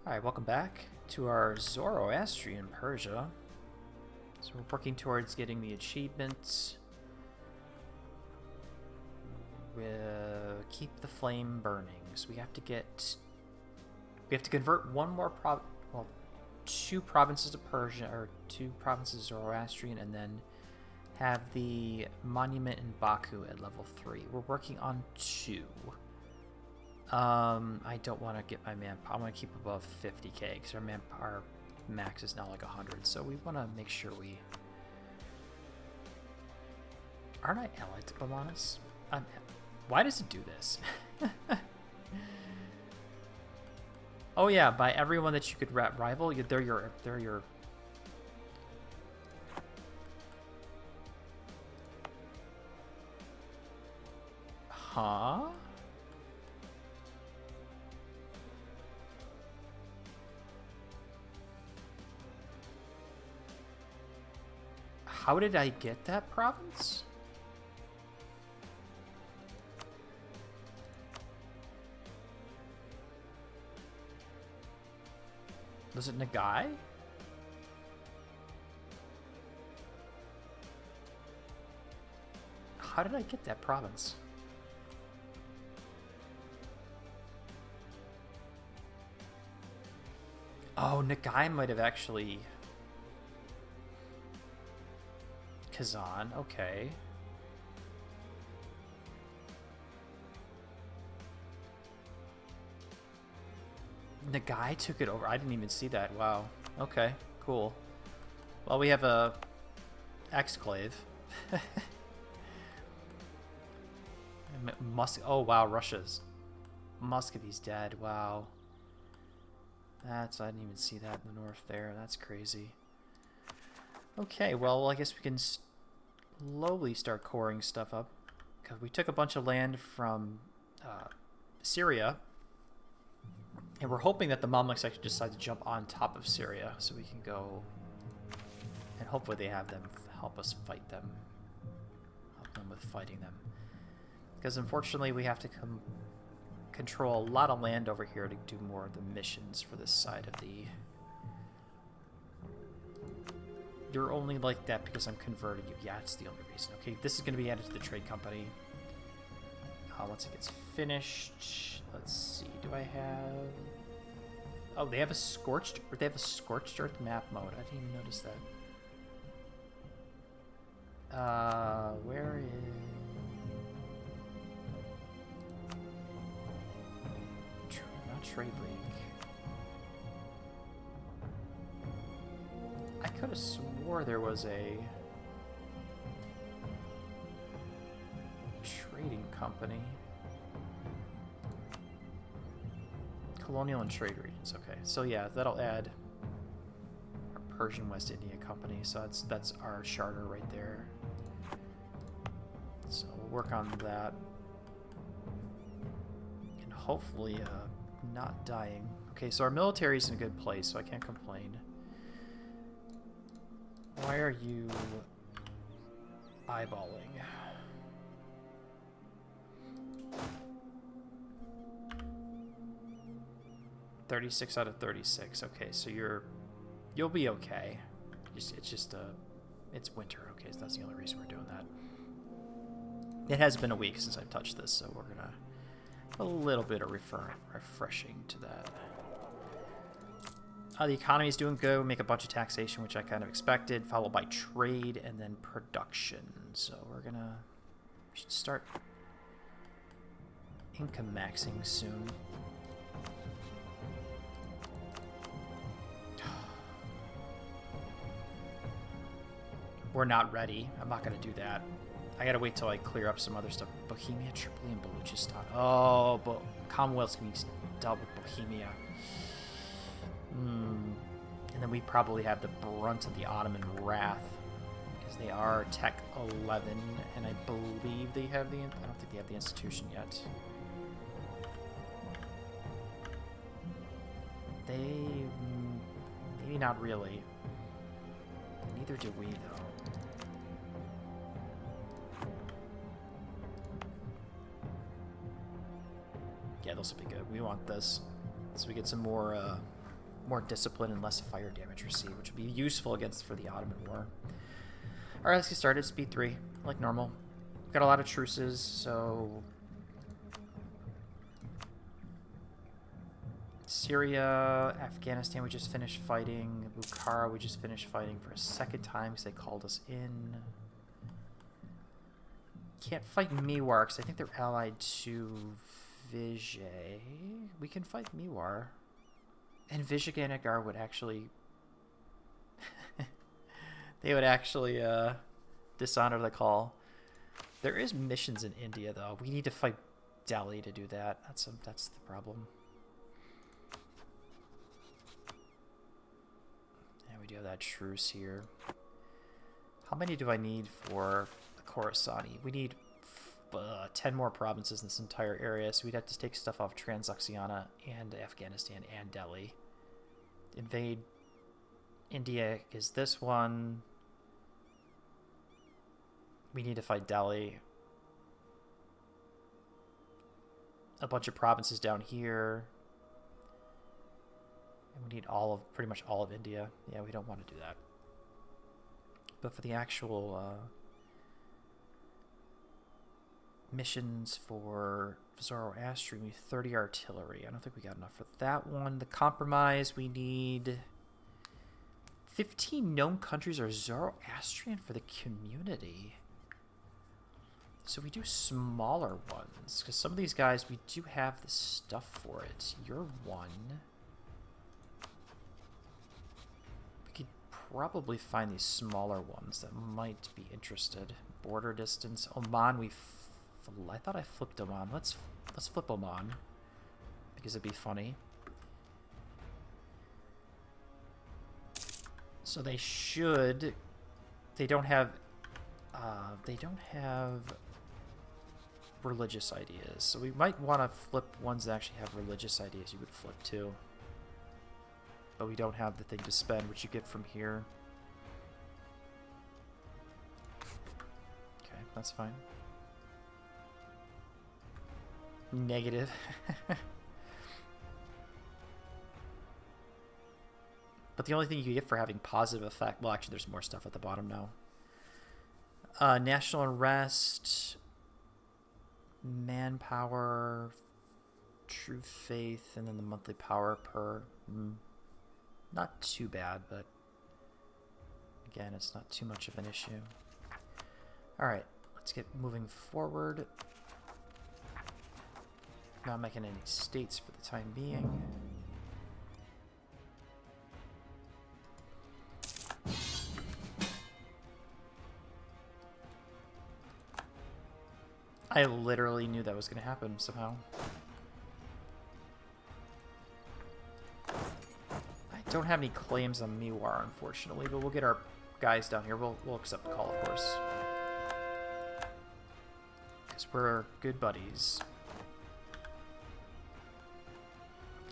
Hi, welcome back to our Zoroastrian Persia. So we're working towards getting the achievements. We'll keep the flame burning. So we have to convert two provinces of Persia, or two provinces of Zoroastrian, and then have the monument in Baku at level 3. We're working on 2. I don't want to get my manpower. I want to keep above 50k because our manpower max is now like 100. So we want to make sure we... Aren't I allied to Bamanus? Why does it do this? Oh yeah, by everyone that you could rival, they're your... Huh? How did I get that province? Was it Nagai? How did I get that province? Oh, Nagai might have actually... Kazan, okay. Nagai took it over. I didn't even see that. Wow. Okay, cool. Well, we have a exclave. Oh wow, Russia's Muscovy's dead. Wow. I didn't even see that in the north there. That's crazy. Okay, well, I guess we can slowly start coring stuff up, because we took a bunch of land from Syria, and we're hoping that the Mamluks actually decide to jump on top of Syria so we can go, and hopefully they have them help us fight them, help them with fighting them, because unfortunately we have to control a lot of land over here to do more of the missions for this side of the... You're only like that because I'm converting you. Yeah, it's the only reason. Okay, this is going to be added to the trade company. Once it gets finished, let's see. Do I have... Oh, they have a scorched earth map mode. I didn't even notice that. Where is... Not Trade League. I could have swore there was a trading company. Colonial and trade regions. Okay, so yeah, that'll add our Persian West India Company. So that's our charter right there. So we'll work on that, and hopefully not dying. Okay, so our military's in a good place, so I can't complain. Why are you eyeballing? $36 out of 36. Okay, so you'll be okay. It's winter. Okay, so that's the only reason we're doing that. It has been a week since I've touched this, so we're gonna a little bit of refreshing to that. The economy is doing good. We make a bunch of taxation, which I kind of expected, followed by trade and then production. So we should start income maxing soon. We're not ready. I'm not going to do that. I got to wait till I clear up some other stuff. Bohemia, Tripoli, and Baluchistan. Oh, but Commonwealth's going to be dealt with Bohemia. And then we probably have the brunt of the Ottoman wrath, because they are Tech 11, and I believe they have I don't think they have the institution yet. Maybe not really. Neither do we, though. Yeah, this will be good. We want this. So we get some more more discipline and less fire damage received, which would be useful for the Ottoman War. Alright, let's get started. Speed 3, like normal. Got a lot of truces, so... Syria, Afghanistan, we just finished fighting. Bukhara, we just finished fighting for a second time because they called us in. Can't fight Mewar because I think they're allied to Vijay. We can fight Mewar. And Vijayanagar would actually... they would actually dishonor the call. There is missions in India, though. We need to fight Delhi to do that. That's the problem. And we do have that truce here. How many do I need for the Khorasani? We need 10 more provinces in this entire area, so we'd have to take stuff off Transoxiana and Afghanistan and Delhi. Invade India is this one. We need to fight Delhi. A bunch of provinces down here. And we need pretty much all of India. Yeah, we don't want to do that. But for the actual missions for Zoroastrian, we need 30 artillery. I don't think we got enough for that one. The compromise, we need 15 known countries are Zoroastrian for the community. So we do smaller ones, because some of these guys, we do have the stuff for it. You're one. We could probably find these smaller ones that might be interested. Border distance. Oman, I thought I flipped Oman. Let's flip Oman, because it'd be funny. So they don't have religious ideas. So we might want to flip ones that actually have religious ideas. You would flip too. But we don't have the thing to spend, which you get from here. Okay, that's fine. Negative. But the only thing you get for having positive effect... Well, actually, there's more stuff at the bottom now. National unrest... Manpower... True faith, and then the monthly power per... Not too bad, but... Again, it's not too much of an issue. Alright, let's get moving forward. Not making any states for the time being. I literally knew that was going to happen somehow. I don't have any claims on Mewar, unfortunately, but we'll get our guys down here. We'll accept the call, of course. Because we're good buddies.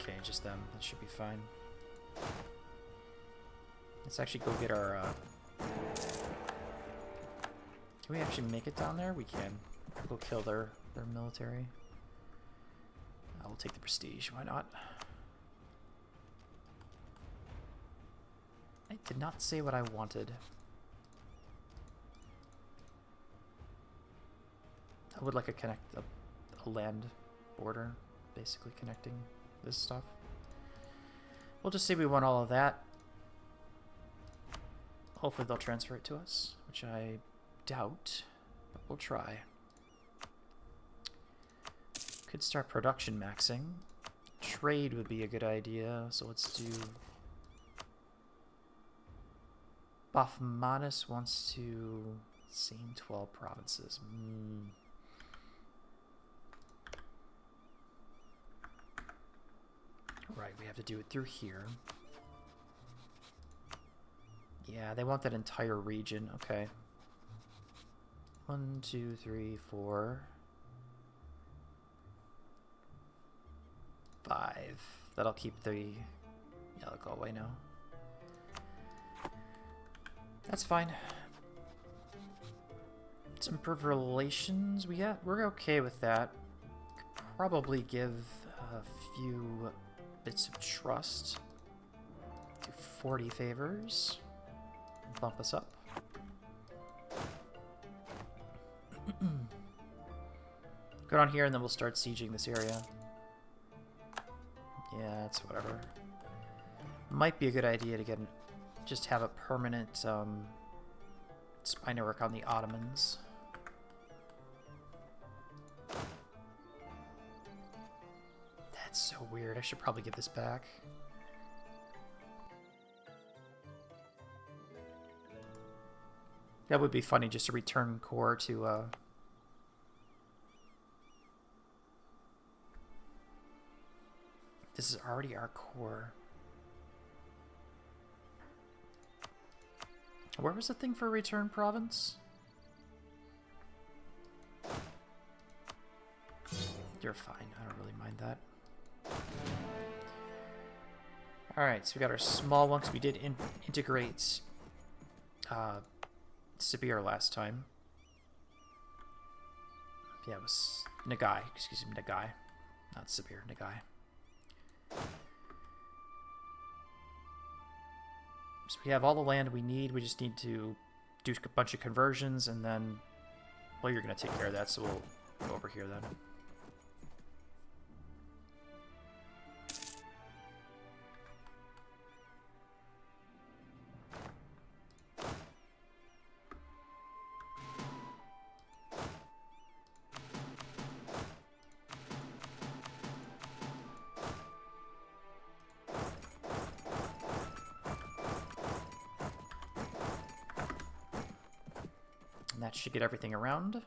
Okay, just them. That should be fine. Let's actually go get our... Can we actually make it down there? We can. We'll kill their military. I will take the prestige. Why not? I did not say what I wanted. I would like a land border, basically connecting this stuff. We'll just say we want all of that. Hopefully they'll transfer it to us, which I doubt, but we'll try. Could start production maxing. Trade would be a good idea, so let's do... Bafmanis wants to... Same 12 provinces. Right, we have to do it through here. Yeah, they want that entire region. Okay. 1, 2, 3, 4... 5. That'll keep the... Yeah, they'll go away now. That's fine. Let's improve relations. We're okay with that. Could probably give a few bits of trust. 40 favors. Bump us up. Go down here and then we'll start sieging this area. Yeah, it's whatever. Might be a good idea to get just have a permanent spy network on the Ottomans. That's so weird. I should probably give this back. That would be funny, just to return core to this is already our core. Where was the thing for return province? You're fine. I don't really mind that. Alright, so we got our small one because we did integrate Sibir last time. Yeah, it was Nagai. Excuse me, Nagai. Not Sibir, Nagai. So we have all the land we need. We just need to do a bunch of conversions, and then, well, you're going to take care of that, so we'll go over here then. That should get everything around.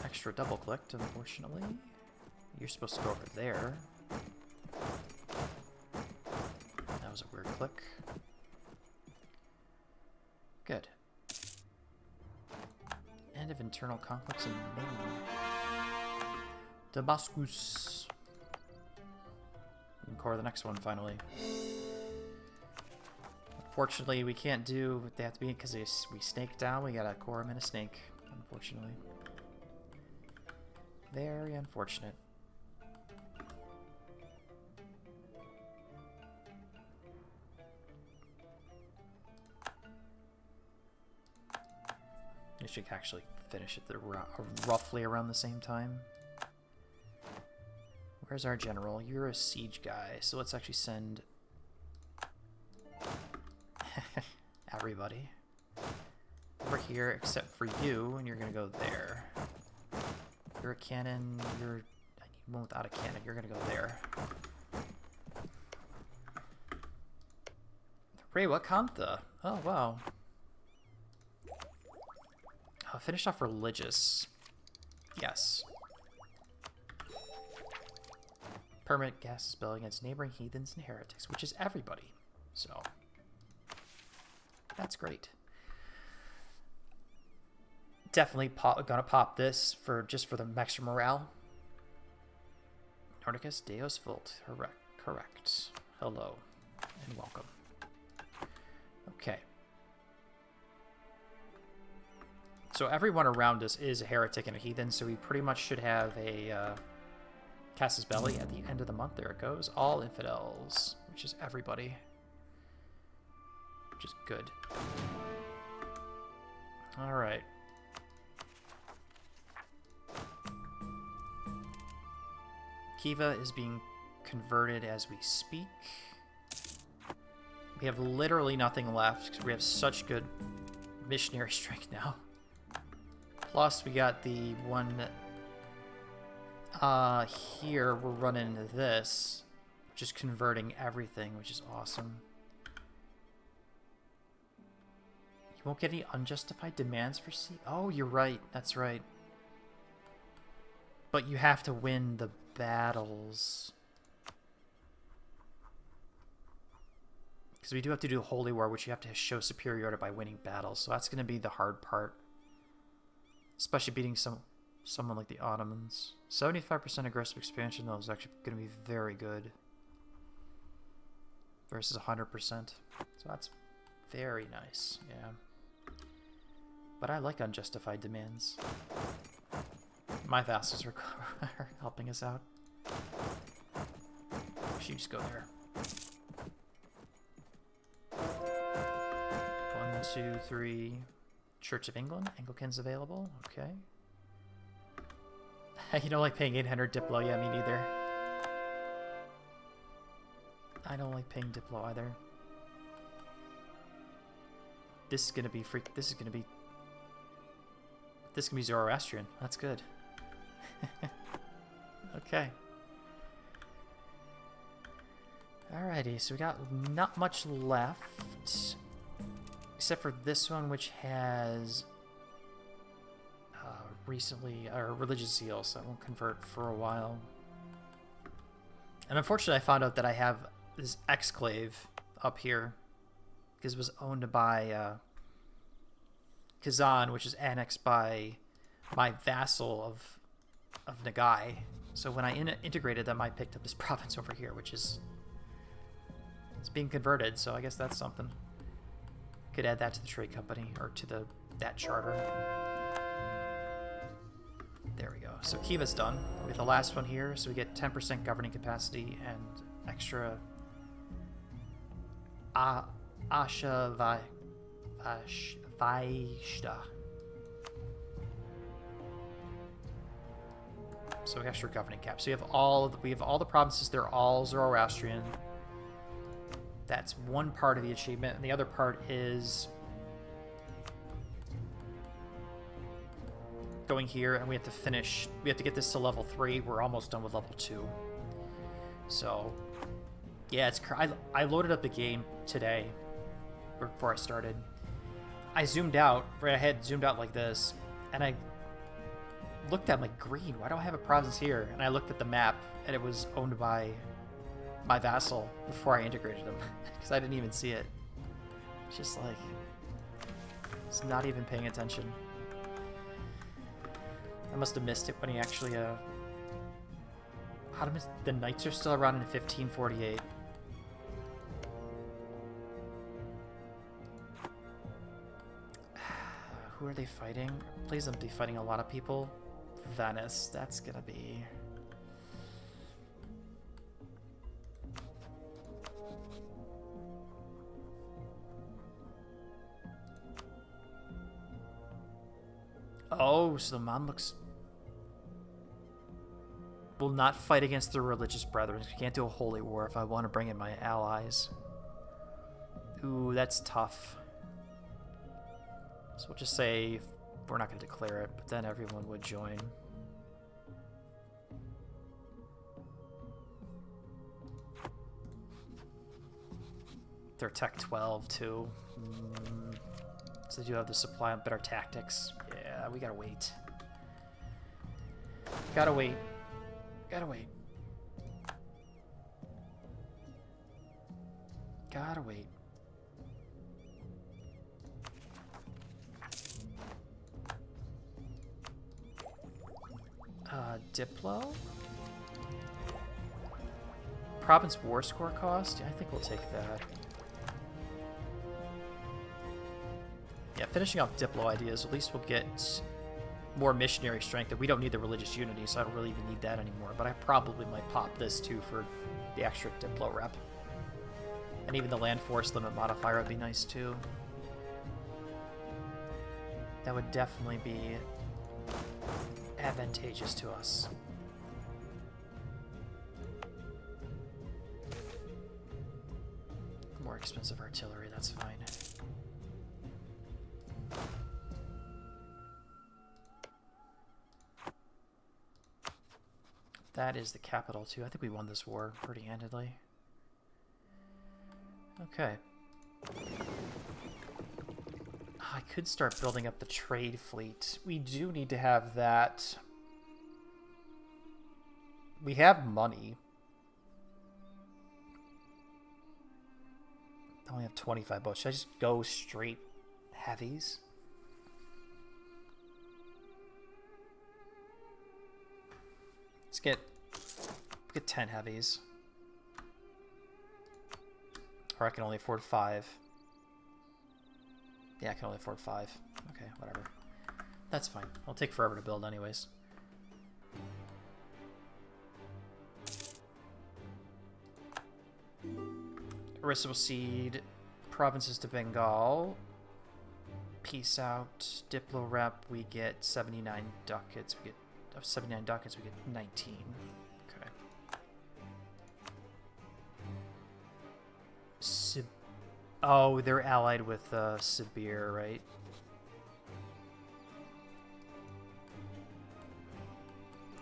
Extra double clicked, unfortunately. You're supposed to go over there. That was a weird click. Good. End of internal conflicts in Maine. Damascus. We can core the next one finally. Unfortunately, we can't do what they have to be because we snake down. We gotta core them in a snake, unfortunately. Very unfortunate. You should actually finish it roughly around the same time. Where's our general? You're a siege guy, so let's actually send everybody over here except for you, and you're gonna go there. You're a cannon. I need one without a cannon. You're gonna go there. Rewa Kantha. Oh wow. Finished off religious. Yes. Permanent gas spell against neighboring heathens and heretics, which is everybody. So that's great. Definitely gonna pop this for just for the extra morale. Nordicus Deus Vult. Correct. Hello and welcome. Okay. So everyone around us is a heretic and a heathen, so we pretty much should have a Casus Belli at the end of the month. There it goes. All infidels, which is everybody. Which is good. Alright. Kiva is being converted as we speak. We have literally nothing left because we have such good missionary strength now. Plus, we got the one here. We're running this, just converting everything, which is awesome. You won't get any unjustified demands for sea. Oh, you're right. That's right. But you have to win the battles. Because we do have to do Holy War, which you have to show superiority by winning battles. So that's going to be the hard part. Especially beating someone like the Ottomans. 75% aggressive expansion, though, is actually going to be very good. Versus 100%. So that's very nice, yeah. But I like unjustified demands. My vassals are helping us out. She just go there. 2, 3. Church of England. Anglicans available. Okay. You don't like paying 800 Diplo? Yeah, me neither. I don't like paying Diplo either. This is gonna be This is gonna be Zoroastrian. That's good. Okay. Alrighty, so we got not much left. Except for this one, which has recently religious zeal, so I won't convert for a while. And unfortunately, I found out that I have this exclave up here because it was owned by Kazan, which is annexed by my vassal of Nagai. So when I integrated them, I picked up this province over here, which is it's being converted. So I guess that's something. Could add that to the trade company or to that charter. There we go. So Kiva's done. We have the last one here, so we get 10% governing capacity and extra Asha Vaishta. So extra governing cap. So we have all the provinces. They're all Zoroastrian. That's one part of the achievement, and the other part is going here, and we have to finish. We have to get this to level 3. We're almost done with level 2. So, yeah, I loaded up the game today before I started. I zoomed out right ahead, zoomed out like this, and I looked at like green. Why do I have a province here? And I looked at the map, and it was owned by my vassal before I integrated him because I didn't even see it. It's just like it's not even paying attention. I must have missed it when he actually the knights are still around in 1548. Who are they fighting? Please don't be fighting a lot of people. Venice, that's gonna be oh, so the Mamluks will not fight against the religious brethren. You can't do a holy war if I want to bring in my allies. Ooh, that's tough. So we'll just say we're not going to declare it, but then everyone would join. They're Tech 12 too. So they do have the supply on better tactics. Yeah, we gotta wait. Gotta wait. Gotta wait. Gotta wait. Diplo? Province war score cost? Yeah, I think we'll take that. Yeah, finishing off Diplo ideas, at least we'll get more missionary strength. And we don't need the religious unity, so I don't really even need that anymore. But I probably might pop this too for the extra Diplo rep. And even the land force limit modifier would be nice too. That would definitely be advantageous to us. More expensive artillery, that's fine. That is the capital too. I think we won this war pretty handedly. Okay. I could start building up the trade fleet. We do need to have that. We have money. I only have 25 boats. Should I just go straight heavies? Let's get 10 heavies. Or I can only afford 5. Yeah, I can only afford 5. Okay, whatever. That's fine. It'll take forever to build anyways. Irresistible Seed, provinces to Bengal. Peace out. Diplo rep, we get 79 ducats. We get 79 ducats, we get 19. Okay. Oh, they're allied with Sibir, right?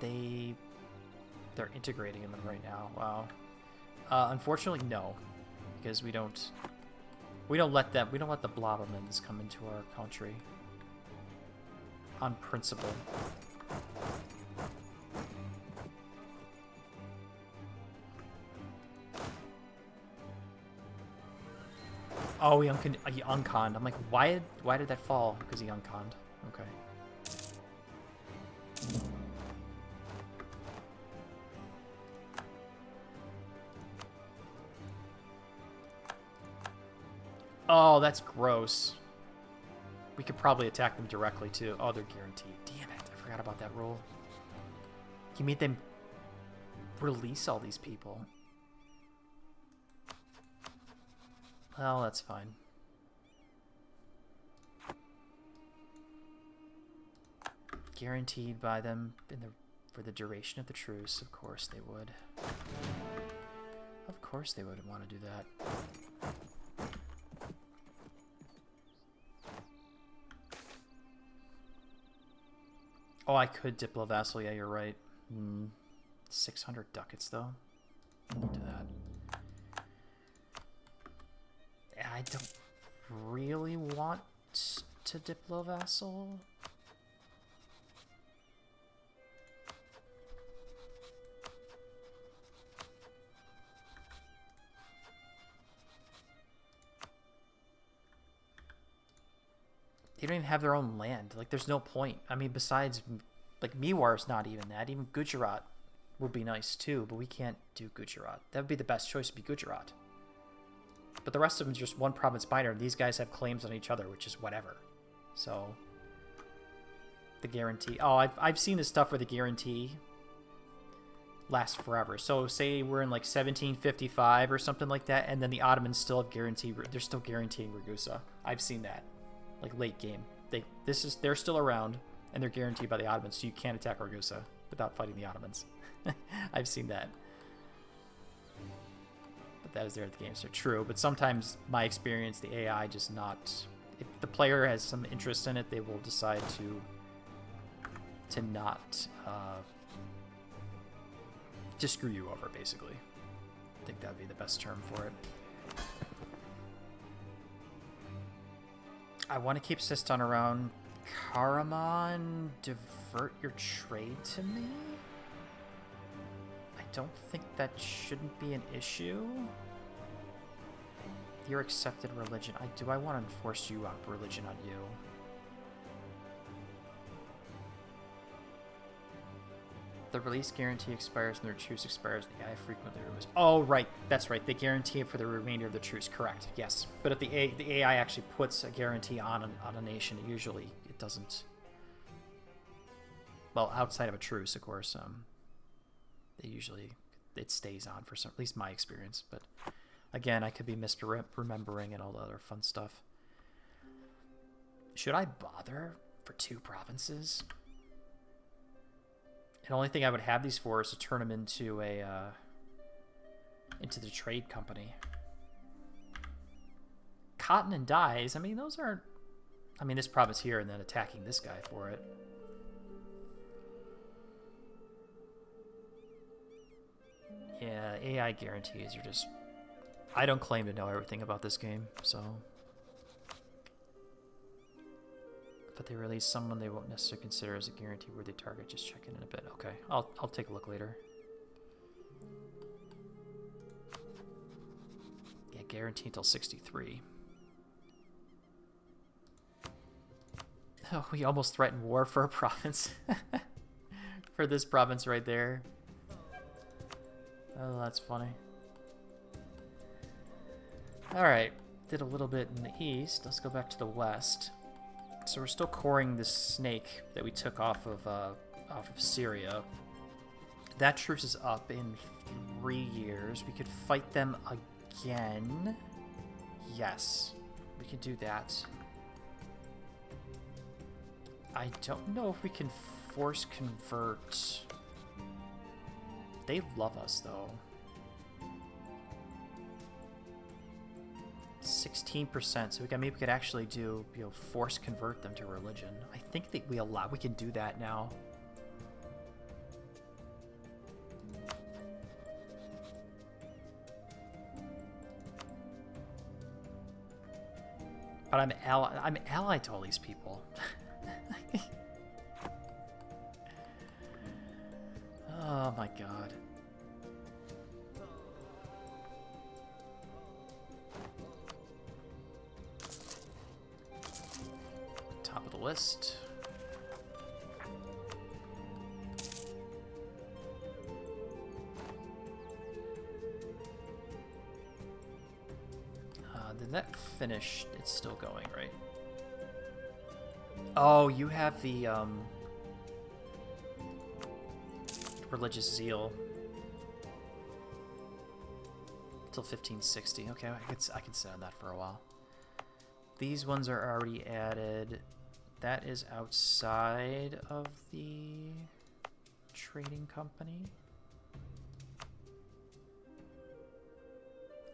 They're integrating them right now. Wow. Unfortunately, no, because we don't let the Blobomans come into our country on principle. Oh, he unconned. I'm like, why did that fall? Because he unconned. Okay. Oh, that's gross. We could probably attack them directly, too. Oh, they're guaranteed. Damn it, I forgot about that rule. He made them release all these people. Well, that's fine. Guaranteed by them for the duration of the truce. Of course they would. Of course they would want to do that. Oh, I could Diplo Vassal. Yeah, you're right. 600 ducats, though. Look to that. I don't really want to Diplo Vassal. They don't even have their own land. Like, there's no point. I mean, besides, like, Miwar's not even that. Even Gujarat would be nice, too, but we can't do Gujarat. That would be the best choice, would be Gujarat. But the rest of them is just one province minor, and these guys have claims on each other, which is whatever. So, the guarantee. Oh, I've seen this stuff where the guarantee lasts forever. So, say we're in, like, 1755 or something like that, and then the Ottomans still have guarantee. They're still guaranteeing Ragusa. I've seen that. Like, late game. They're still around, and they're guaranteed by the Ottomans, so you can't attack Ragusa without fighting the Ottomans. I've seen that. But that is there at the game, so true. But sometimes, my experience, the AI just not... If the player has some interest in it, they will decide to not... to screw you over, basically. I think that would be the best term for it. I want to keep Sistan around. Karaman, divert your trade to me? I don't think that shouldn't be an issue. Your accepted religion. Do I want to enforce you on religion on you? The release guarantee expires and their truce expires. The AI frequently removes. Oh, right. That's right. They guarantee it for the remainder of the truce. Correct. Yes. But if the AI actually puts a guarantee on a nation, usually it doesn't. Well, outside of a truce, of course, it stays on for some, at least my experience. But again, I could be misremembering and all the other fun stuff. Should I bother for 2 provinces? And the only thing I would have these for is to turn them into into the trade company. Cotton and dyes, I mean, those aren't... I mean, this province here and then attacking this guy for it. Yeah, AI guarantees are just... I don't claim to know everything about this game, so... But they release someone they won't necessarily consider as a guarantee-worthy target. Just check in a bit. Okay, I'll take a look later. Yeah, guarantee until 63. Oh, we almost threatened war for a province. For this province right there. Oh, that's funny. Alright, did a little bit in the east. Let's go back to the west. So we're still coring this snake that we took off of Syria. That truce is up in 3 years. We could fight them again. Yes, we could do that. I don't know if we can force convert. They love us, though. 16%, so maybe we could actually do, force convert them to religion. I think that we can do that now. But I'm allied to all these people. Oh my god. Top of the list. Did that finish? It's still going, right? Oh, you have the religious zeal till 1560. Okay, I can sit on that for a while. These ones are already added. That is outside of the trading company.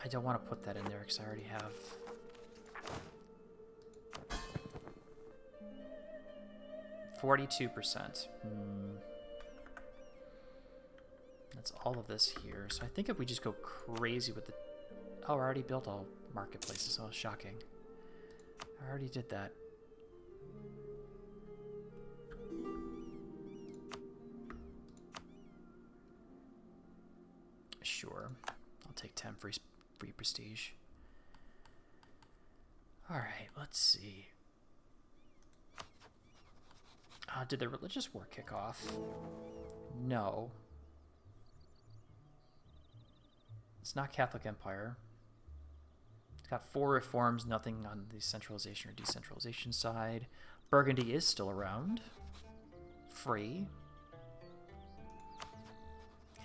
I don't want to put that in there because I already have. %. That's all of this here. So I think if we just go crazy with the... Oh, I already built all marketplaces. Oh, shocking. I already did that. Sure. I'll take 10 free prestige. Alright, let's see. Did the religious war kick off? No. It's not Catholic Empire. It's got 4 reforms, nothing on the centralization or decentralization side. Burgundy is still around. Free.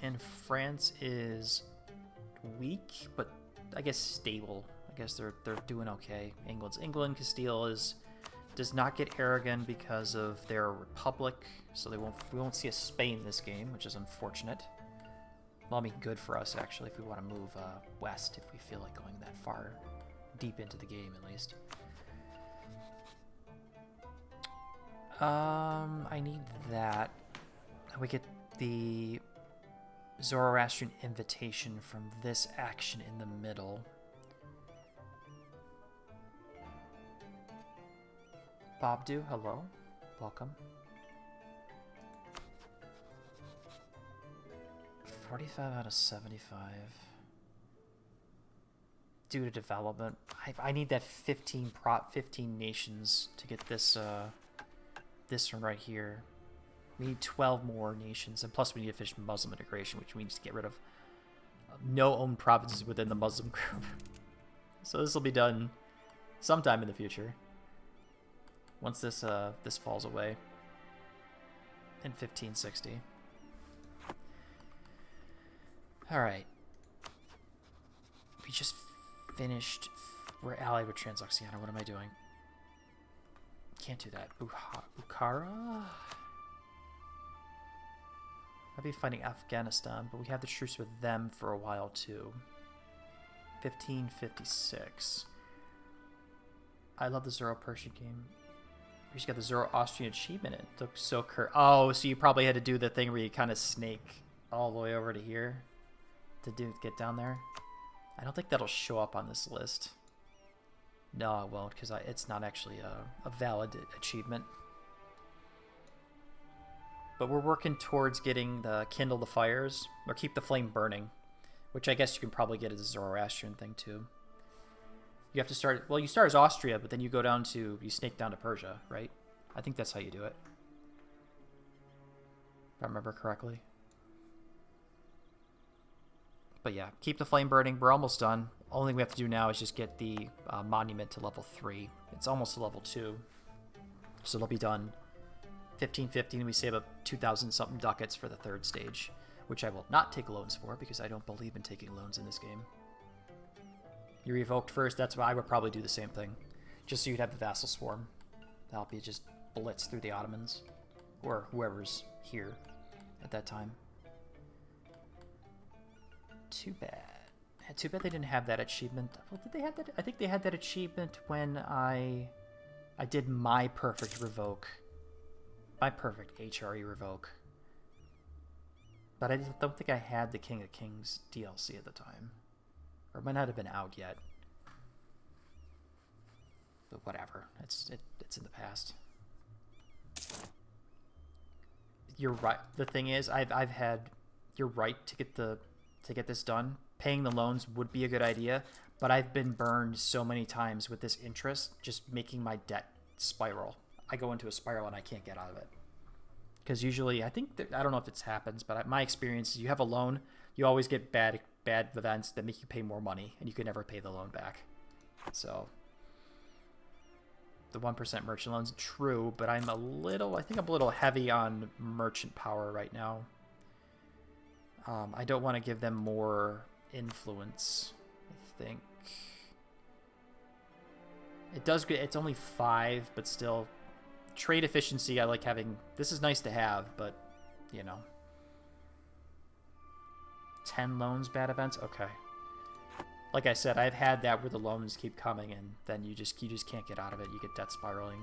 And France is weak, but I guess stable. I guess they're doing okay. England, Castile does not get Aragon because of their republic, so we won't see a Spain this game, which is unfortunate. Well, I mean, good for us actually if we want to move west, if we feel like going that far deep into the game at least. I need that. We get the Zoroastrian invitation from this action in the middle. Bobdu, hello. Welcome. 45 out of 75. Due to development. I need that 15 nations to get this this one right here. We need 12 more nations, and plus we need to finish Muslim integration, which means to get rid of no owned provinces within the Muslim group. So this will be done sometime in the future. Once this this falls away in 1560. All right. We just finished. We're allied with Transoxiana. What am I doing? Can't do that. Bukhara? I'll be fighting Afghanistan, but we have the truce with them for a while too. 1556. I love the Zoro-Persian game. We just got the Zoroastrian achievement. It took so oh, so you probably had to do the thing where you kind of snake all the way over to here to get down there. I don't think that'll show up on this list. No, it won't, because it's not actually a valid achievement. But we're working towards getting the Kindle the Fires, or Keep the Flame Burning, which I guess you can probably get as a Zoroastrian thing too. You have to start, well, you start as Austria, but then you go down to, you snake down to Persia, right? I think that's how you do it. If I remember correctly. But yeah, Keep the Flame Burning. We're almost done. Only thing we have to do now is just get the monument to level 3. It's almost to level 2. So it'll be done 1550, and we save up 2,000 something ducats for the 3rd stage, which I will not take loans for because I don't believe in taking loans in this game. You revoked first. That's why I would probably do the same thing. Just so you'd have the Vassal Swarm. That'll be just blitz through the Ottomans. Or whoever's here at that time. Too bad. Too bad they didn't have that achievement. Well, did they have that? I think they had that achievement when I did my perfect revoke. My perfect HRE revoke. But I don't think I had the King of Kings DLC at the time. Or it might not have been out yet. But whatever. It's in the past. You're right. The thing is, I've had. You're right to get this done. Paying the loans would be a good idea, but I've been burned so many times with this interest, just making my debt spiral. I go into a spiral and I can't get out of it. Because usually, I think I don't know if it happens, but my experience is you have a loan, you always get bad events that make you pay more money, and you can never pay the loan back. So the 1% merchant loans, true, but I think I'm a little heavy on merchant power right now. I don't want to give them more influence, I think. It does good. It's only 5, but still. Trade efficiency, I like having. This is nice to have, but, you know. 10 loans, bad events? Okay. Like I said, I've had that where the loans keep coming, and then you just can't get out of it. You get debt spiraling.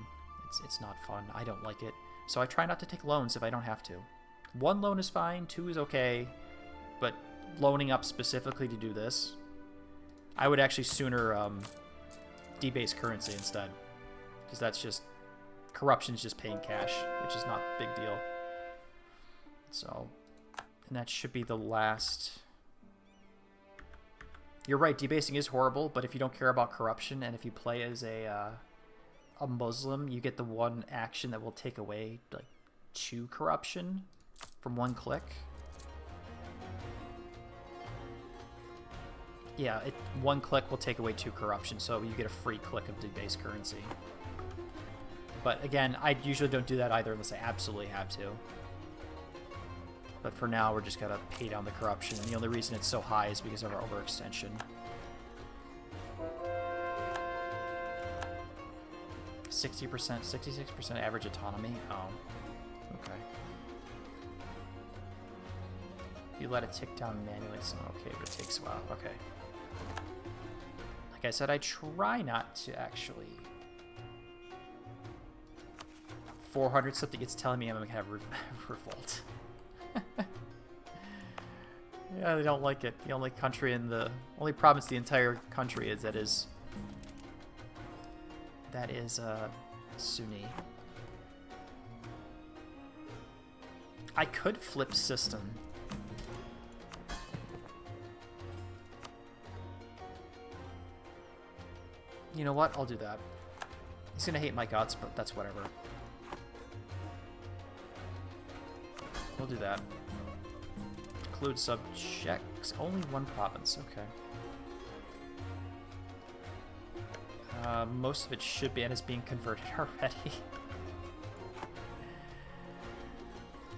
It's not fun. I don't like it. So I try not to take loans if I don't have to. 1 loan is fine, 2 is okay, but loaning up specifically to do this, I would actually sooner debase currency instead, because that's just corruption's just paying cash, which is not a big deal. So, and that should be the last. You're right, debasing is horrible, but if you don't care about corruption and if you play as a Muslim, you get the one action that will take away like 2 corruption from 1 click. Yeah, 1 click will take away 2 corruption, so you get a free click of debased currency. But again, I usually don't do that either unless I absolutely have to. But for now, we're just gotta pay down the corruption, and the only reason it's so high is because of our overextension. 60%, 66% average autonomy? Oh, okay. If you let it tick down manually, it's not okay, but it takes a while. Okay. Like I said, I try not to actually. 400 something, it's telling me I'm gonna have revolt. Yeah, they don't like it. The only country in the only province the entire country is that is Sunni. I could flip system. You know what? I'll do that. He's gonna hate my guts, but that's whatever. We'll do that. Include subjects. Only 1 province. Okay. Most of it should be, and is being converted already.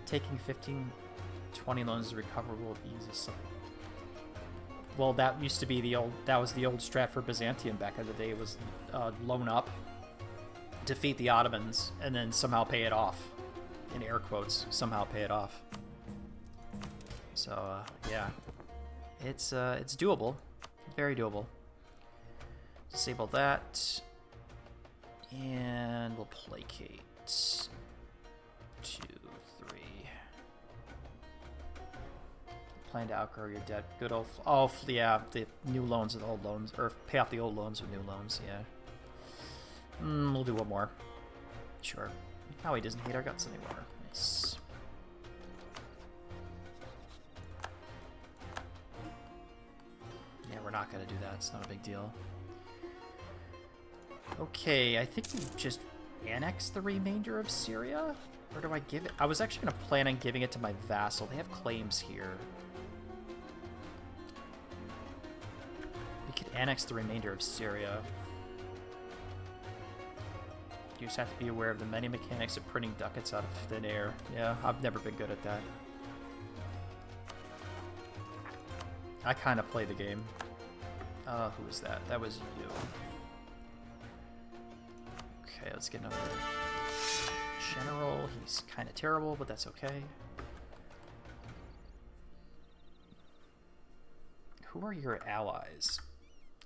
Taking 15, 20 loans is recoverable easy. Well, that used to be the old. That was the old strat for Byzantium back in the day. It was loan up, defeat the Ottomans, and then somehow pay it off. In air quotes, somehow pay it off. So yeah, it's doable, very doable. Disable that, and we'll placate. 2, 3. Plan to outgrow your debt. Good old. Oh yeah, the new loans with old loans, or pay off the old loans with new loans. Yeah. We'll do 1 more. Sure. Now he doesn't hate our guts anymore. Nice. Yeah, we're not gonna do that. It's not a big deal. Okay, I think we just annex the remainder of Syria? Or do I give it? I was actually gonna plan on giving it to my vassal. They have claims here. We could annex the remainder of Syria. You just have to be aware of the many mechanics of printing ducats out of thin air. Yeah, I've never been good at that. I kind of play the game. Who was that? That was you. Okay, let's get another. general. He's kind of terrible, but that's okay. Who are your allies?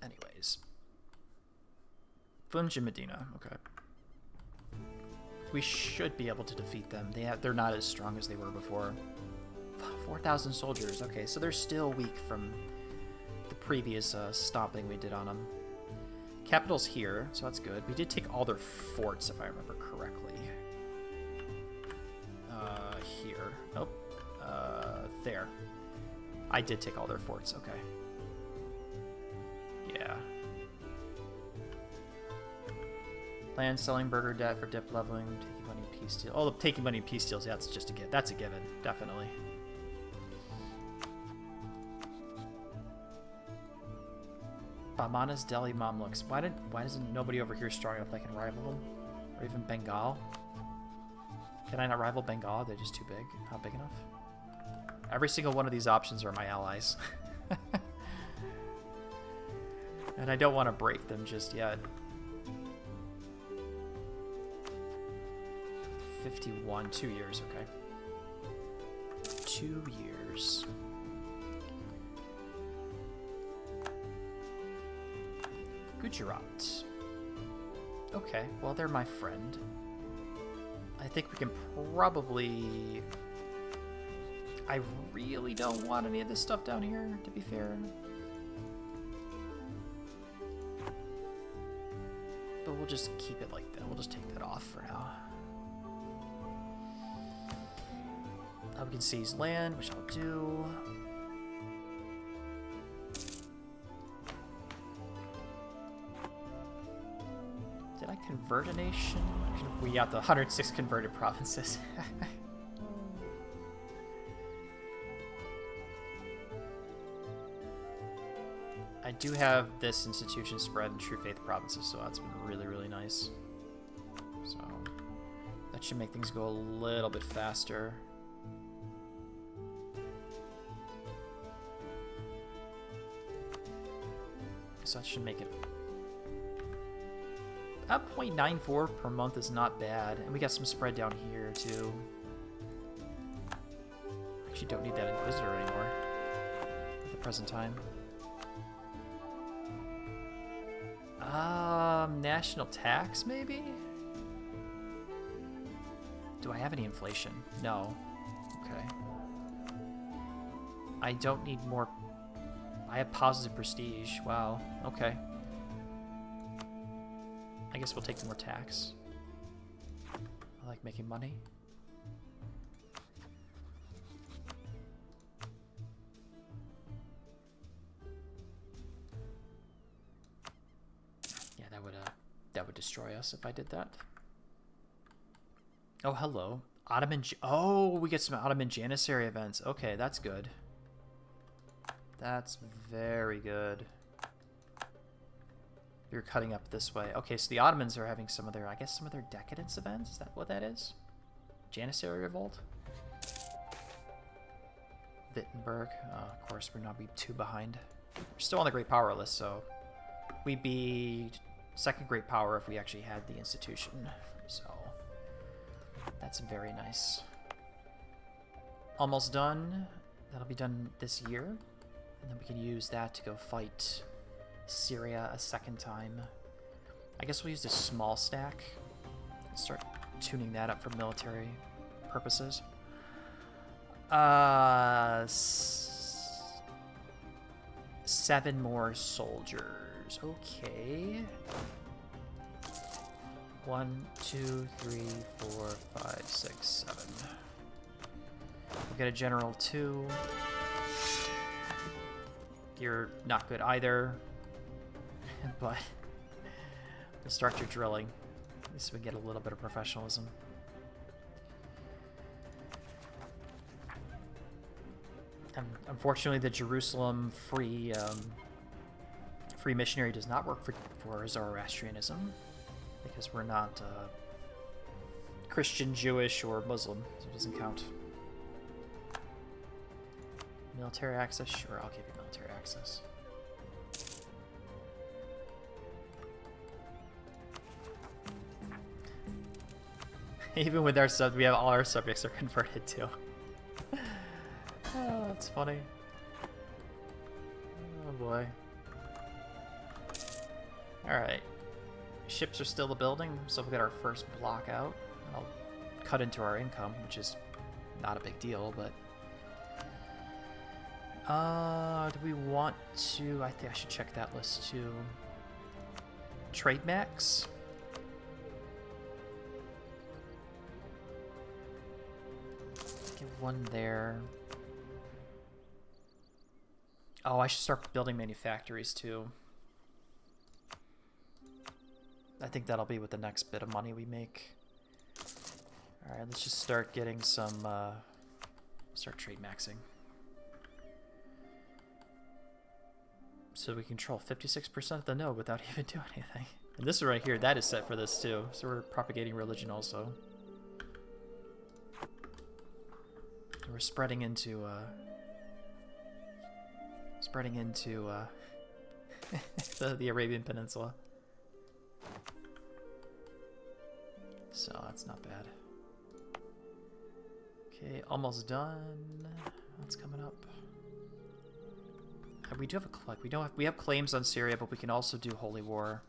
Anyways. Funj and Medina. Okay. We should be able to defeat them. They're not as strong as they were before. 4,000 soldiers. Okay, so they're still weak from the previous stomping we did on them. Capital's here, so that's good. We did take all their forts, if I remember correctly. Here. Nope. There. I did take all their forts, okay. Yeah. Land selling burger debt for dip leveling, taking money in peace deals. Oh, taking money in peace deals, yeah, that's just a given. That's a given, definitely. Bamana's Delhi Mamluks. Why isn't nobody over here strong enough that I can rival them? Or even Bengal? Can I not rival Bengal? They're just too big. Not big enough. Every single one of these options are my allies. And I don't want to break them just yet. 51, 2 years, okay. 2 years. Gujarat. Okay, well, they're my friend. I think we can probably... I really don't want any of this stuff down here, to be fair. But we'll just keep it like that. We'll just take that off for now. We can seize land, which I'll do. Did I convert a nation? We got the 106 converted provinces. I do have this institution spread in True Faith provinces, so that's been really, really nice. So that should make things go a little bit faster. So that should make it... 0.94 per month is not bad. And we got some spread down here, too. Actually don't need that Inquisitor anymore at the present time. National tax, maybe? Do I have any inflation? No. Okay. I don't need more... I have positive prestige. Wow. Okay. I guess we'll take more tax. I like making money. Yeah, that would destroy us if I did that. Oh, hello. Oh, we get some Ottoman Janissary events. Okay, that's good. That's very good. You're cutting up this way. Okay, so the Ottomans are having some of their, I guess, some of their decadence events. Is that what that is? Janissary Revolt? Wittenberg. Of course, we're not too behind. We're still on the Great Power list, so we'd be second Great Power if we actually had the institution. So that's very nice. Almost done. That'll be done this year. And then we can use that to go fight Syria a second time. I guess we'll use this small stack. Start tuning that up for military purposes. 7 more soldiers. Okay. 1, 2, 3, 4, 5, 6, 7. We'll get a general 2. You're not good either. But we'll start your drilling. At least we get a little bit of professionalism. And unfortunately, the Jerusalem free missionary does not work for Zoroastrianism because we're not Christian, Jewish, or Muslim, so it doesn't count. Military access? Sure, I'll give you military access. Even with our we have all our subjects are converted to. Oh, that's funny. Oh boy. Alright. Ships are still building, so we got our first block out. I'll cut into our income, which is not a big deal, but... do we want to... I think I should check that list too. Trade max? Get one there. Oh, I should start building manufactories too. I think that'll be with the next bit of money we make. Alright, let's just start getting some, start trade maxing. So we control 56% of the node without even doing anything. And this right here, that is set for this too. So we're propagating religion also. We're spreading into, the Arabian Peninsula. So that's not bad. Okay, almost done. What's coming up? We do have a collect. We have claims on Syria, but we can also do Holy War,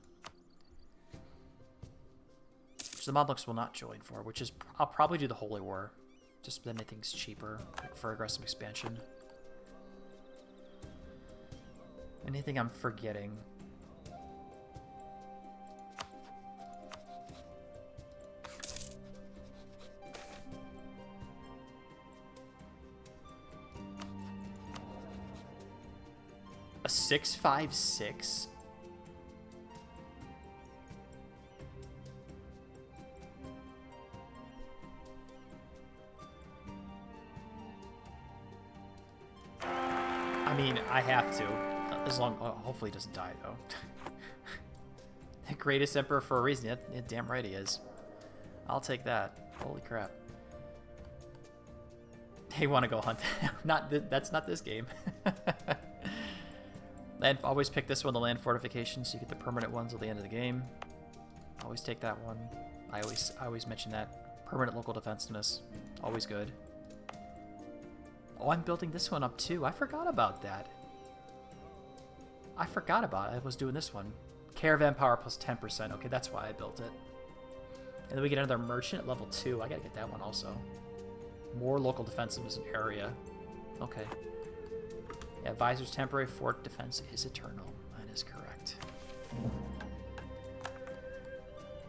which the Mamluks will not join for. Which is I'll probably do the Holy War, just then anything's cheaper for aggressive expansion. Anything I'm forgetting? A 656? I mean, I have to. As long... hopefully he doesn't die, though. The greatest emperor for a reason. Yeah, damn right he is. I'll take that. Holy crap. They want to go hunt. That's not this game. Always pick this one, the land fortification, so you get the permanent ones at the end of the game. Always take that one. I always mention that. Permanent local defensiveness. Always good. Oh, I'm building this one up too. I forgot about that. I was doing this one. Caravan power plus 10%. Okay, that's why I built it. And then we get another merchant at level 2. I gotta get that one also. More local defensiveness in area. Okay. Yeah, Advisor's temporary fort defense is eternal. That is correct.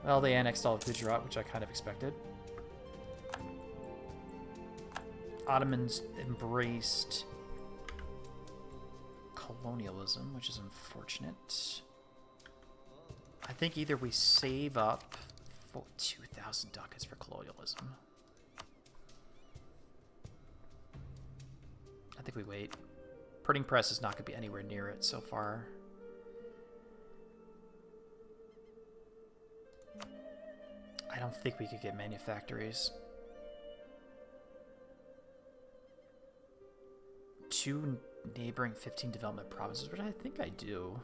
Well, they annexed all of Gujarat, which I kind of expected. Ottomans embraced colonialism, which is unfortunate. I think either we save up for 2,000 ducats for colonialism. I think we wait. Printing press is not going to be anywhere near it so far. I don't think we could get manufactories. 2 neighboring 15 development provinces, which I think I do.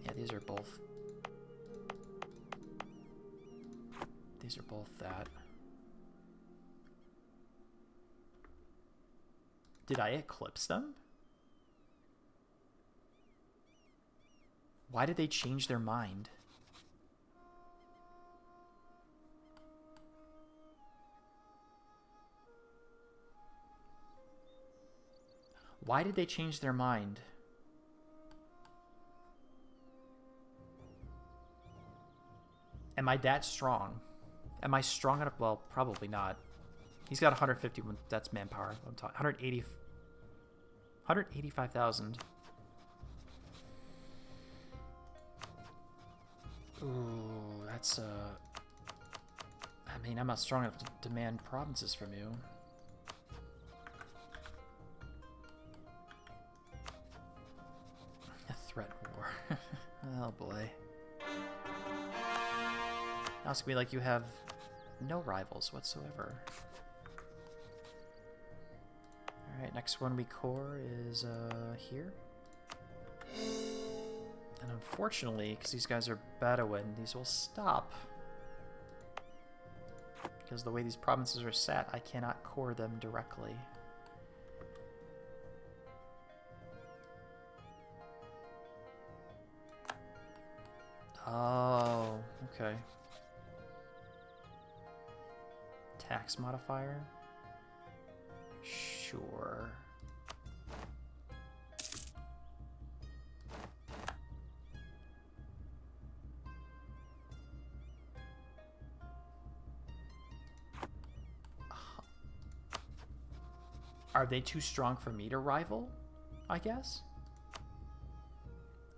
Yeah, these are both. These are both that. Did I eclipse them? Why did they change their mind? Why did they change their mind? Am I that strong? Am I strong enough? Well, probably not. He's got 150. That's manpower. I'm talking 185,000. Ooh, that's I mean, I'm not strong enough to demand provinces from you. A threat war. Oh boy. Now it's gonna be like you have no rivals whatsoever. Alright, next one we core is here. And Unfortunately, because these guys are Bedouin, these will stop. Because the way these provinces are set, I cannot core them directly. Oh, okay. Tax modifier? Sure. Are they too strong for me to rival? I guess?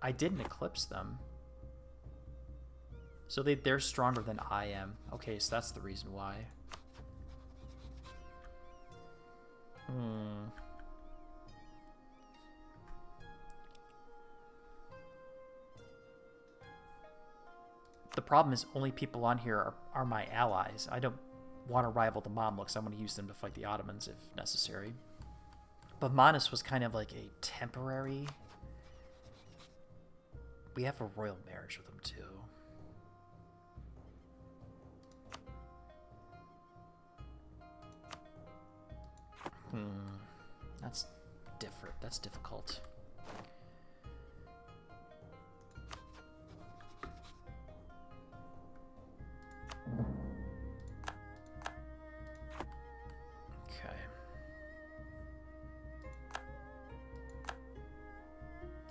I didn't eclipse them. So they're stronger than I am. Okay, so that's the reason why. The problem is only people on here are my allies. I don't want to rival the Mamluks. I want to use them to fight the Ottomans if necessary. But Manus was kind of like a temporary... We have a royal marriage with them too. That's different. That's difficult. Okay.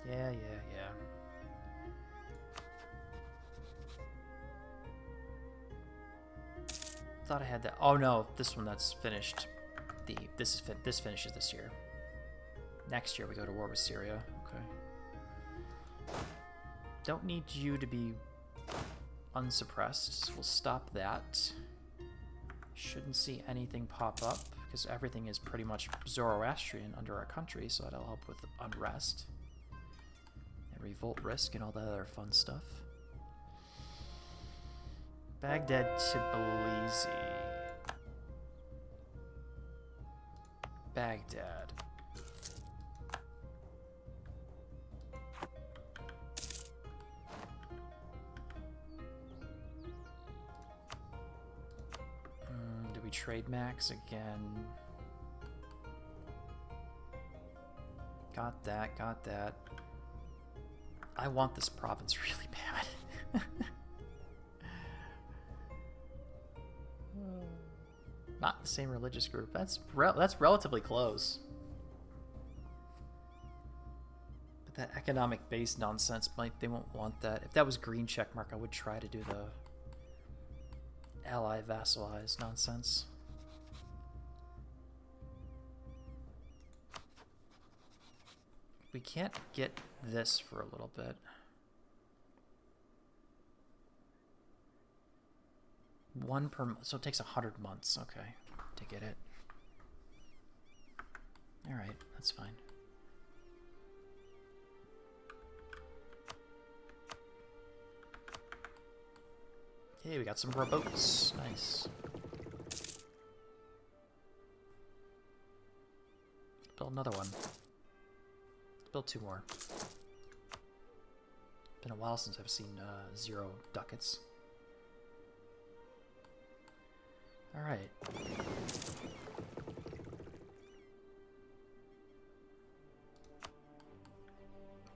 Yeah. Thought I had that. Oh no, this one that's finished. This finishes this year. Next year we go to war with Syria. Okay. Don't need you to be unsuppressed. So we'll stop that. Shouldn't see anything pop up because everything is pretty much Zoroastrian under our country, so that'll help with unrest and revolt risk and all that other fun stuff. Baghdad Tbilisi. Baghdad. Do we trade max again? Got that. I want this province really bad. Not the same religious group. That's relatively close. But that economic-based nonsense, they won't want that. If that was green checkmark, I would try to do the ally vassalized nonsense. We can't get this for a little bit. One per month, so it takes 100 months, okay, to get it. Alright, that's fine. Hey, we got some more boats. Nice. Build another one. Let's build 2 more. Been a while since I've seen 0 ducats. All right.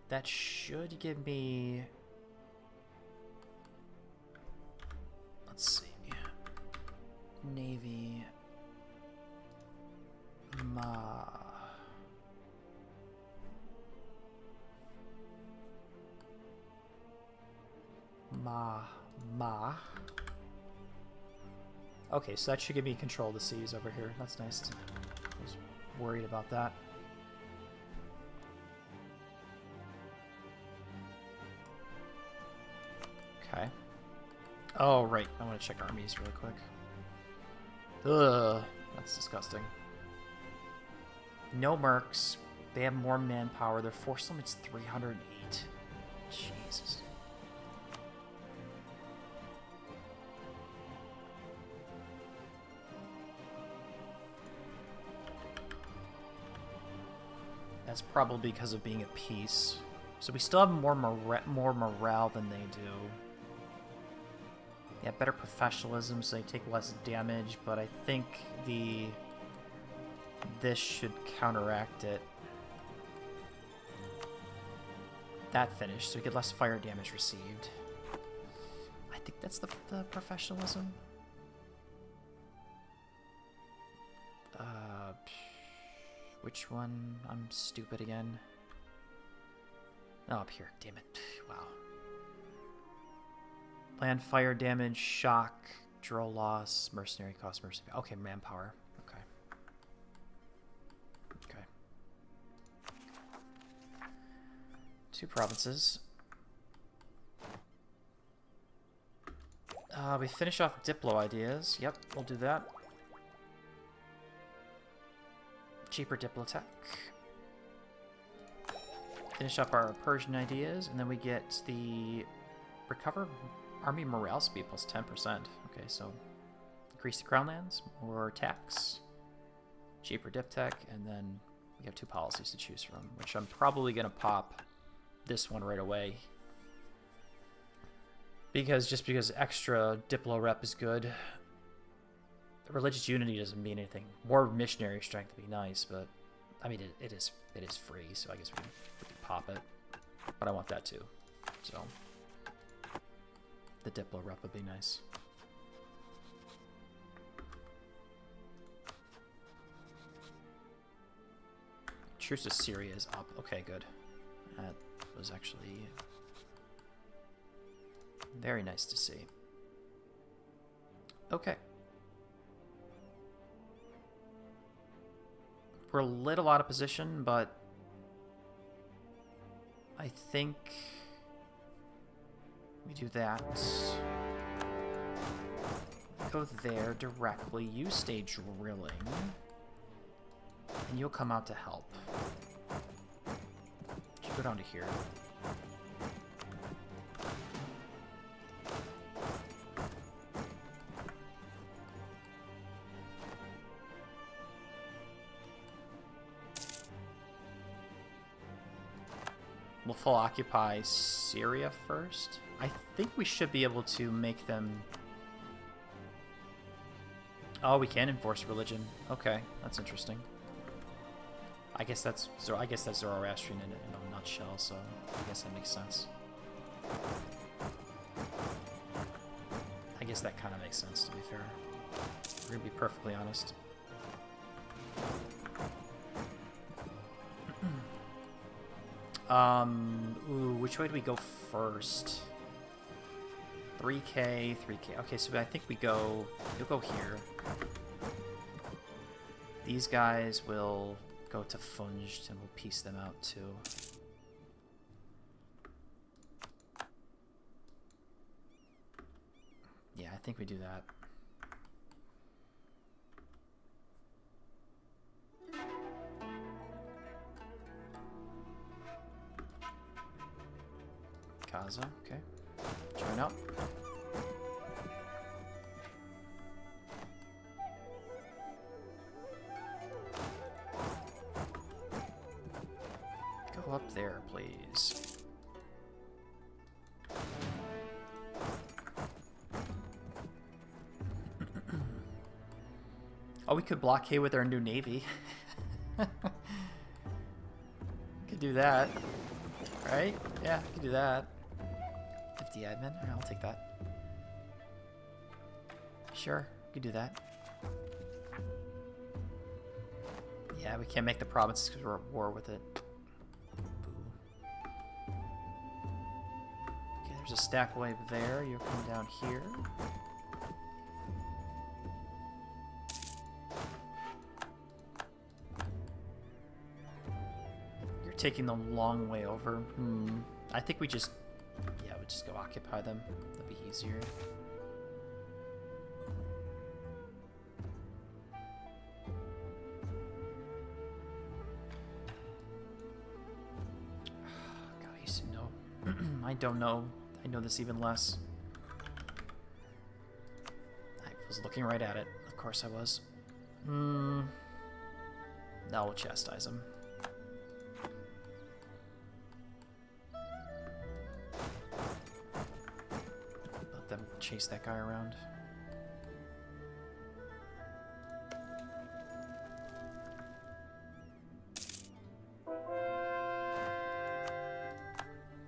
That should give me... Let's see. Navy... Okay, so that should give me control of the seas over here. That's nice. I was worried about that. Okay. Oh, right. I want to check armies really quick. Ugh. That's disgusting. No mercs. They have more manpower. Their force limit's 308. Jesus. That's probably because of being at peace. So we still have more morale than they do. Yeah, better professionalism, so they take less damage, but I think this should counteract it. That finished, so we get less fire damage received. I think that's the professionalism. Which one? I'm stupid again. Oh, up here. Damn it. Wow. Land fire damage, shock, draw loss, mercenary cost, mercenary. Okay, manpower. Okay. Okay. 2 provinces. We finish off Diplo ideas. Yep, we'll do that. Cheaper Diplotech. Finish up our Persian ideas, and then we get the recover army morale speed plus 10%. Okay, so increase the crown lands, more tax, cheaper Diptech, and then we have 2 policies to choose from, which I'm probably going to pop this one right away. Just because extra Diplo rep is good. The religious unity doesn't mean anything. More missionary strength would be nice, but I mean it is free, so I guess we can pop it. But I want that too. So the Diplo rep would be nice. Truce to Syria is up. Okay, good. That was actually very nice to see. Okay. We're a little out of position, but I think we do that. Go there directly. You stay drilling. And you'll come out to help. You go down to here. We'll full occupy Syria first. I think we should be able to make them... Oh, we can enforce religion. Okay, that's interesting. I guess that's Zoroastrian in a nutshell, so I guess that makes sense. I guess that kind of makes sense, to be fair. We're gonna be perfectly honest. Ooh, which way do we go first? 3K, 3K. Okay, so I think you'll go here. These guys will go to Funged, and we'll piece them out too. Yeah, I think we do that. Gaza, okay. Join up. Go up there, please. Oh, we could blockade with our new navy. Could do that. Right? Yeah, we could do that. 50 admin? Alright, I'll take that. Sure, we could do that. Yeah, we can't make the provinces because we're at war with it. Boo. Okay, there's a stack wave there. You'll come down here. You're taking the long way over. I think we just... Yeah, we just go occupy them. That'd be easier. God, I used to know. I don't know. I know this even less. I was looking right at it. Of course I was. Now we'll chastise him. chase that guy around.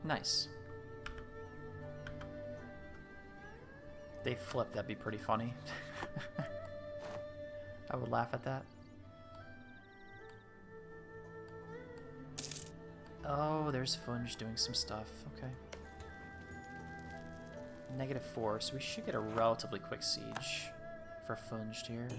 Nice. They flip, that'd be pretty funny. I would laugh at that. Oh, there's Funge doing some stuff. Okay. -4, so we should get a relatively quick siege for Funge here.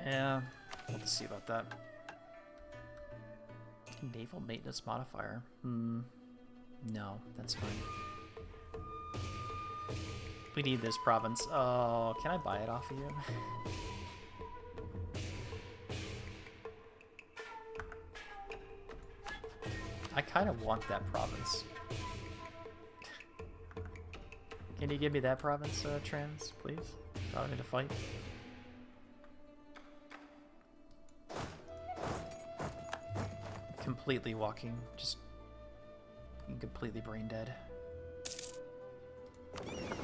Yeah, we'll see about that. Naval maintenance modifier. No, that's fine. We need this province. Oh, can I buy it off of you? I kind of want that province. Can you give me that province, Trans, please? I don't need to fight. Completely walking, just completely brain dead.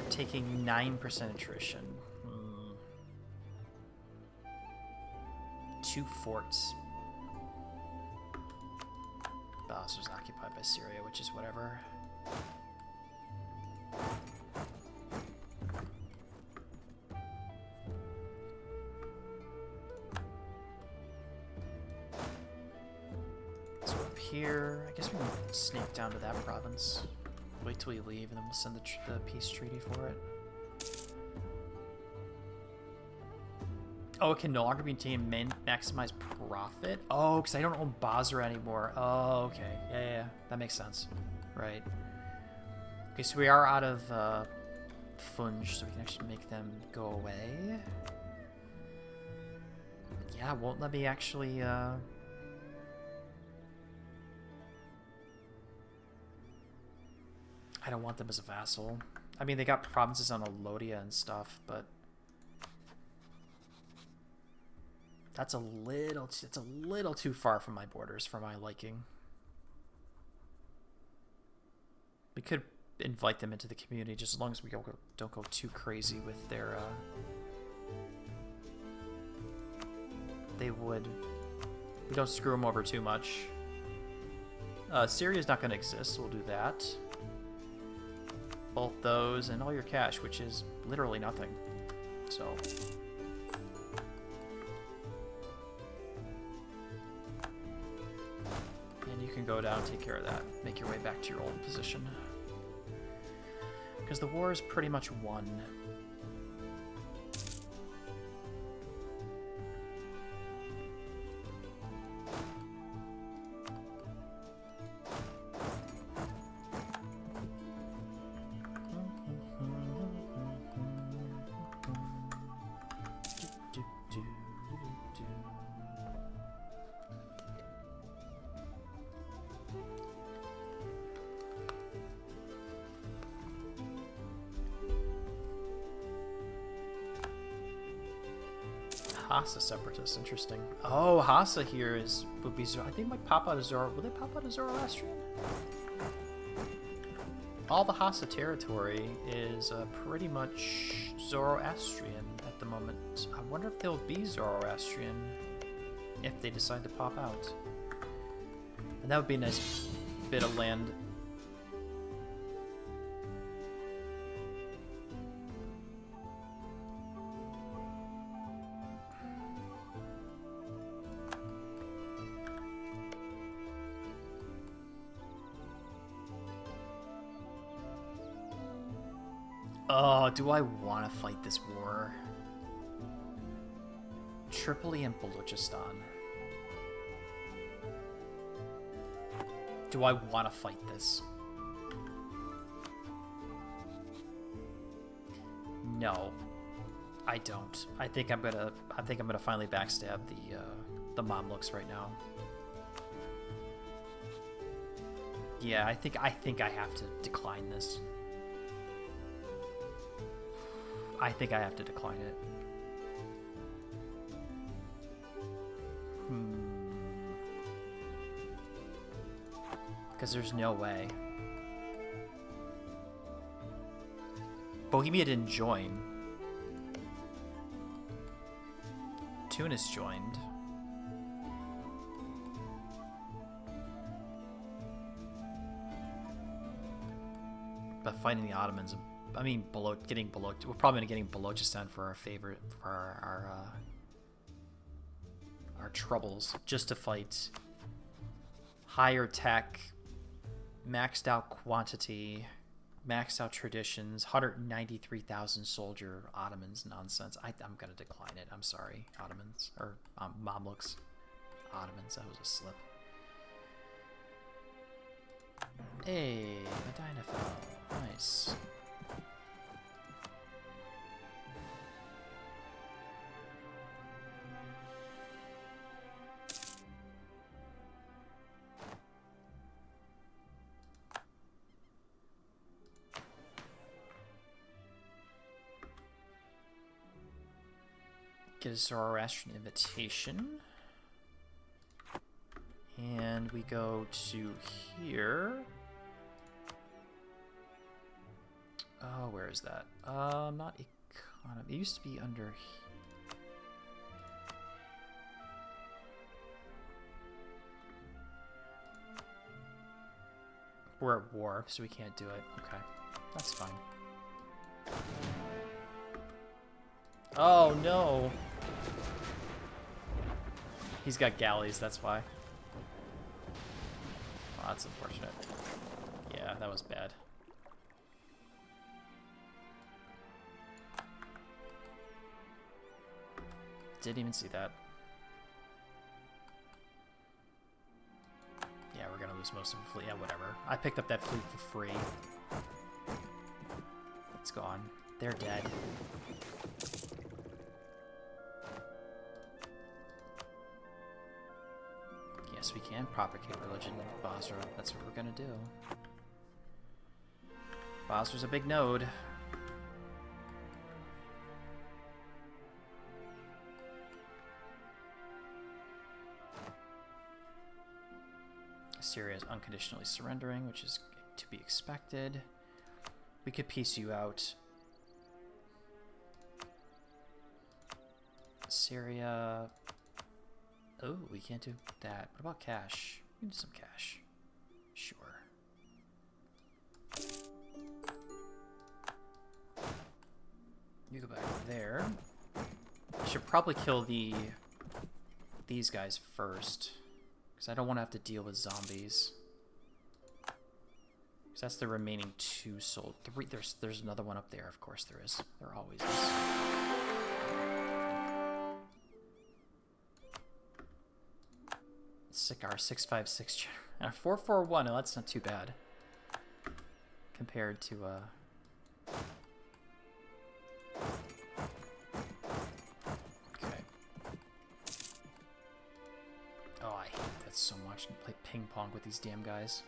Taking 9% attrition. 2 forts. Bas was occupied by Syria, which is whatever. So up here, I guess we can sneak down to that province. Wait till we leave, and then we'll send the peace treaty for it. Oh, it can no longer be taken maximize profit? Oh, because I don't own Basra anymore. Oh, okay. Yeah, that makes sense. Right. Okay, so we are out of Funge, so we can actually make them go away. Yeah, won't let me actually... I don't want them as a vassal. I mean, they got provinces on Alodia and stuff, but that's a little too far from my borders for my liking. We could invite them into the community just as long as we don't go too crazy with their they would. We don't screw them over too much. Syria's not going to exist, so we'll do that. Both those and all your cash, which is literally nothing. So. And you can go down and take care of that. Make your way back to your old position. Because the war is pretty much won. Hassa separatists, interesting. Oh, Hassa here would be I think might pop out of Zoro. Will they pop out of Zoroastrian? All the Hassa territory is pretty much Zoroastrian at the moment. I wonder if they'll be Zoroastrian if they decide to pop out. And that would be a nice bit of land. Oh, do I want to fight this war? Tripoli and Balochistan. Do I want to fight this? No, I don't. I think I'm gonna finally backstab the Mamluks right now. Yeah, I think I have to decline this. I think I have to decline it. Because there's no way. Bohemia didn't join. Tunis joined. But fighting the Ottomans, I mean, getting Baloch, we're probably getting Balochistan for our favorite, for our troubles, just to fight higher tech, maxed out quantity, maxed out traditions, 193,000 soldier Ottomans nonsense. I'm gonna decline it. I'm sorry, Ottomans or Mamluks. Ottomans, that was a slip. Hey, Medina fell. Nice. Get a Zoroastrian invitation. And we go to here. Oh, where is that? Not economy. It used to be under here. We're at war, so we can't do it. Okay, that's fine. Oh, no. He's got galleys, that's why. Oh, that's unfortunate. Yeah, that was bad. Didn't even see that. Yeah, we're gonna lose most of the fleet. Yeah, whatever. I picked up that fleet for free. It's gone. They're dead. Yes, we can propagate religion in Basra. That's what we're gonna do. Basra's a big node. Syria is unconditionally surrendering, which is to be expected. We could piece you out. Syria. Oh, we can't do that. What about cash? We can do some cash. Sure. You go back there. I should probably kill these guys first, because I don't want to have to deal with zombies. Because that's the remaining 2 sold. 3. There's another one up there. Of course there is. There always is. Our 656 and a 441. Oh, that's not too bad compared to okay. Oh, I hate that so much. I play ping pong with these damn guys.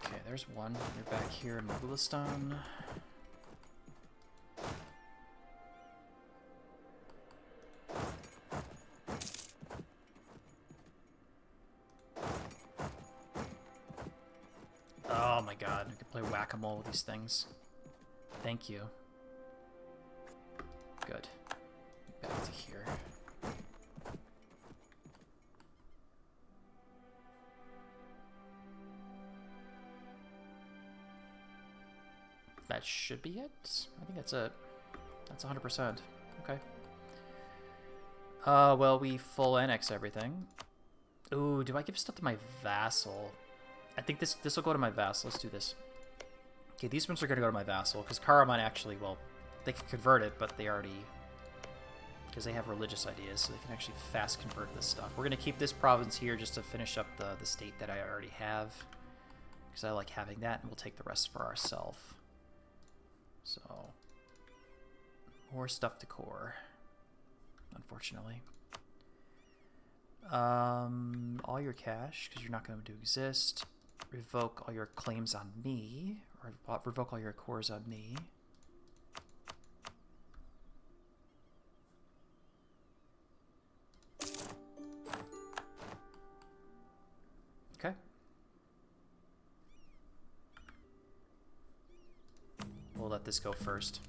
Okay, there's one. You're back here in Mogulistan. Oh my god, I can play whack-a-mole with these things. Thank you. Good. Back to here. That should be it. I think that's it. That's 100%. Okay. Well, we full annex everything. Ooh, do I give stuff to my vassal? I think this will go to my vassal. Let's do this. Okay, these ones are going to go to my vassal, because Karaman actually, well, they can convert it, but they already, because they have religious ideas, so they can actually fast convert this stuff. We're going to keep this province here just to finish up the state that I already have, because I like having that, and we'll take the rest for ourselves. So, more stuff to core, unfortunately. All your cash, because you're not going to exist. Revoke all your claims on me, or revoke all your cores on me. this go first.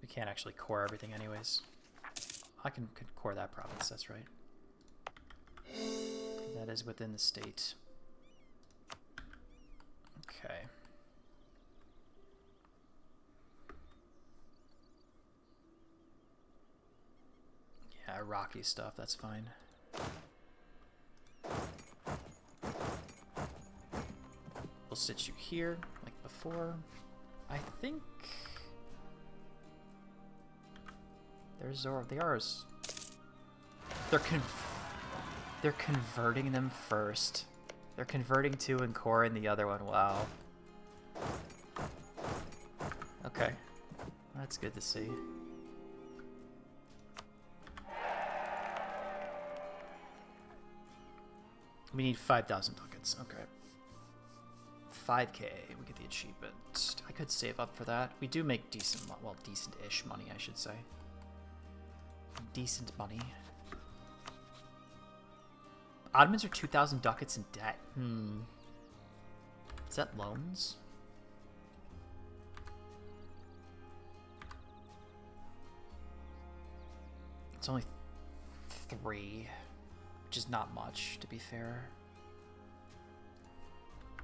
We can't actually core everything anyways. I can core that province, that's right. That is within the state. Okay. Yeah, Iraqi stuff, that's fine. We'll sit you here, like before. I think... There's Zoro. They're converting them first. They're converting two and coring the other one. Wow. Okay. That's good to see. We need 5,000 ducats. Okay. 5k. We get the achievement. I could save up for that. We do make decent, well, decent-ish money, I should say. Decent money. Ottomans are 2,000 ducats in debt. Is that loans? It's only 3, which is not much, to be fair.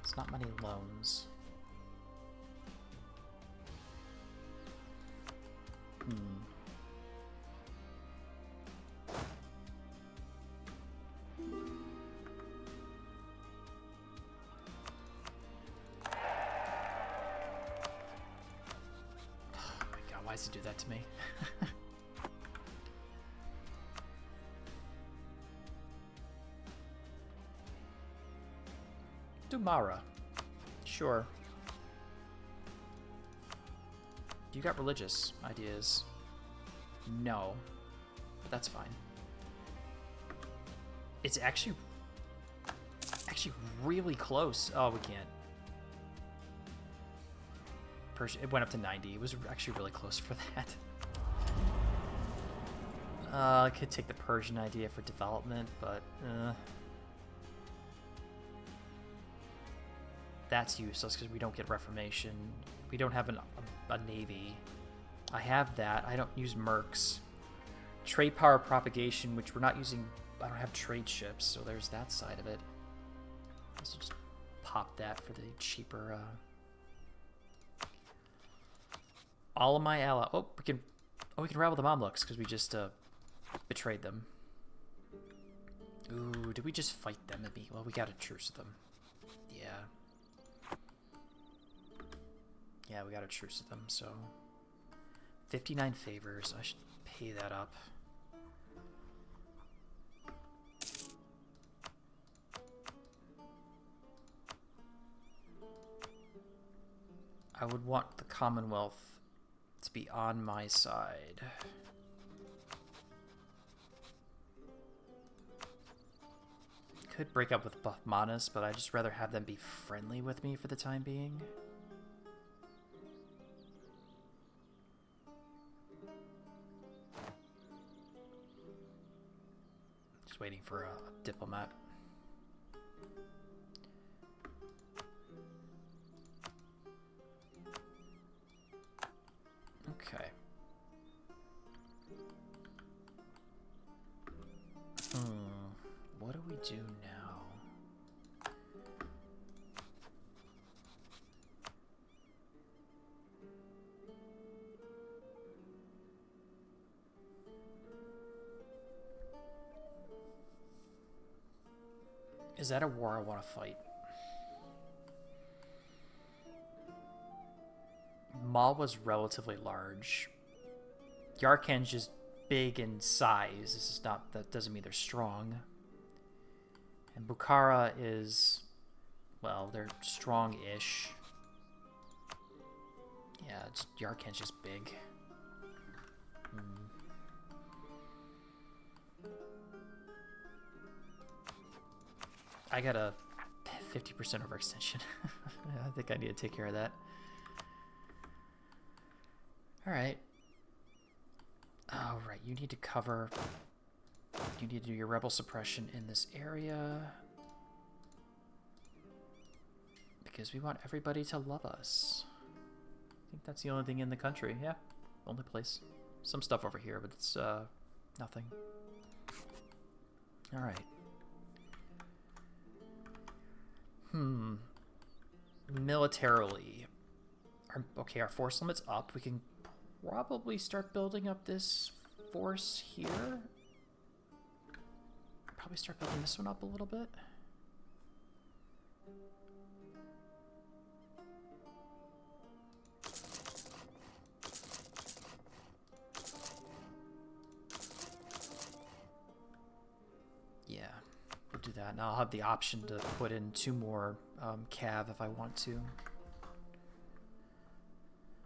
It's not many loans. Why does it do that to me? Dumara. Sure. You got religious ideas? No. But that's fine. It's actually really close. Oh, we can't. Persia, it went up to 90. It was actually really close for that. I could take the Persian idea for development, but that's useless because we don't get Reformation. We don't have a navy. I have that. I don't use mercs. Trade power propagation, which we're not using. I don't have trade ships, so there's that side of it. So just pop that for the cheaper. All of my allies. Oh, we can rival the Mamluks because we just betrayed them. Ooh, did we just fight them? Maybe. Well, we got a truce with them. Yeah. Yeah, we got a truce with them. So 59 favors. I should pay that up. I would want the Commonwealth to be on my side. Could break up with Buffmanus, but I'd just rather have them be friendly with me for the time being. Just waiting for a diplomat. Okay. What do we do now? Is that a war I want to fight? Maul was relatively large. Yarkand's just big in size. This is not, that doesn't mean they're strong. And Bukhara is, well, they're strong-ish. Yeah, Yarkand's just big. I got a 50% overextension. I think I need to take care of that. Alright. Alright, you need to cover... You need to do your rebel suppression in this area. Because we want everybody to love us. think that's the only thing in the country. Yeah, only place. Some stuff over here, but it's nothing. All right. Militarily. Okay, our force limit's up. We can probably start building up this force here. Probably start building this one up a little bit. Yeah, we'll do that. And I'll have the option to put in 2 more cav if I want to.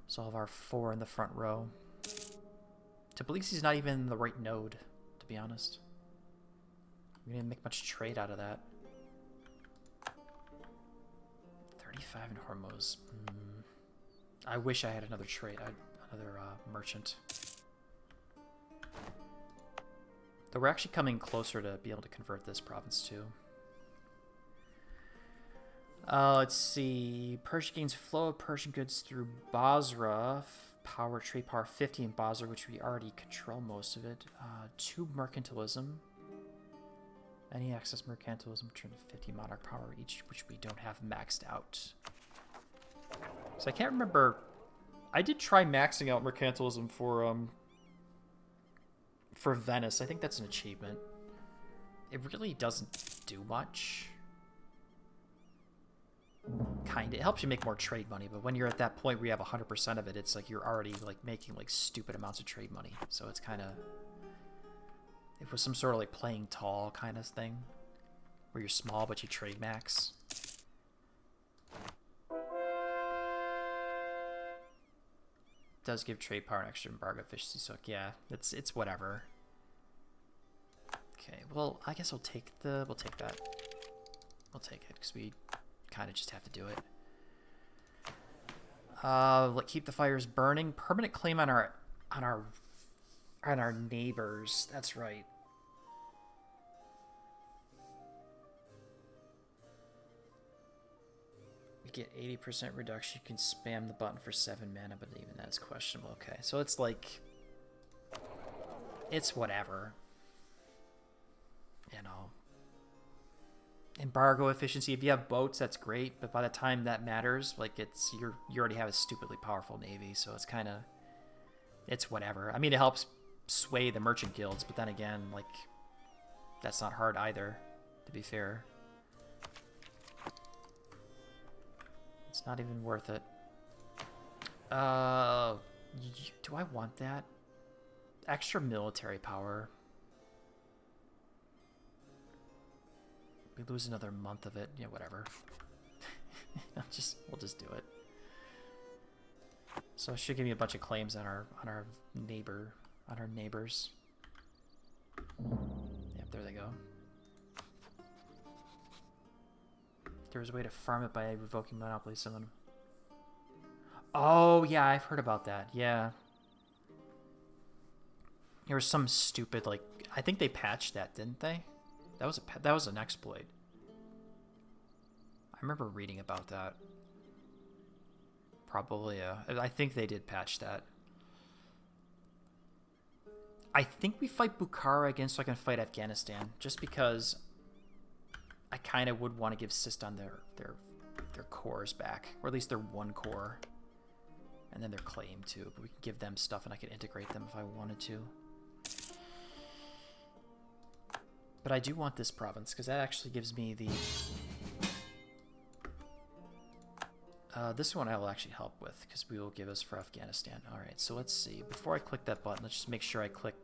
So I'll have our 4 in the front row. Tbilisi's not even in the right node, to be honest. We didn't make much trade out of that. 35 in Hormuz. I wish I had another trade, another merchant. Though we're actually coming closer to be able to convert this province too. Let's see. Persia gains flow of Persian goods through Basra. Trade power 50 in Basra, which we already control most of it. 2 mercantilism. Any excess mercantilism turn to 50 monarch power each, which we don't have maxed out. So I can't remember. I did try maxing out mercantilism for Venice. I think that's an achievement. It really doesn't do much. Kinda. It helps you make more trade money, but when you're at that point where you have 100% of it, it's like you're already like making like stupid amounts of trade money. So it's kind of, it was some sort of like playing tall kind of thing, where you're small but you trade max. Does give trade power and extra embargo efficiency, so yeah, it's whatever. Okay, well I guess we'll take that. We'll take it because we kind of just have to do it. Keep the fires burning. Permanent claim on our neighbors. That's right. We get 80% reduction. You can spam the button for 7 mana, but even that's questionable. Okay, so it's like, it's whatever. You know. Embargo efficiency. If you have boats, that's great, but by the time that matters, like you already have a stupidly powerful navy, so it's kind of, it's whatever. I mean, it helps sway the merchant guilds, but then again, like, that's not hard either, to be fair. It's not even worth it. Do I want that? Extra military power. We lose another month of it. Yeah, whatever. We'll just do it. So it should give me a bunch of claims on our neighbors. Yep, there they go. There was a way to farm it by revoking monopoly summon. Oh yeah, I've heard about that. Yeah. There was some stupid, like, I think they patched that, didn't they? That was an exploit. I remember reading about that. Probably, I think they did patch that. I think we fight Bukhara again so I can fight Afghanistan, just because I kind of would want to give Sistan their cores back, or at least their 1 core, and then their claim too. But we can give them stuff, and I can integrate them if I wanted to. But I do want this province, because that actually gives me the... this one I will actually help with, because we will give us for Afghanistan. Alright, so let's see. Before I click that button, let's just make sure I click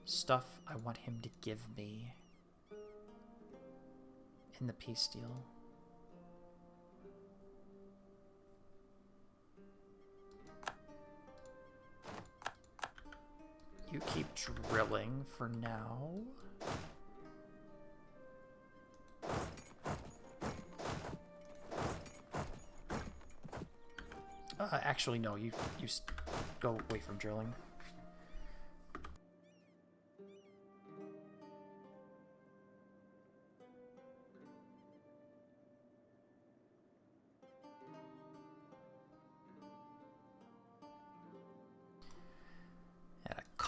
stuff I want him to give me in the peace deal. You keep drilling for now. Actually, no, you go away from drilling.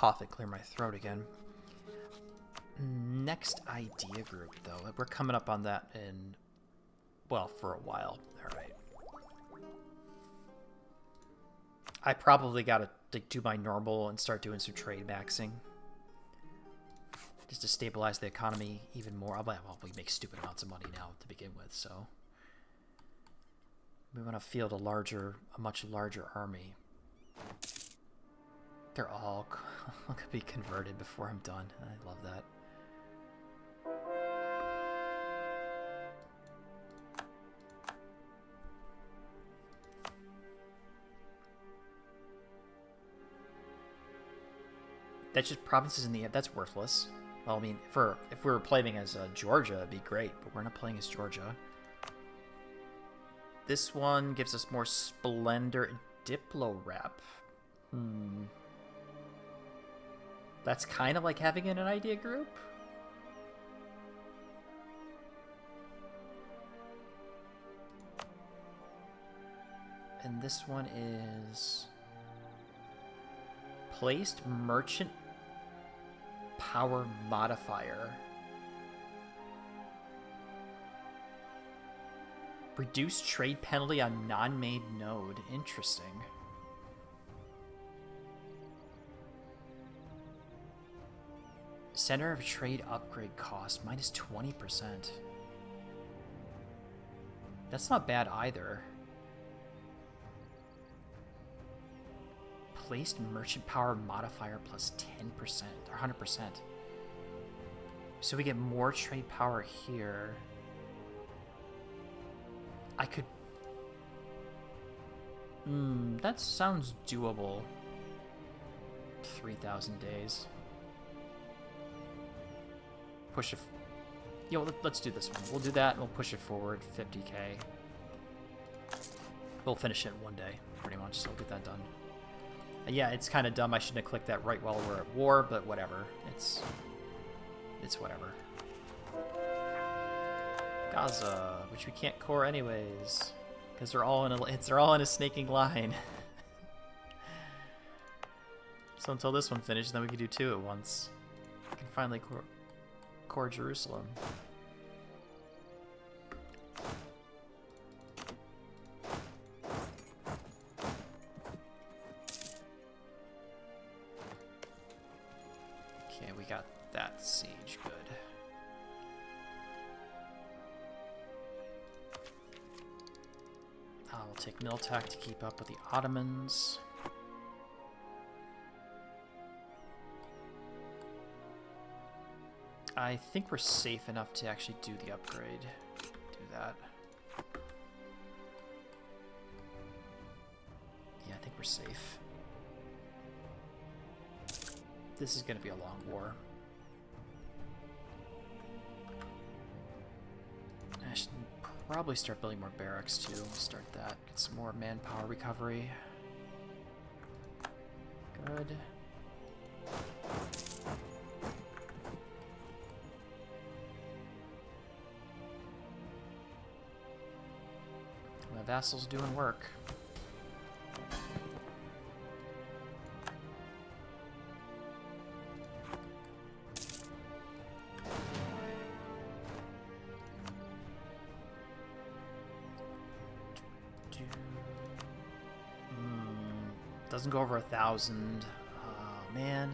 cough and clear my throat again. Next idea group, though. We're coming up on that in, well, for a while. All right. I probably got to do my normal and start doing some trade maxing. Just to stabilize the economy even more. Well, we make stupid amounts of money now to begin with, so... We want to field a much larger army. They're all going to be converted before I'm done. I love that. That's just provinces in the end. That's worthless. Well, I mean, if we were playing as Georgia, it'd be great, but we're not playing as Georgia. This one gives us more splendor. Diplo-rep. That's kind of like having an idea group. And this one is placed merchant power modifier. Reduced trade penalty on non-made node. Interesting. Center of trade upgrade cost minus 20%. That's not bad either. Placed merchant power modifier plus 10% or 100%. So we get more trade power here. I could... that sounds doable. 3,000 days. Push it... Yo, let's do this one. We'll do that and we'll push it forward 50k. We'll finish it in one day, pretty much, so we'll get that done. And yeah, it's kind of dumb. I shouldn't have clicked that right while we're at war, but whatever. It's whatever. Gaza, which we can't core anyways, because they're all in a snaking line. So until this one finishes, then we can do two at once. We can finally core Jerusalem. Okay, we got that siege good. We'll take Miltech to keep up with the Ottomans. I think we're safe enough to actually do the upgrade. Do that. Yeah, I think we're safe. This is going to be a long war. I should probably start building more barracks too. We'll start that. Get some more manpower recovery. Good. My vassal's doing work. Doesn't go over 1,000. Oh man.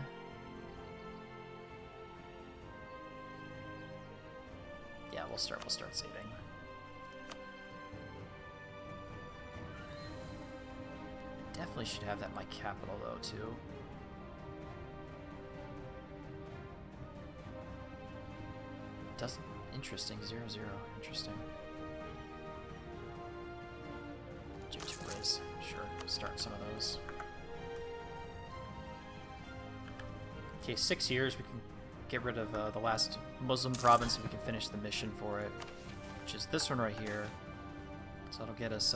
Yeah, we'll start saving. Definitely should have that in my capital though too. Doesn't interesting 0-0. Interesting. G2 sure, start some of those. Okay, 6 years, we can get rid of the last Muslim province and we can finish the mission for it, which is this one right here. So that'll get us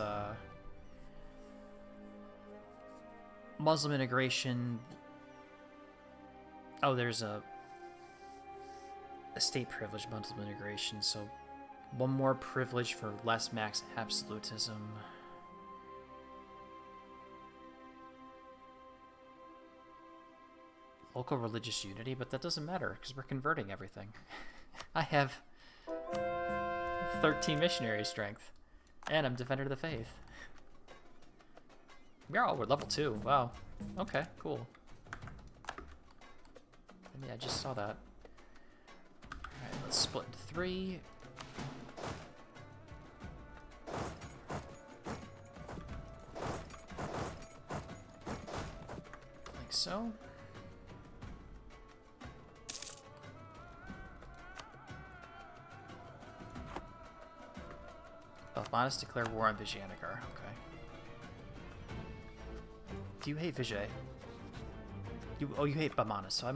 Muslim integration. Oh, there's a state privilege Muslim integration, so one more privilege for less max absolutism. local religious unity, but that doesn't matter because we're converting everything. I have 13 missionary strength, and I'm defender of the faith. We're level 2. Wow. Okay, cool. And yeah, I just saw that. Alright, let's split into 3. Like so. Balbanis declare war on Vijayanagara. Okay. Do you hate Vijay? You hate Balbanis, so it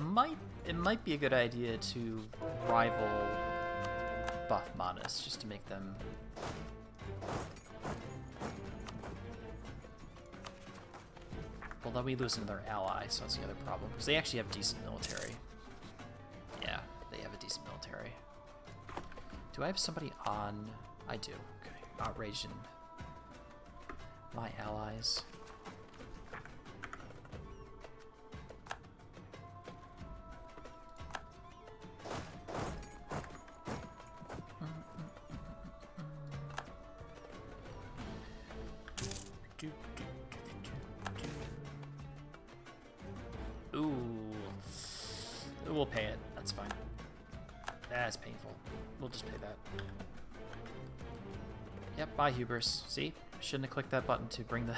might be a good idea to rival Balbanis just to make them. Well, then we lose another ally, so that's the other problem. Because they actually have decent military. Yeah, they have a decent military. Do I have somebody on? I do. Okay. Outraging my allies. Ooh. We'll pay it. That's fine. That's painful. We'll just pay that. Yep, bye hubris. See? Shouldn't have clicked that button to bring the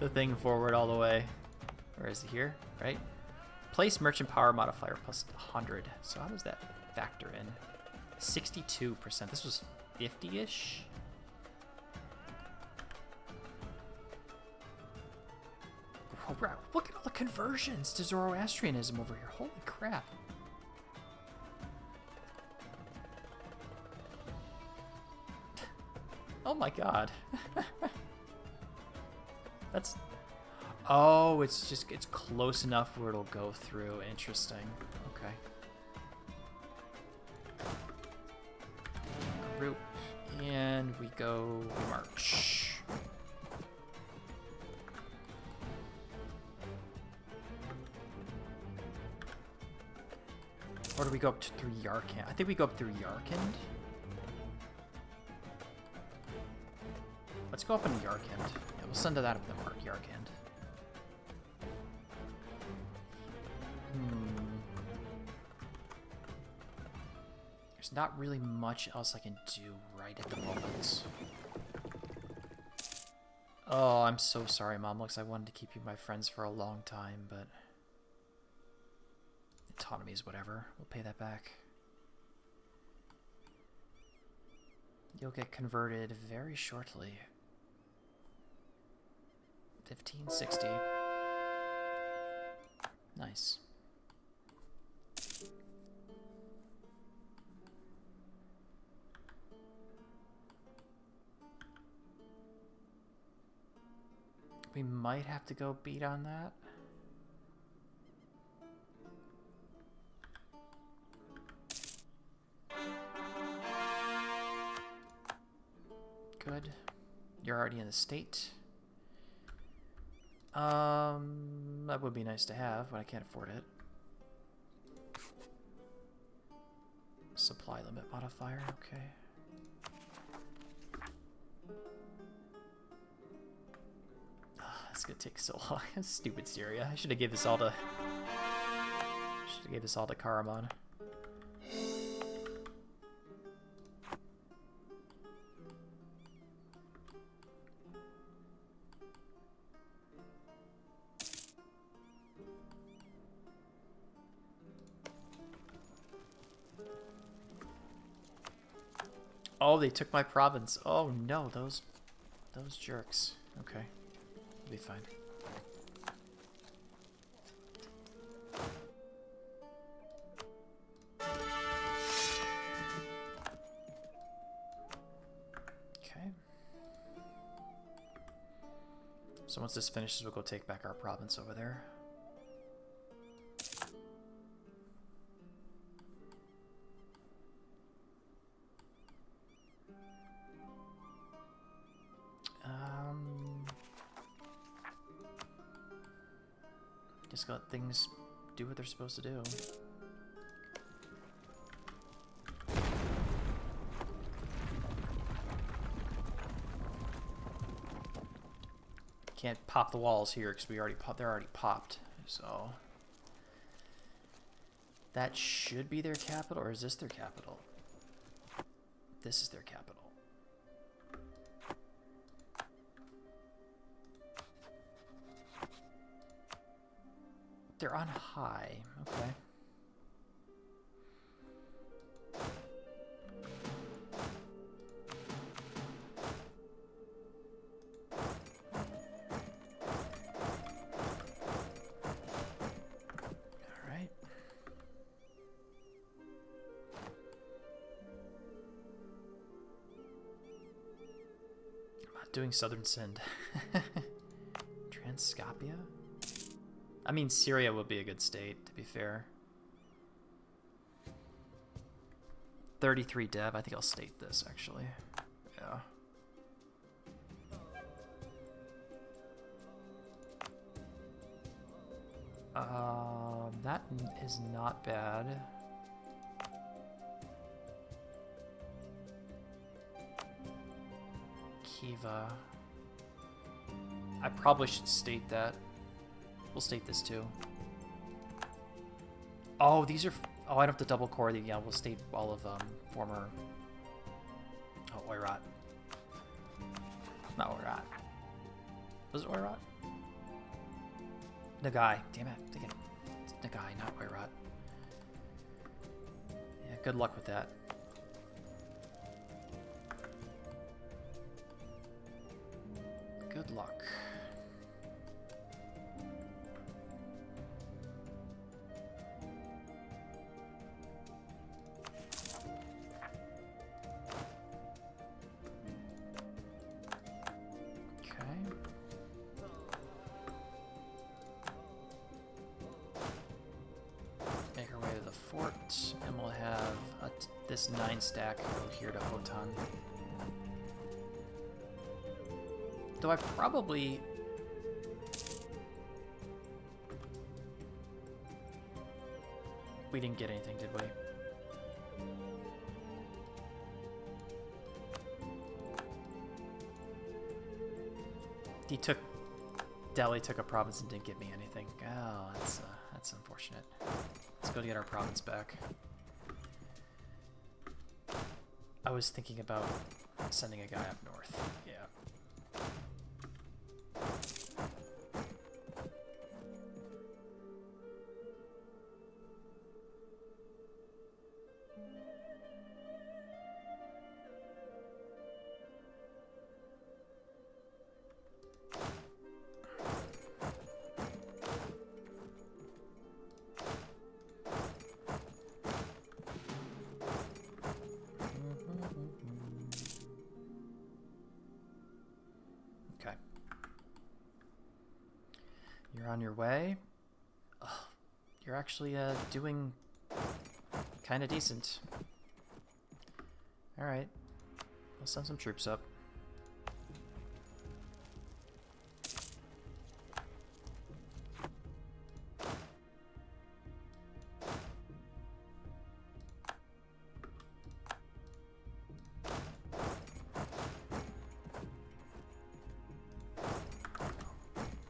the thing forward all the way. Where is it here? Right? Place merchant power modifier plus 100. So how does that factor in? 62%. This was 50-ish? Look at all the conversions to Zoroastrianism over here. Holy crap. Oh my god. That's... Oh, it's close enough where it'll go through. Interesting. Okay. Group. And we go march. Or do we go up through Yarkand? I think we go up through Yarkand. Let's go up into Yarkand. Yeah, we'll send it out of the mark, Yarkand. There's not really much else I can do right at the moment. Oh, I'm so sorry, Mamluks. I wanted to keep you my friends for a long time, but... autonomy is whatever. We'll pay that back. You'll get converted very shortly. 1560. Nice. We might have to go beat on that. Good. You're already in the state. That would be nice to have, but I can't afford it. Supply limit modifier, okay. It's gonna take so long. Stupid Syria. I should have gave this all to Karaman. Oh, they took my province. Oh no, those jerks. Okay. We'll be fine. Okay. So once this finishes, we'll go take back our province over there. Just let things do what they're supposed to do. Can't pop the walls here because they're already popped. So that should be their capital, or is this their capital? This is their capital. They're on high. Okay. All right. I'm not doing Southern Sind. Transcapia? I mean, Syria would be a good state, to be fair. 33 dev. I think I'll state this, actually. Yeah. That is not bad. Kiva. I probably should state that. We'll state this too. Oh, these are... Oh, I don't have to double core. Yeah, we'll state all of former... Oh, Oirat. Not Oirat. Was it Oirat? Nagai. Damn it. It's Nagai, not Oirat. Yeah, good luck with that. Good luck. This 9-stack go here to Hotan. Though I probably... We didn't get anything, did we? Delhi took a province and didn't give me anything. Oh, that's unfortunate. Let's go to get our province back. I was thinking about sending a guy up north. Yeah. On your way. Oh, you're actually doing kind of decent. All right, we'll send some troops up.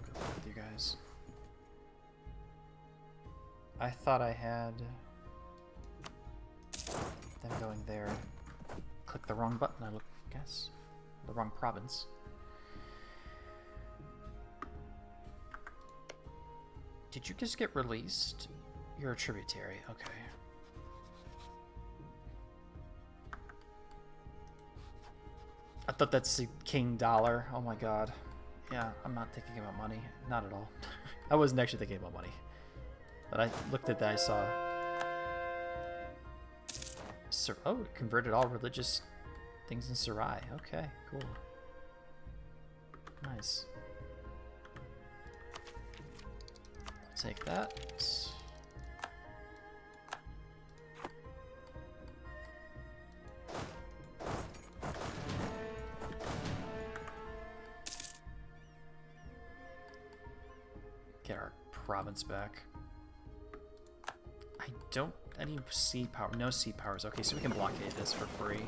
Good luck with you guys. I thought I had them going there. Click the wrong button, I guess. The wrong province. Did you just get released? You're a tributary, okay. I thought that's the king dollar. Oh my god. Yeah, I'm not thinking about money. Not at all. I wasn't actually thinking about money. But I looked at that, I saw... Oh, it converted all religious things in Sarai. Okay, cool. Nice. I'll take that. province back. I don't... Any sea power... No sea powers. Okay, so we can blockade this for free.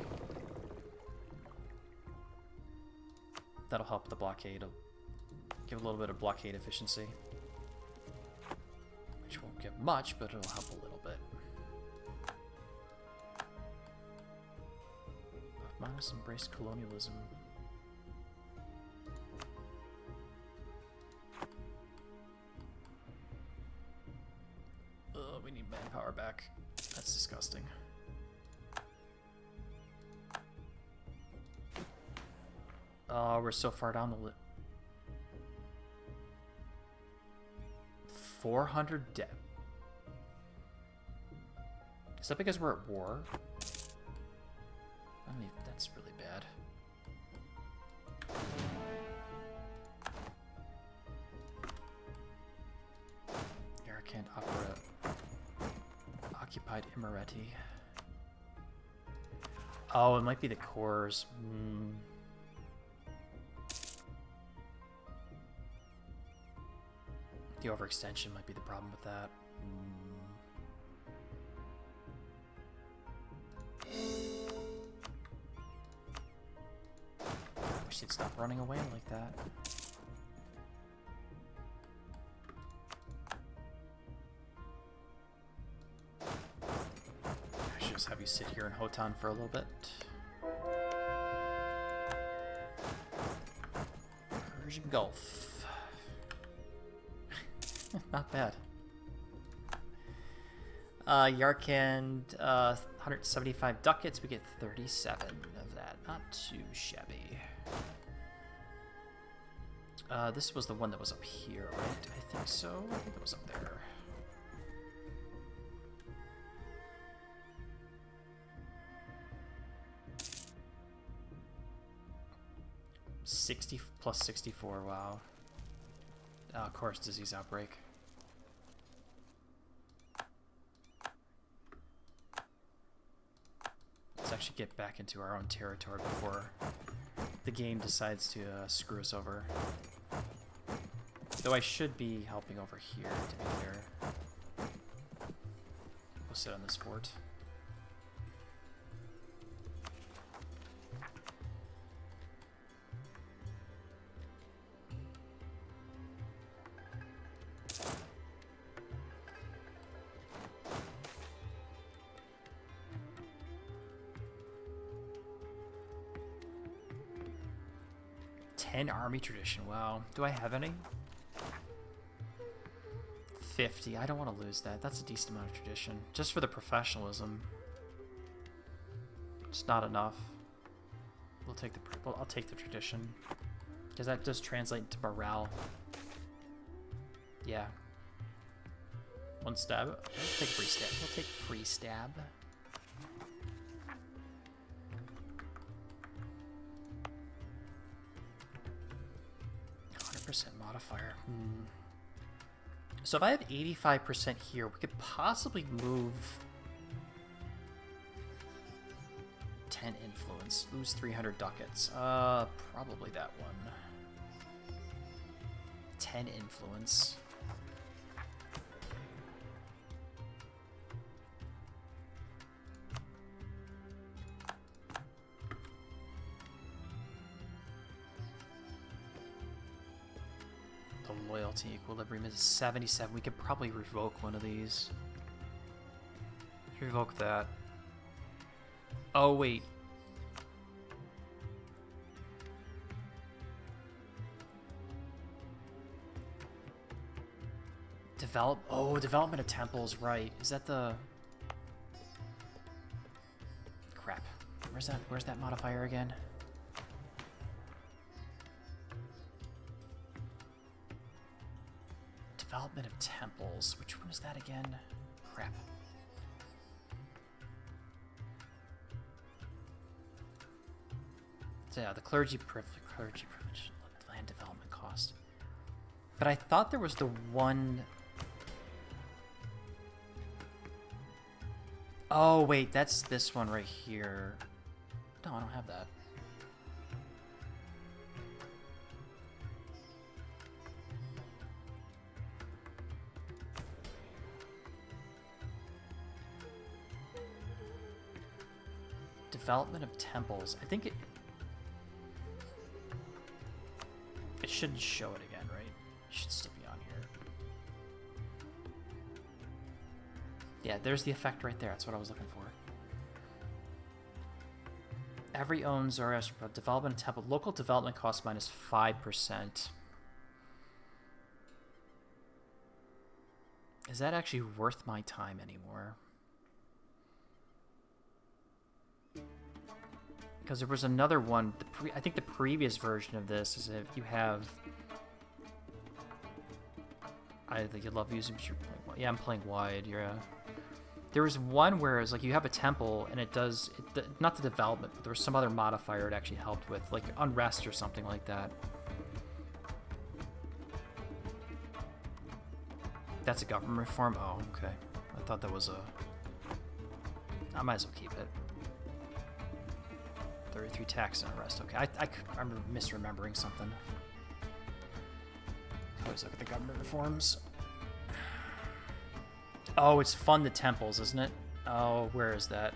That'll help the blockade. It'll give a little bit of blockade efficiency. Which won't give much, but it'll help a little bit. Minus embrace colonialism. Ugh, we need manpower back. That's disgusting. Oh, we're so far down the list. 400 debt. Is that because we're at war? I mean, that's really bad. Yarkand Opera occupied Imereti. Oh, it might be the cores. The overextension might be the problem with that. I wish they'd stop running away like that. I should just have you sit here in Hotan for a little bit. Persian Gulf. Not bad. Yarkand, 175 ducats. We get 37 of that. Not too shabby. This was the one that was up here, right? I think so. I think it was up there. +60 plus 64. Wow. Of course, disease outbreak. Let's actually get back into our own territory before the game decides to screw us over. Though I should be helping over here, to be fair. We'll sit on this fort. Army tradition. Wow. Do I have any? 50. I don't want to lose that. That's a decent amount of tradition. Just for the professionalism. It's not enough. We'll take the. I'll take the tradition. Because that does translate into morale. Yeah. One stab. We'll take free stab. We'll take free stab. 100% modifier. So if I have 85% here, we could possibly move 10 influence, lose 300 ducats. Probably that one. 10 influence. Loyalty equilibrium is 77. We could probably revoke one of these. Revoke that. Oh, wait. Development of temples, right. Is that the... Crap. Where's that modifier again? Development of temples. Which one is that again? Crap. So yeah, the clergy privilege, land development cost. But I thought there was the one... Oh, wait, that's this one right here. No, I don't have that. Development of temples. I think it shouldn't show it again, right? It should still be on here. Yeah, there's the effect right there. That's what I was looking for. Every owned Zoroastrian development of temple. Local development cost minus 5%. Is that actually worth my time anymore? Because there was another one. I think the previous version of this is if you have. I think you love using. Yeah, I'm playing wide. Yeah. There was one where it's like you have a temple and it does not the development, but there was some other modifier it actually helped with, like unrest or something like that. That's a government reform? Oh, okay. I thought that was a... I might as well keep it. 33 tax and arrest. Okay, I'm misremembering something. Always look at the government reforms. Oh, it's fund the temples, isn't it? Oh, where is that?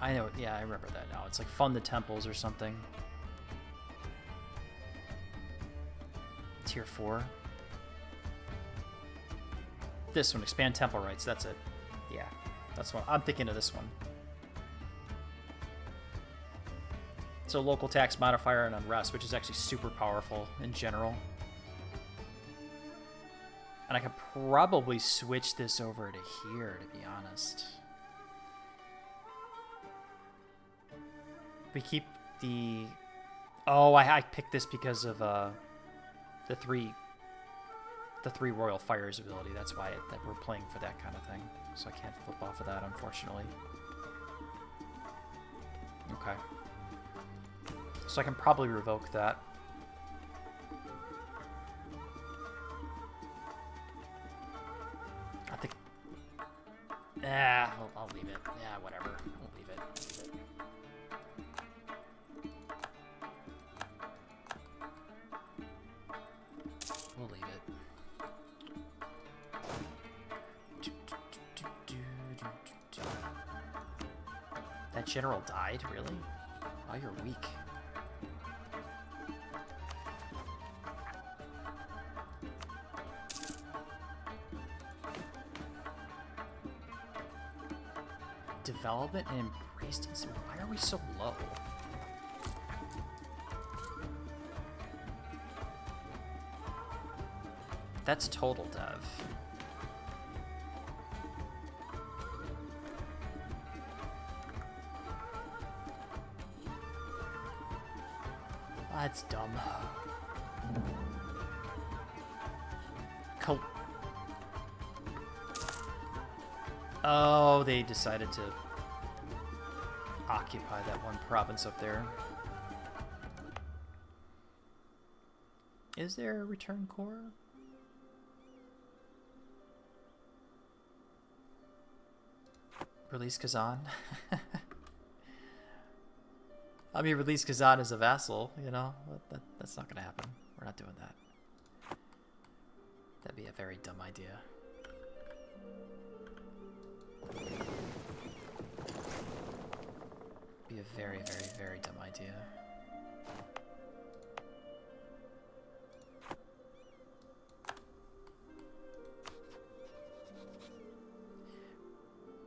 I know. Yeah, I remember that now. It's like fund the temples or something. Tier 4. This one, expand temple rights. That's it. Yeah, that's what I'm thinking of. This one. So local tax modifier and unrest, which is actually super powerful in general. And I could probably switch this over to here, to be honest. We keep the... Oh, I picked this because of the three Royal Fires ability. That's why that we're playing for that kind of thing. So I can't flip off of that, unfortunately. Okay. So I can probably revoke that. I think... I'll leave it. Yeah, whatever. I'll leave it. We'll leave it. That general died? Really? Oh, you're weak. Development and embraced. Why are we so low? That's total dev. That's dumb. Oh, they decided to occupy that one province up there. Is there a return core? Release Kazan? I mean, release Kazan as a vassal, you know? That's not gonna happen. We're not doing that. That'd be a very dumb idea. Be a very, very, very dumb idea.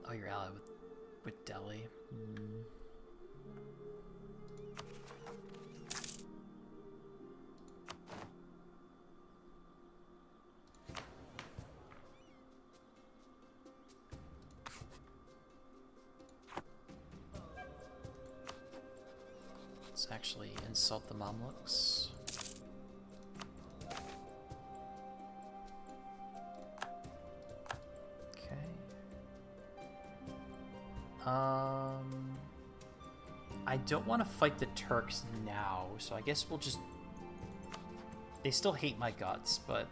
Oh, you're allied with Delhi. Let's actually insult the Mamluks. I don't want to fight the Turks now, so I guess we'll just... They still hate my guts, but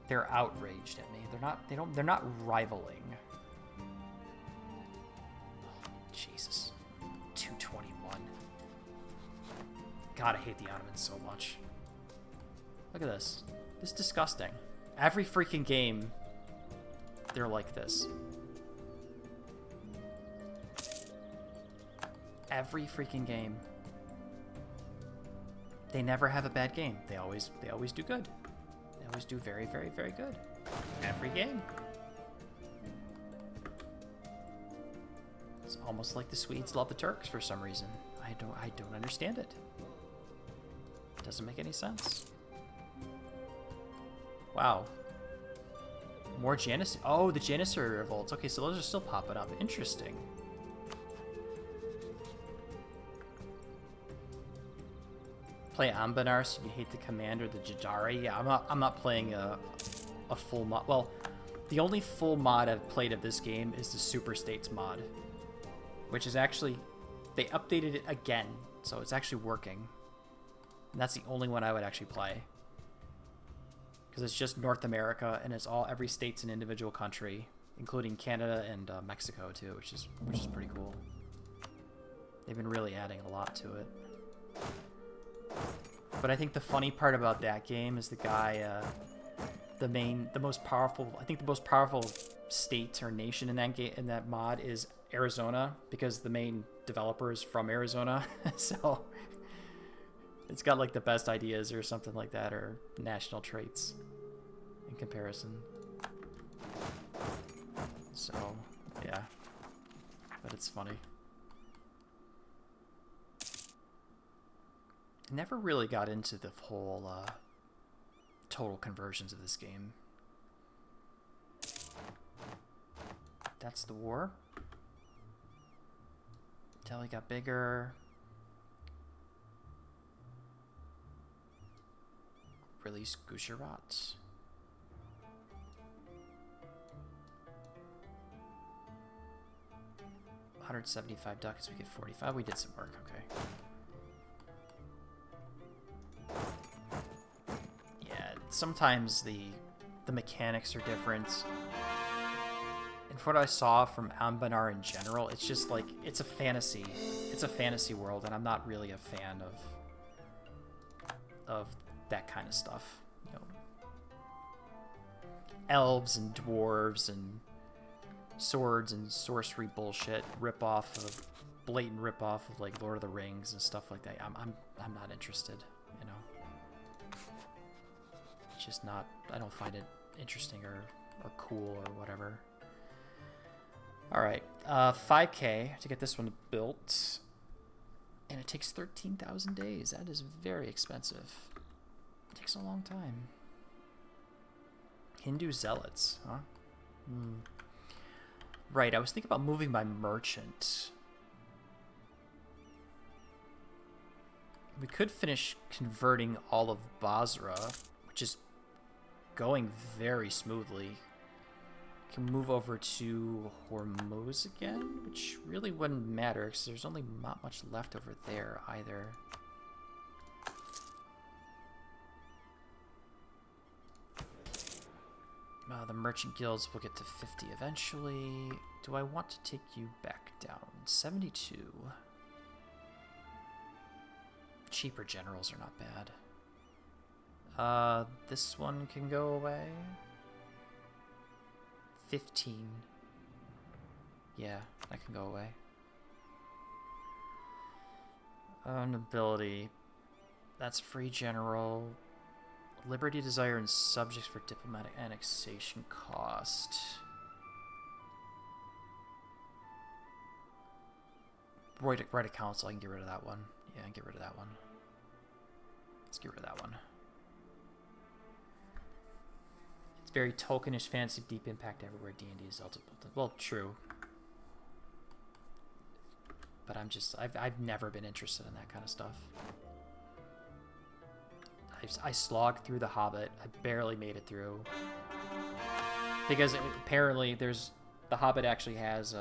they're outraged at me. They're not rivaling. Oh, Jesus. 221. God, I hate the Ottomans so much. Look at this. This is disgusting. Every freaking game, they're like this. Every freaking game. They never have a bad game. They always do good. They always do very, very, very good. Every game. It's almost like the Swedes love the Turks for some reason. I don't understand it. It doesn't make any sense. Wow. More Janissary. Oh, the Janissary revolts. Okay, so those are still popping up. Interesting. Play Ambanar, so you hate the commander, the Jadari. Yeah, I'm not playing a full mod. Well, the only full mod I've played of this game is the Super States mod, which is actually, they updated it again, so it's actually working. And that's the only one I would actually play, because it's just North America and it's every state's an individual country, including Canada and Mexico too, which is pretty cool. They've been really adding a lot to it. But I think the funny part about that game is the guy, the most powerful, I think the most powerful state or nation in that game, in that mod, is Arizona, because the main developer is from Arizona. So it's got like the best ideas or something like that, or national traits in comparison. So yeah, but it's funny. Never really got into the whole total conversions of this game. That's the war. Delhi got bigger. Release Gujarat. $175 ducats, we get 45. We did some work, okay. Sometimes the mechanics are different. And from what I saw from Ambanar in general, it's just like, it's a fantasy world, and I'm not really a fan of that kind of stuff. You know, elves and dwarves and swords and sorcery bullshit, blatant ripoff of like Lord of the Rings and stuff like that. I'm not interested, you know. Just not, I don't find it interesting or cool or whatever. All right, 5K to get this one built, and it takes 13,000 days. That is very expensive. It takes a long time. Hindu zealots, huh? Right, I was thinking about moving my merchant. We could finish converting all of Basra, which is going very smoothly. Can move over to Hormuz again, which really wouldn't matter because there's only not much left over there either. The merchant guilds will get to 50 eventually. Do I want to take you back down? 72. Cheaper generals are not bad. This one can go away. 15. Yeah, that can go away. Nobility. That's free general. Liberty, desire, and subjects for diplomatic annexation cost. Right a council, I can get rid of that one. Yeah, I can get rid of that one. Let's get rid of that one. It's very tokenish, fantasy, deep impact everywhere. D&D is ultimate. Well, true. But I've never been interested in that kind of stuff. I slogged through The Hobbit. I barely made it through. Because apparently The Hobbit actually has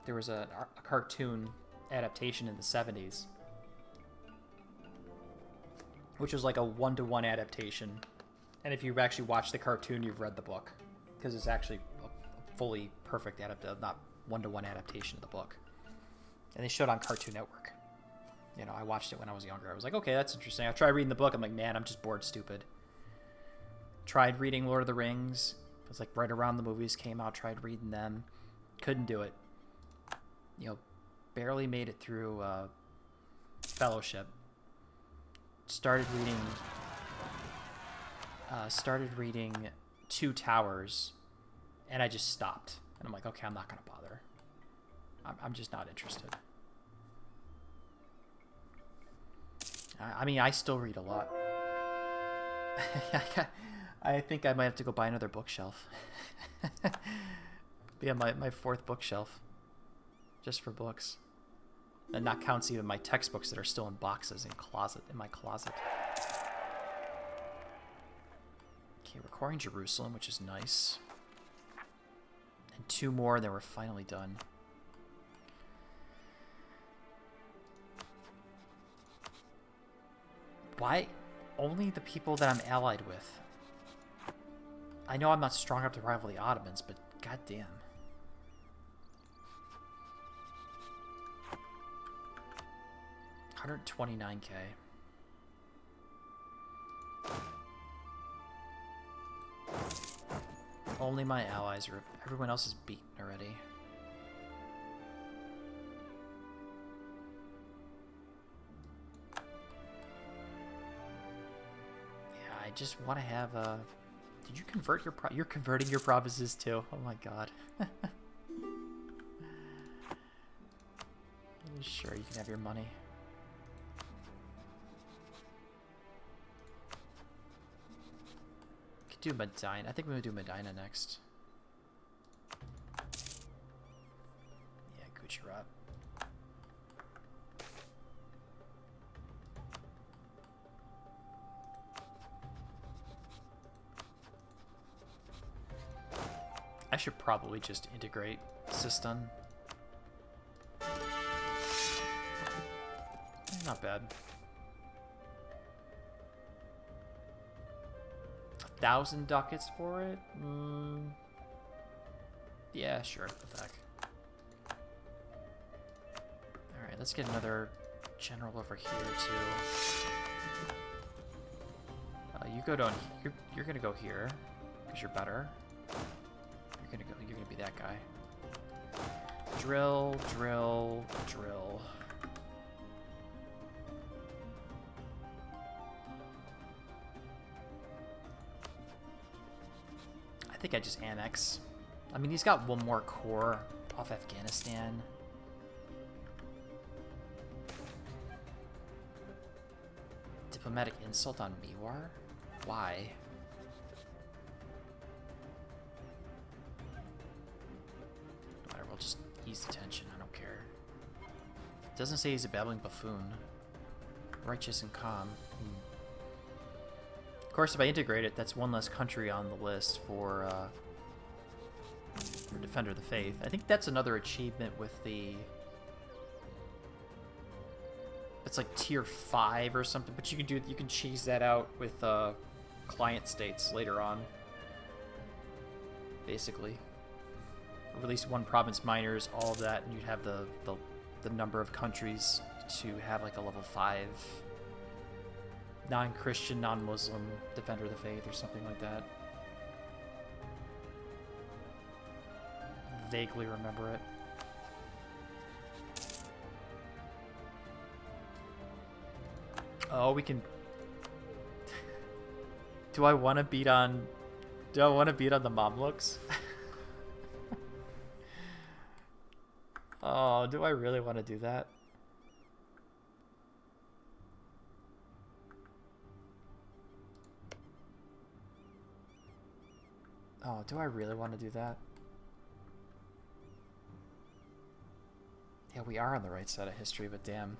there was a cartoon adaptation in the 70s. Which was like a 1-to-1 adaptation. And if you actually watch the cartoon, you've read the book. Because it's actually a fully perfect not 1-to-1 adaptation of the book. And they showed it on Cartoon Network. You know, I watched it when I was younger. I was like, okay, that's interesting. I tried reading the book. I'm like, man, I'm just bored stupid. Tried reading Lord of the Rings. It was like right around the movies came out. Tried reading them. Couldn't do it. You know, barely made it through fellowship. Started reading Two Towers, and I just stopped. And I'm like, okay, I'm not gonna bother. I'm just not interested. I mean, I still read a lot. I think I might have to go buy another bookshelf. Yeah, my fourth bookshelf. Just for books. And that counts even my textbooks that are still in boxes in my closet. Okay, recording Jerusalem, which is nice. And 2 more, and then we're finally done. Why only the people that I'm allied with? I know I'm not strong enough to rival the Ottomans, but goddamn. $129K. Only my allies are... Everyone else is beaten already. Yeah, I just want to have a... Did you convert your... You're converting your provinces too. Oh my god. Sure, you can have your money. Could do Medina. I think we're gonna do Medina next. Yeah, Gujarat. I should probably just integrate Sistan. Not bad. 1,000 ducats for it? Yeah, sure. What the heck. Alright, let's get another general over here, too. You go down... You're gonna go here, because you're better. You're gonna be that guy. Drill, drill, drill. I think I just annex. I mean, he's got 1 more core off Afghanistan. Diplomatic insult on Mewar? Why? Whatever, we'll just ease the tension. I don't care. It doesn't say he's a babbling buffoon. Righteous and calm. Of course, if I integrate it, that's 1 less country on the list for Defender of the Faith. I think that's another achievement with the... It's like tier 5 or something, but you can cheese that out with client states later on. Basically. Release 1 province minors, all of that, and you'd have the number of countries to have like a level 5 non-Christian, non-Muslim Defender of the Faith or something like that. Vaguely remember it. Oh, we can... Do I want to beat on the Mamluks? Oh, do I really want to do that? Oh, do I really want to do that? Yeah, we are on the right side of history, but damn.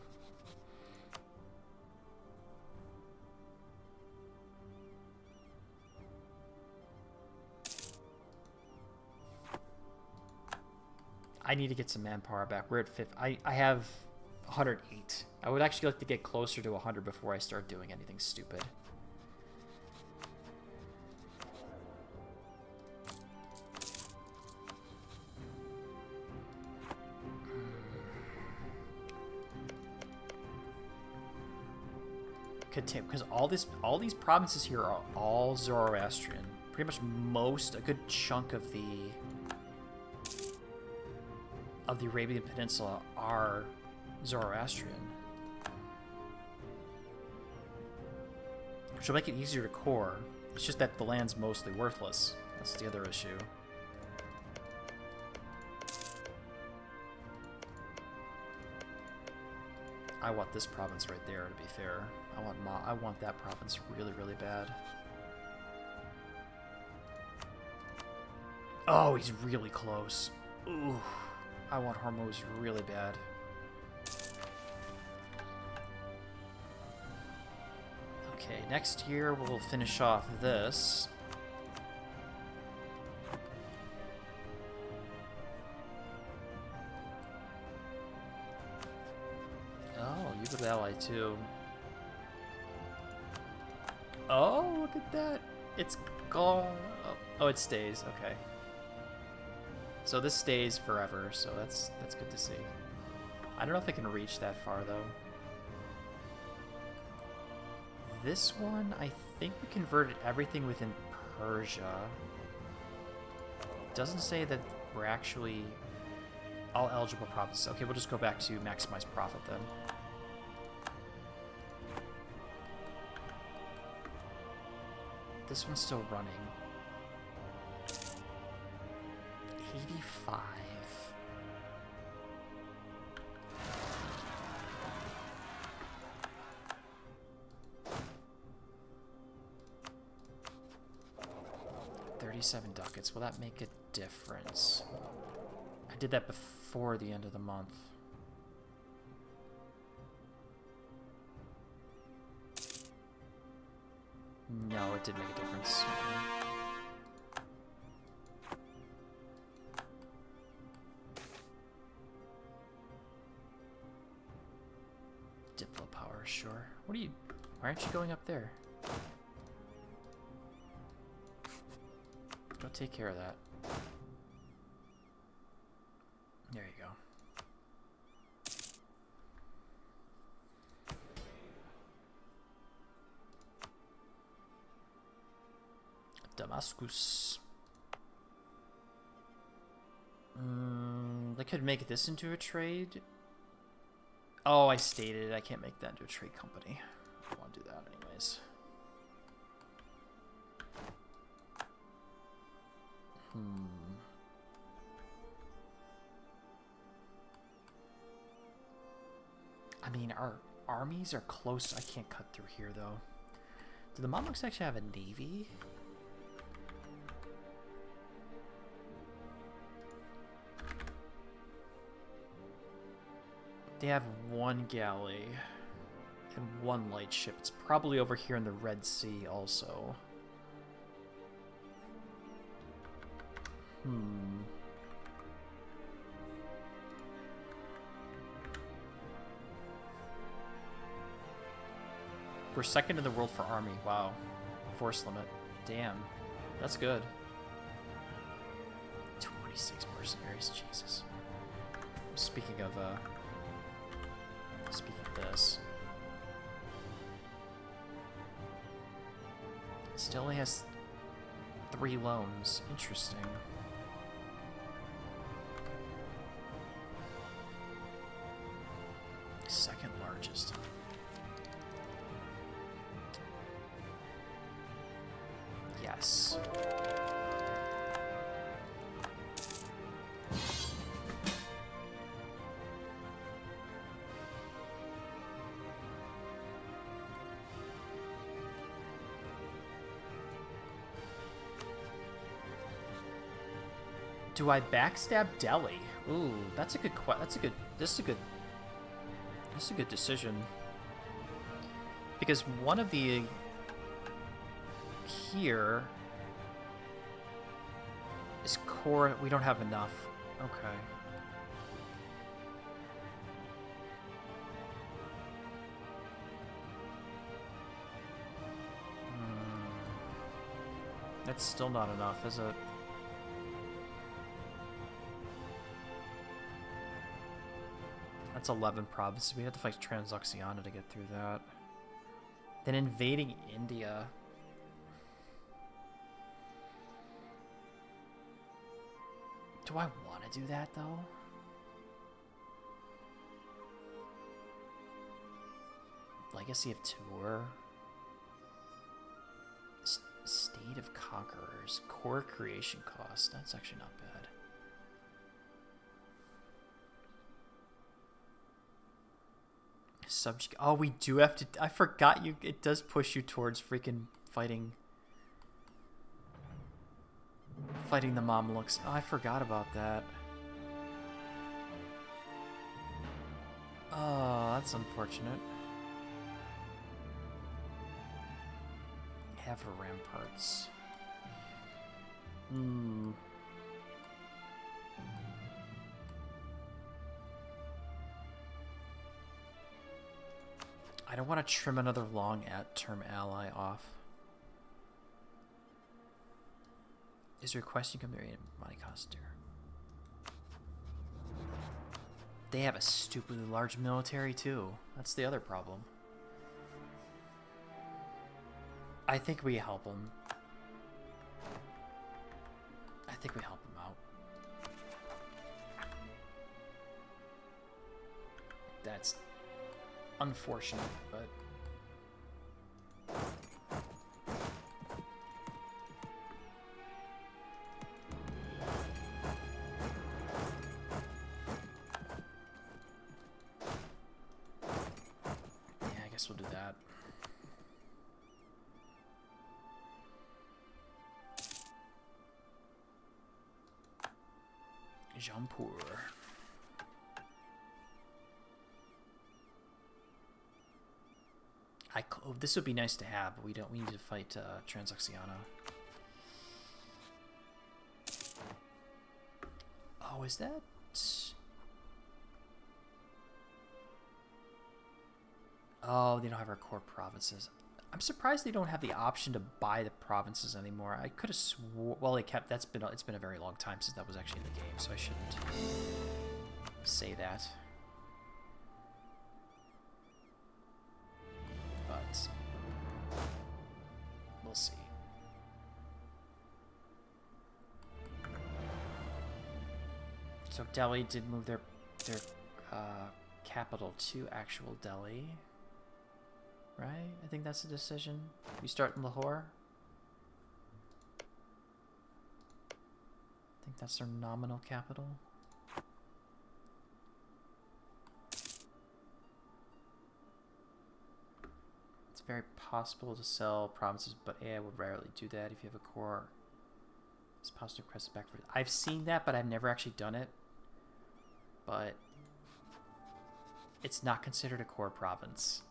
I need to get some manpower back. We're at 50. I have 108. I would actually like to get closer to 100 before I start doing anything stupid. Because all these provinces here are all Zoroastrian. Pretty much a good chunk of the of the Arabian Peninsula are Zoroastrian. Which will make it easier to core. It's just that the land's mostly worthless. That's the other issue. I want this province right there, to be fair. I want that province really, really bad. Oh, he's really close. Ooh, I want Hormuz really bad. Okay, next year we'll finish off this. Oh, you could ally too. Oh, look at that. It's gone. Oh, it stays. Okay. So this stays forever, so that's good to see. I don't know if I can reach that far though. This one, I think we converted everything within Persia. It doesn't say that we're actually all eligible provinces. Okay, we'll just go back to maximize profit then. This one's still running. 85. $37 ducats. Will that make a difference? I did that before the end of the month. No, it did make a difference. Diplo power, sure. What are you... Why aren't you going up there? Go take care of that. There you go. Damascus. They could make this into a trade. Oh, I stated it. I can't make that into a trade company. I don't want to do that anyways. I mean, our armies are close. I can't cut through here, though. Do the Mamluks actually have a navy? They have one galley and one light ship. It's probably over here in the Red Sea also. We're second in the world for army. Wow. Force limit. Damn. That's good. 26 mercenaries. Jesus. Speaking of this. It still only has 3 loans. Interesting. Second largest. Yes. Do I backstab Delhi? Ooh, that's a good this is a good decision. Because one of the here is core. We don't have enough. Okay. That's still not enough, is it? That's 11 provinces. We have to fight Transoxiana to get through that. Then invading India. Do I want to do that, though? Legacy of Timur. State of Conquerors. Core creation cost. That's actually not bad. Subject. Oh, we do have to. I forgot you. It does push you towards freaking fighting the Mamluks. Oh, I forgot about that. Oh, that's unfortunate. Have ramparts. I don't want to trim another long-term ally off. Is requesting come there in money cost here. They have a stupidly large military too. That's the other problem. I think we help them. I think we help them out. That's unfortunate, but... yeah, I guess we'll do that. Jampur. Oh, this would be nice to have, but we don't. We need to fight Transoxiana. Oh, is that? Oh, they don't have our core provinces. I'm surprised they don't have the option to buy the provinces anymore. I could have swore. Well, they kept. It's been a very long time since that was actually in the game, so I shouldn't say that. But we'll see. So Delhi did move their capital to actual Delhi. Right? I think that's the decision. We start in Lahore. I think that's their nominal capital. It's very possible to sell provinces, but I would rarely do that if you have a core. It's possible to press it back for. I've seen that, but I've never actually done it. But it's not considered a core province.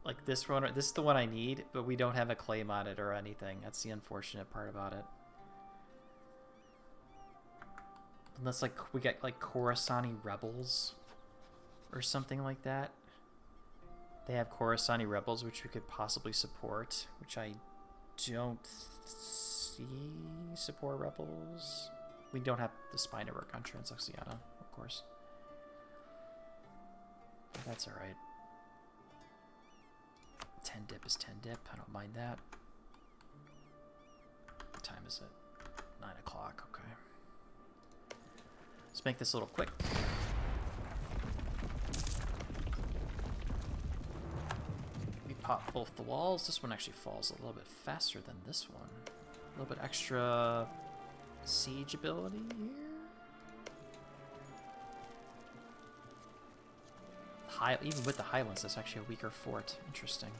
Like this one, this is the one I need, but we don't have a claim on it or anything. That's the unfortunate part about it. Unless like we get like Khorasani rebels or something like that. They have Khorasani rebels which we could possibly support, which I don't see support rebels. We don't have the spy network on Transoxiana, of course. But that's alright. 10 dip is 10 dip. I don't mind that. What time is it? 9 o'clock. Okay. Let's make this a little quick. We pop both the walls. This one actually falls a little bit faster than this one. A little bit extra siege ability here. Even with the Highlands, that's actually a weaker fort. Interesting.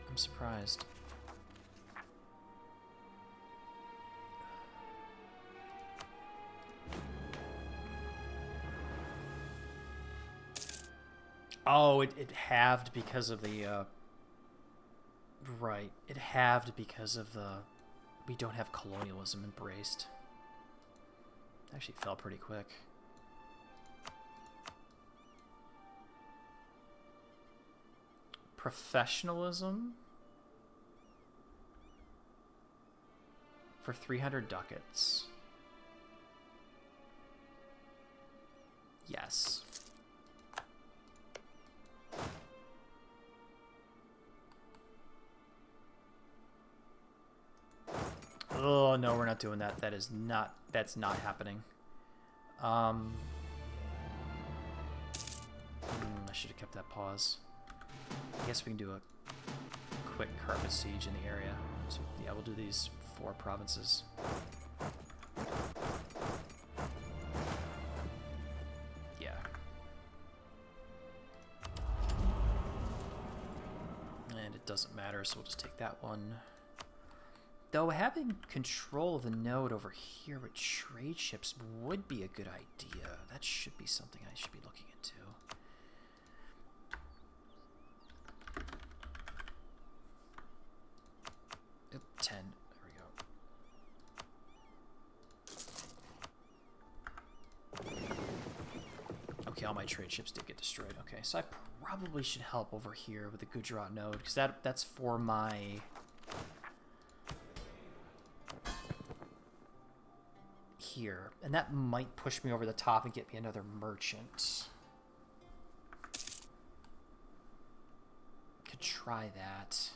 I'm surprised. Oh, it halved because of the, right. It halved because of the, we don't have colonialism embraced. Actually fell pretty quick. Professionalism for 300 ducats. Yes. Oh no, we're not doing that. That's not happening. I should have kept that pause. I guess we can do a quick carpet siege in the area. So yeah, we'll do these 4 provinces. Yeah. And it doesn't matter, so we'll just take that one. Though having control of the node over here with trade ships would be a good idea. That should be something I should be looking into. Oop, 10. There we go. Okay, all my trade ships did get destroyed. Okay, so I probably should help over here with the Gujarat node, because that's for my... here, and that might push me over the top and get me another merchant. Could try that.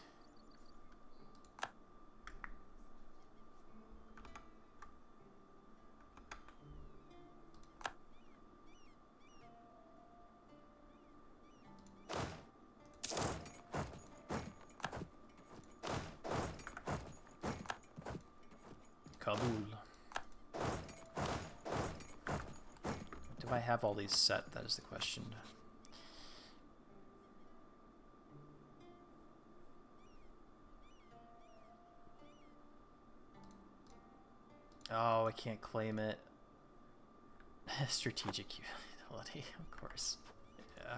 Kabul. Do I have all these set? That is the question. Oh, I can't claim it. Strategic utility, of course. Yeah.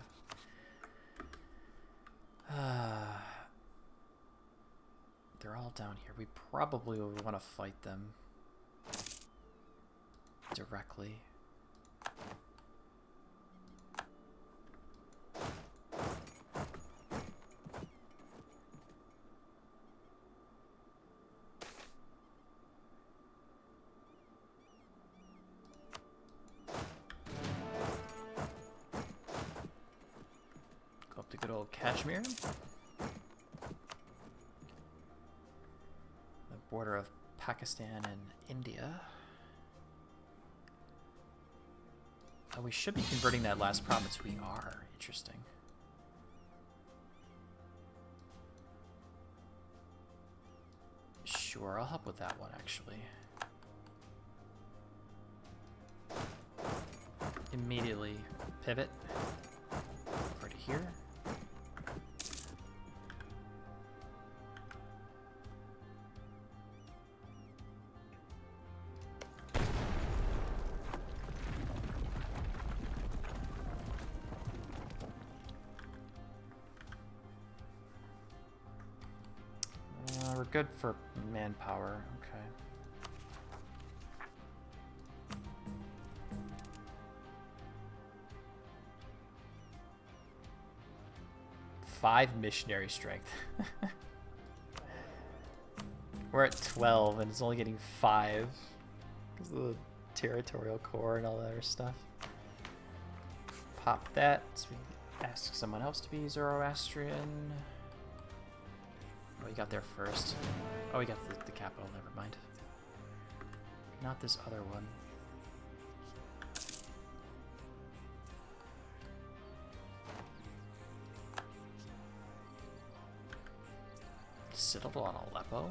They're all down here. We probably would want to fight them directly. Go up to good old Kashmir. Border of Pakistan and India. Oh, we should be converting that last province. We are. Interesting. Sure, I'll help with that one, actually. Immediately pivot over to here. We're good for manpower, okay. Five missionary strength. We're at 12 and it's only getting 5 because of the territorial core and all that other stuff. Pop that. So we ask someone else to be Zoroastrian. Oh, you got there first. Oh, we got the capital. Never mind. Not this other one. Citadel on Aleppo?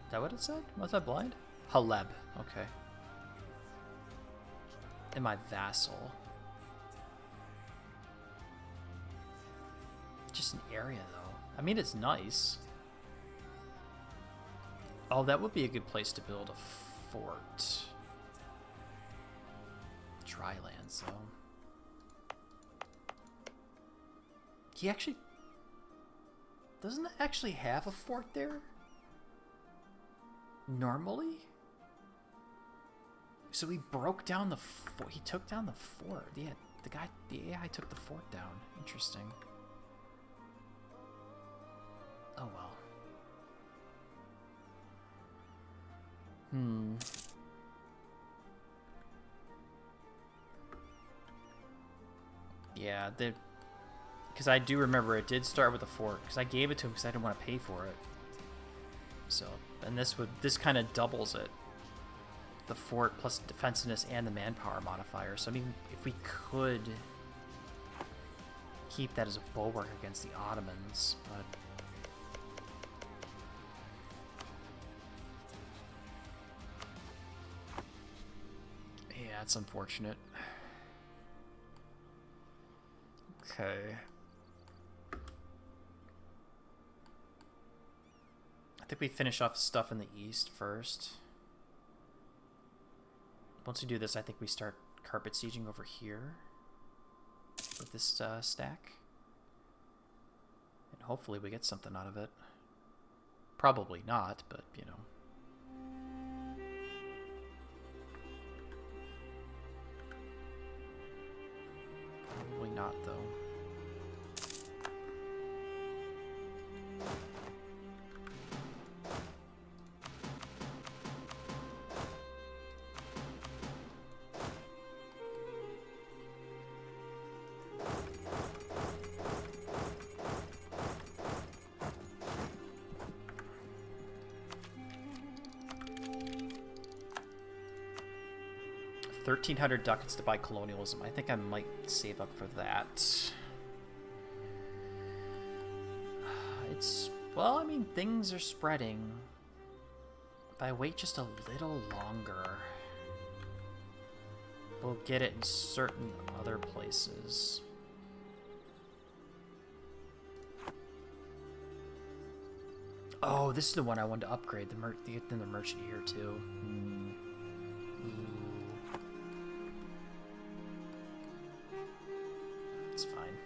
Is that what it said? Was I blind? Haleb. Okay. And my vassal. Just an area, though. I mean, it's nice. Oh, that would be a good place to build a fort. Drylands, though. He actually... doesn't it actually have a fort there? Normally? So he broke down the fort. He took down the fort. Yeah, the AI took the fort down. Interesting. Oh well. Yeah, because I do remember it did start with a fort, because I gave it to him because I didn't want to pay for it. So, and this kind of doubles it. the fort plus defensiveness and the manpower modifier. So I mean, if we could keep that as a bulwark against the Ottomans, but yeah, it's unfortunate. Okay. I think we finish off stuff in the east first. Once we do this, I think we start carpet sieging over here with this stack. And hopefully we get something out of it. Probably not, but you know. Probably not, though. $1,300 ducats to buy colonialism. I think I might save up for that. It's, well, I mean, things are spreading. If I wait just a little longer, we'll get it in certain other places. Oh, this is the one I wanted to upgrade. The merchant here too. It's fine.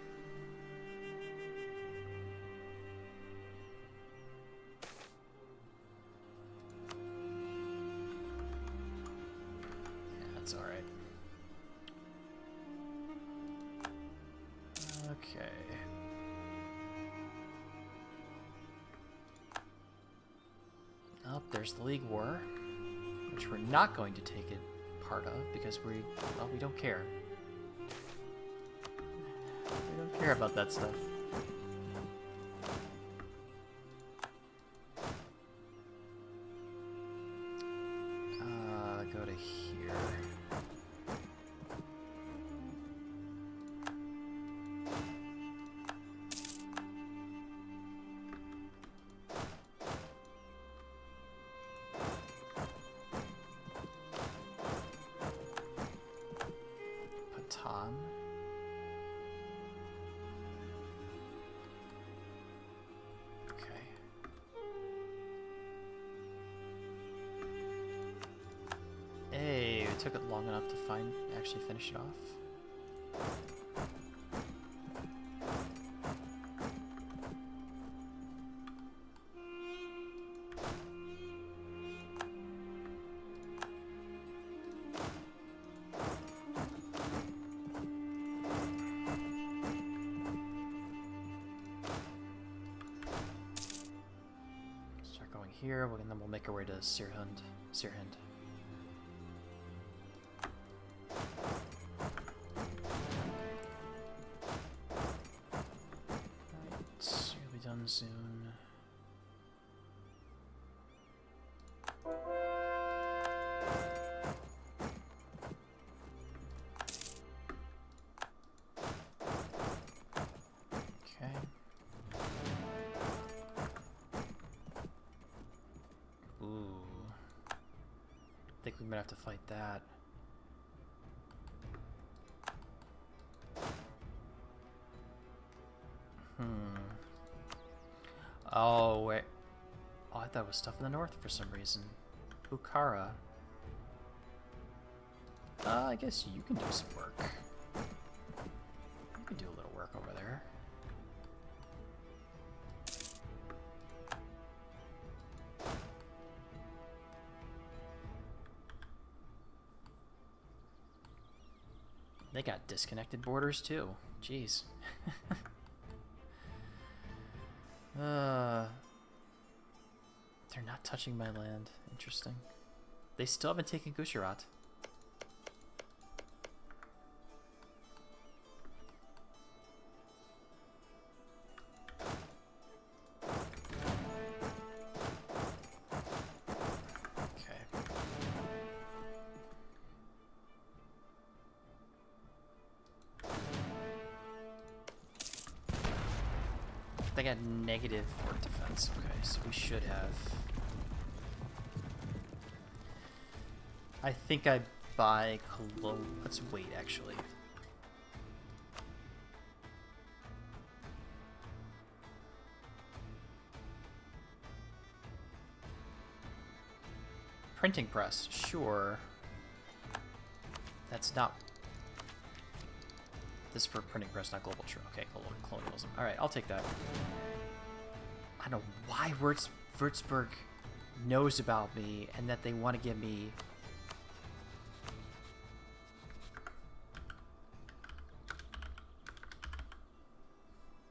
Yeah, that's all right. Okay. Oh, there's the League War, which we're not going to take it part of because we don't care. We don't care about that stuff. Go to here. Patan. Hey, it took it long enough to actually finish it off. Start going here, and then we'll make our way to Sirhind. Soon. Okay. Ooh. I think we might have to fight that. Oh, wait. Oh, I thought it was stuff in the north for some reason. Bukhara. I guess you can do some work. You can do a little work over there. They got disconnected borders too. Jeez. They're not touching my land. Interesting. They still haven't taken Gujarat. Okay. they got negative fort defense. Okay, so we should have. I think I buy Cologne. Let's wait, actually. Printing press, sure. That's not. This is for printing press, not global trade. Okay, colonialism. All right, I'll take that. I don't know why Würzburg knows about me and that they want to give me.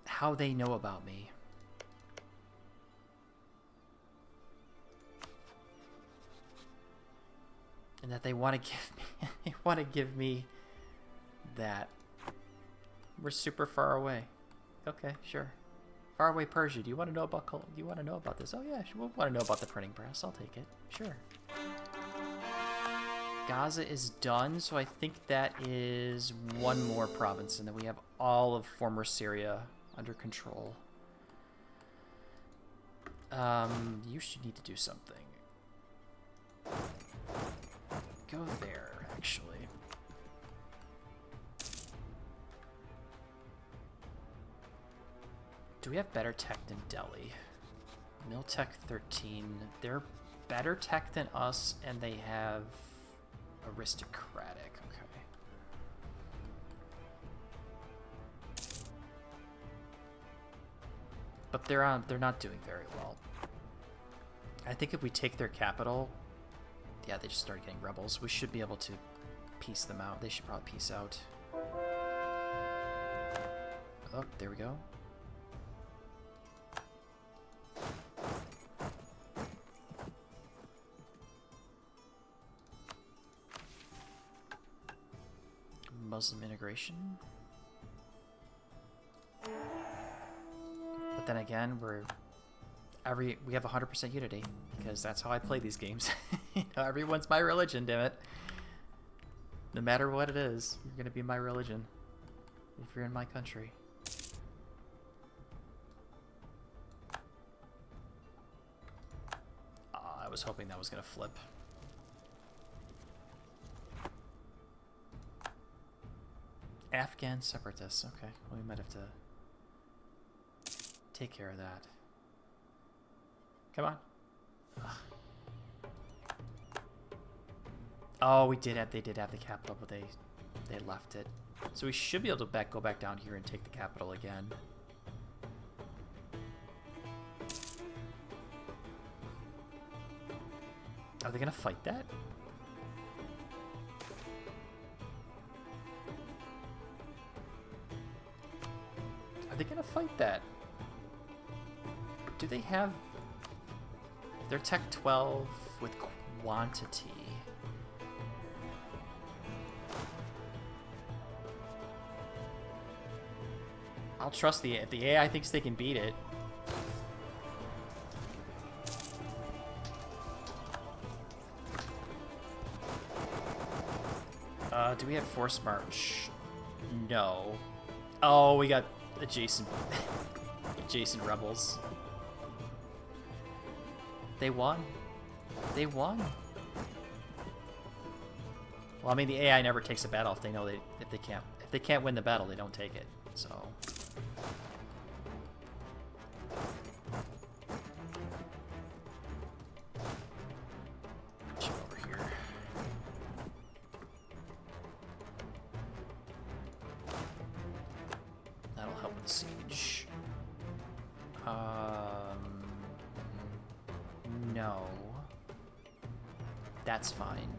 How they know about me. And that they want to give me. They want to give me that. We're super far away. Okay, sure. Far away Persia. Do you want to know about? Do you want to know about this? Oh yeah, we'll want to know about the printing press. I'll take it. Sure. Gaza is done, so I think that is one more province, and then we have all of former Syria under control. You should need to do something. Go there, actually. Do we have better tech than Delhi? Miltech 13. They're better tech than us, and they have aristocratic. Okay. But they're not doing very well. I think if we take their capital, yeah, they just started getting rebels. We should be able to piece them out. They should probably peace out. Oh, there we go. Muslim integration. But then again, we have 100% unity because that's how I play these games. You know, everyone's my religion, damn it. No matter what it is, you're gonna be my religion if you're in my country. I was hoping that was gonna flip. Afghan separatists. Okay, well, we might have to take care of that. Come on. Ugh. Oh, they did have the capital, but they left it. So we should be able to go back down here and take the capital again. Are they gonna fight that? Are they gonna fight that? Do they have... They're Tech 12 with quantity. I'll trust if the AI thinks they can beat it. Do we have force march? No. Oh, we got adjacent rebels. They won. They won. Well, I mean, the AI never takes a battle if they know if they can't win the battle, they don't take it. So. Check over here. That'll help with the siege. No. That's fine.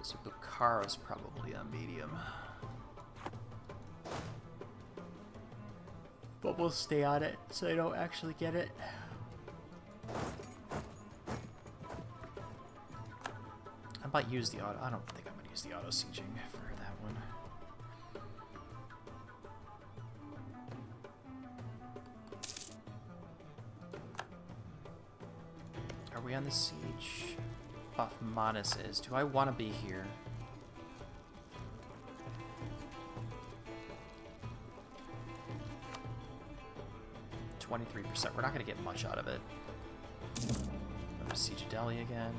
So Bukhara's probably on medium. But we'll stay on it so they don't actually get it. I might use the auto. I don't think I'm going to use the auto sieging for that one. Are we on the siege? Hoffmanus is. Do I want to be here? %. We're not going to get much out of it. Go to Siege of Delhi again.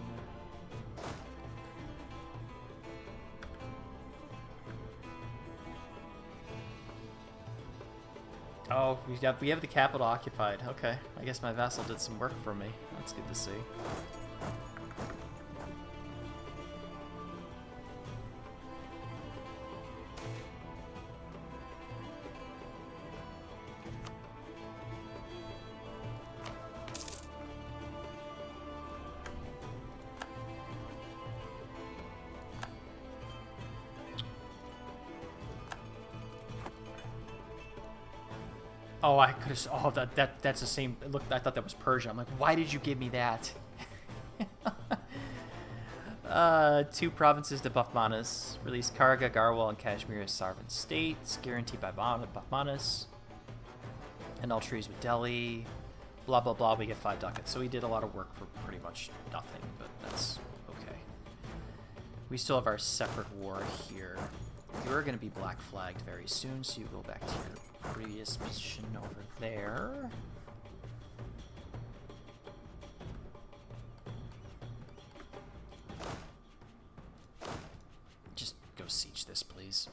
Oh, we have the capital occupied. Okay, I guess my vassal did some work for me. That's good to see. Oh, I could have. Oh, that's the same. Look, I thought that was Persia. I'm like, why did you give me that? 2 provinces to Buffmanus. Release Karga, Garhwal, and Kashmir as sovereign states. Guaranteed by Buffmanus. And all trees with Delhi. Blah, blah, blah. We get 5 ducats. So we did a lot of work for pretty much nothing, but that's okay. We still have our separate war here. You're going to be black flagged very soon, so you go back to your previous position over there. Just go siege this, please.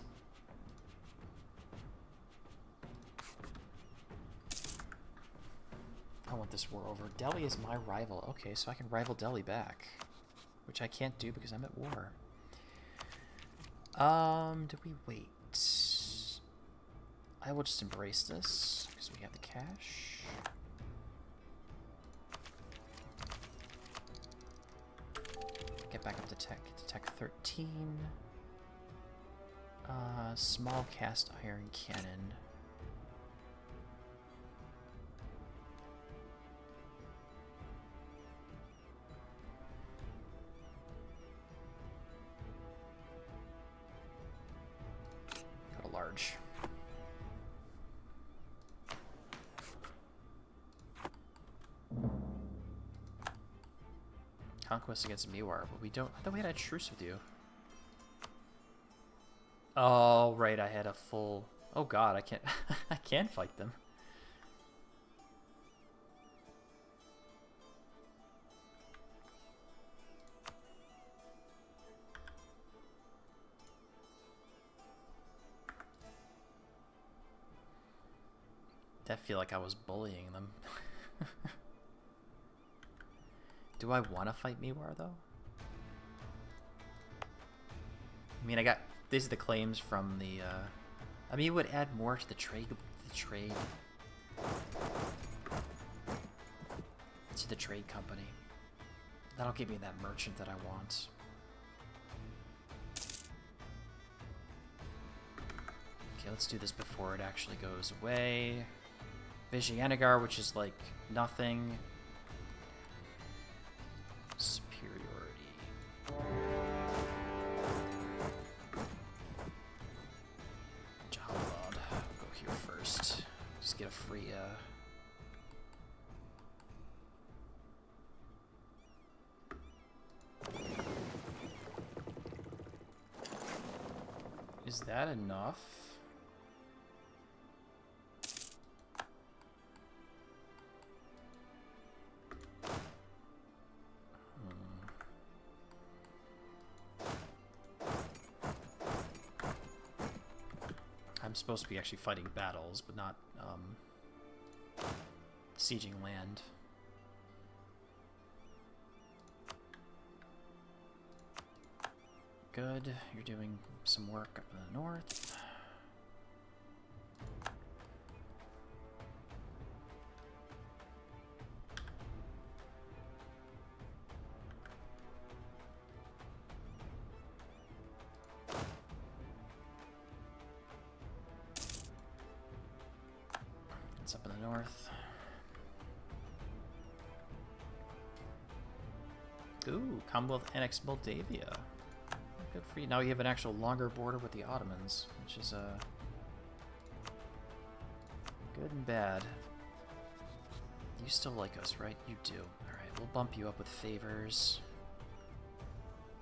I want this war over. Delhi is my rival. Okay, so I can rival Delhi back, which I can't do because I'm at war. Do we wait? I will just embrace this because we have the cash. Get back up to tech 13. Small cast iron cannon. Go to large. Conquest against Mewar, but we don't. I thought we had a truce with you. Oh, right, I had a full... Oh god, I can't... I can't fight them. I feel like I was bullying them. Do I want to fight Mewar, though? I mean, I got... These are the claims from the, I mean, it would add more to the trade company. That'll give me that merchant that I want. Okay, let's do this before it actually goes away. Vijayanagara, which is like nothing. Superiority. Go here first. Just get a free, Is that enough? I'm supposed to be actually fighting battles, but not, sieging land. Good. You're doing some work up in the north. It's up in the north. Ooh, Commonwealth annexed Moldavia. Good for you. Now you have an actual longer border with the Ottomans, which is good and bad. You still like us, right? You do. Alright, we'll bump you up with favors.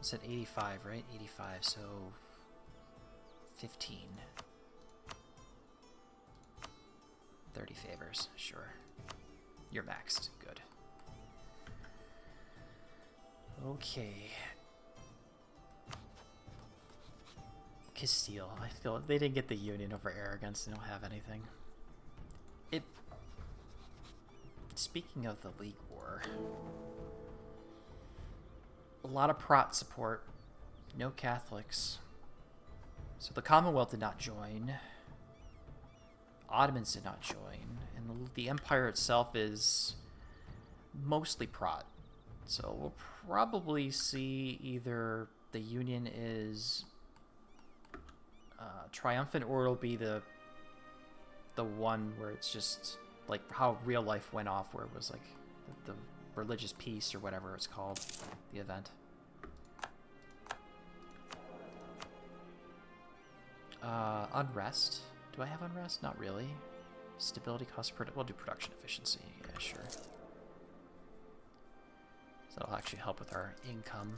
It's at 85, right? 85, so 15. 30 favors, sure. You're maxed, good. Okay. Castile, I feel they didn't get the Union over arrogance, they don't have anything. Speaking of the League War, a lot of Prot support, no Catholics. So the Commonwealth did not join. Ottomans did not join, and the Empire itself is mostly Prot. So we'll probably see either the Union is triumphant, or it'll be the one where it's just like how real life went off, where it was like the religious peace or whatever it's called, the event. Unrest. Do I have unrest? Not really. Stability, cost, we'll do production efficiency. Yeah, sure. So that'll actually help with our income.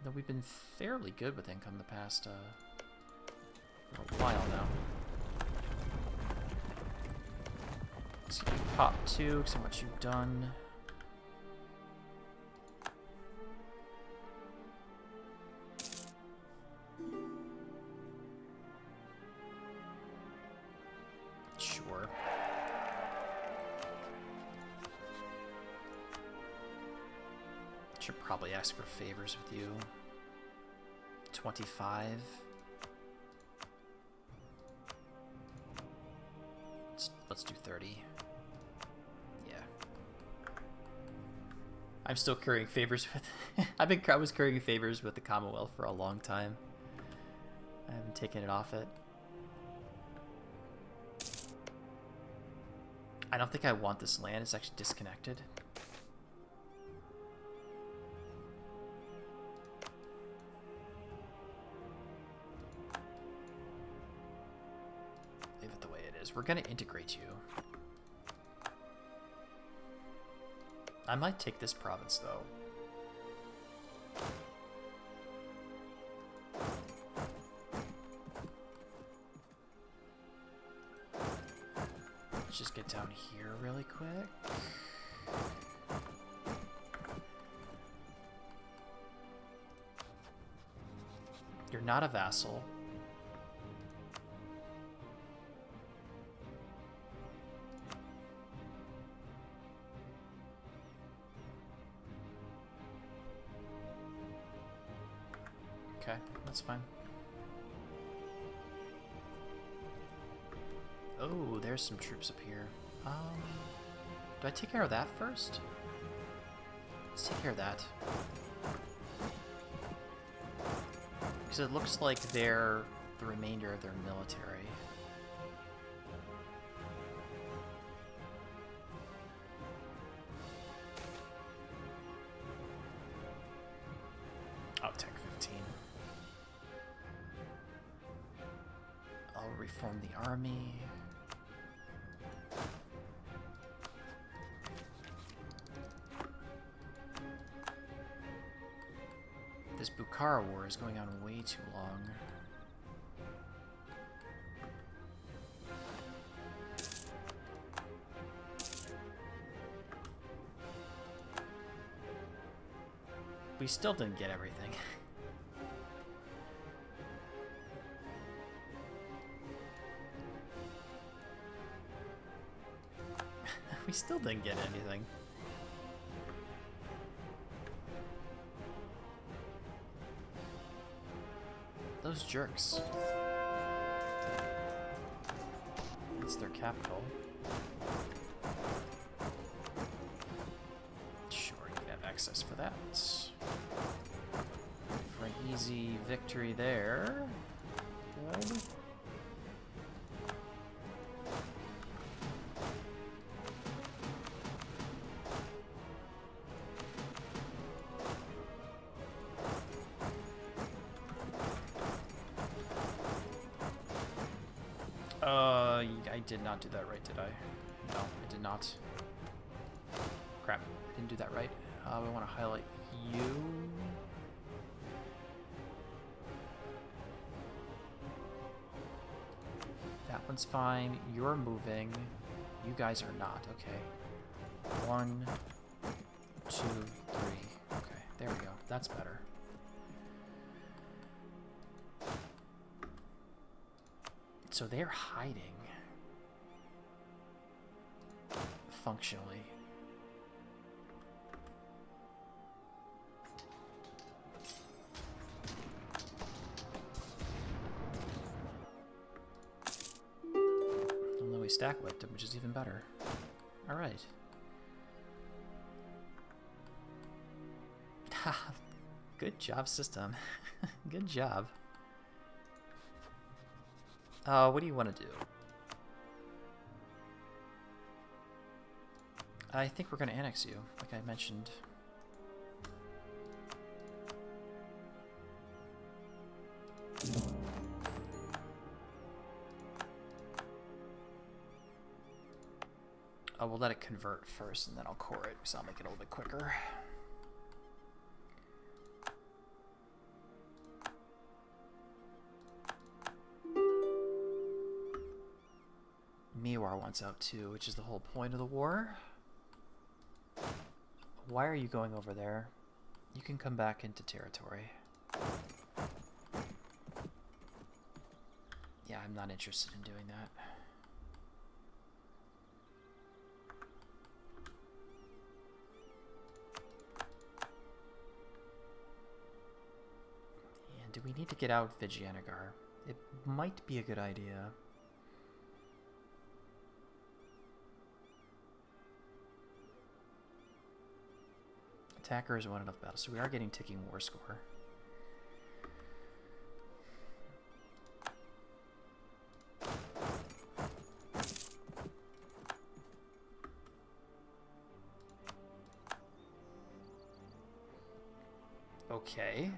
Though we've been fairly good with income the past a while now. So you pop 2 because of what you've done. Sure. Should probably ask for favors with you. 25. Let's do 30. Yeah. I'm still currying favors with... I was currying favors with the Commonwealth for a long time. I haven't taken it off it. I don't think I want this land. It's actually disconnected. Leave it the way it is. We're going to integrate you. I might take this province, though. Let's just get down here really quick. You're not a vassal. Okay, that's fine. Oh, there's some troops up here. Do I take care of that first? Let's take care of that. Because it looks like they're the remainder of their military. I'll take 15. I'll reform the army. This Bukhara war is going on way too long. We still didn't get everything. We still didn't get anything. Those jerks. It's their capital. Sure, you can have access for that. For an easy victory there. Good. I did not do that right, did I? No, I did not. Crap, I didn't do that right. We want to highlight you. That one's fine. You're moving. You guys are not. Okay. 1, 2, 3. Okay, there we go. That's better. So they're hiding. Functionally. And then we stack whipped them, which is even better. Alright. Good job, system. Good job. What do you want to do? I think we're going to annex you, like I mentioned. Oh, we'll let it convert first, and then I'll core it, so I'll make it a little bit quicker. Miwar wants out too, which is the whole point of the war. Why are you going over there? You can come back into territory. Yeah, I'm not interested in doing that. And do we need to get out Vijayanagara? It might be a good idea. Attacker has won enough battles, so we are getting ticking war score. Okay.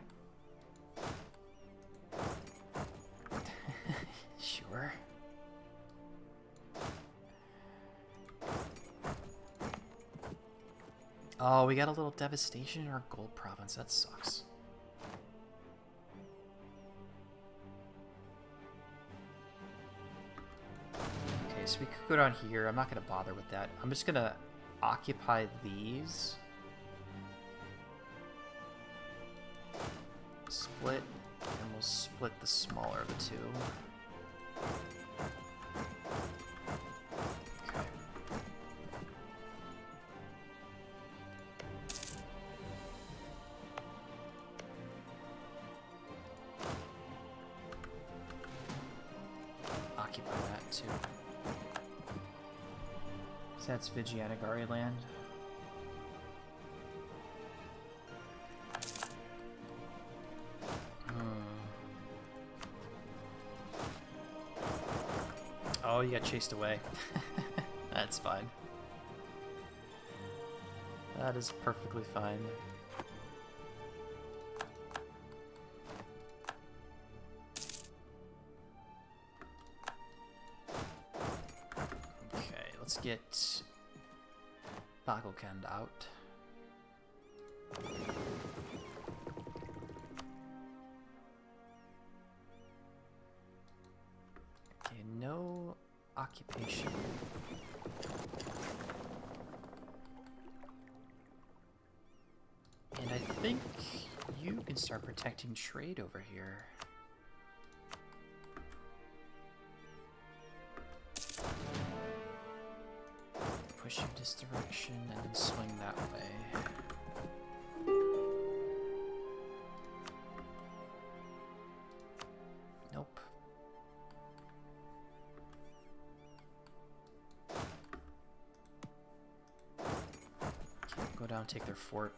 Sure. Oh, we got a little devastation in our gold province. That sucks. Okay, so we could go down here. I'm not going to bother with that. I'm just going to occupy these. Split, and we'll split the smaller of the two. That's Vijayanagari land. Oh, you got chased away. That's fine. That is perfectly fine. Let's get Bagokand out. Okay, no occupation. And I think you can start protecting trade over here. Push you this direction and then swing that way. Nope. Okay, go down, take their fort.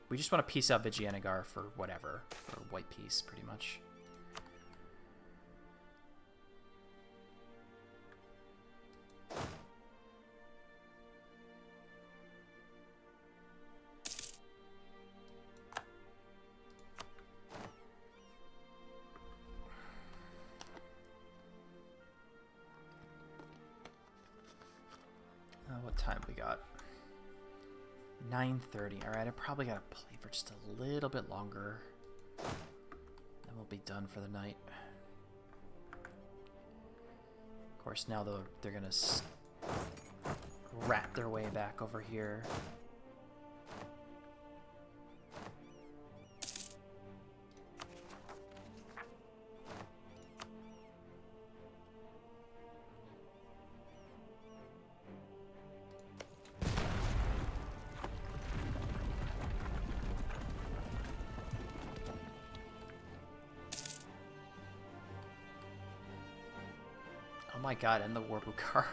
We just want to piece out Vijayanagar for whatever. For white peace, pretty much. What time we got? 9:30. Alright, I probably gotta play for just a little bit longer. Then we'll be done for the night. Of course, now they're gonna rat their way back over here. Oh my god, and the Warbukara.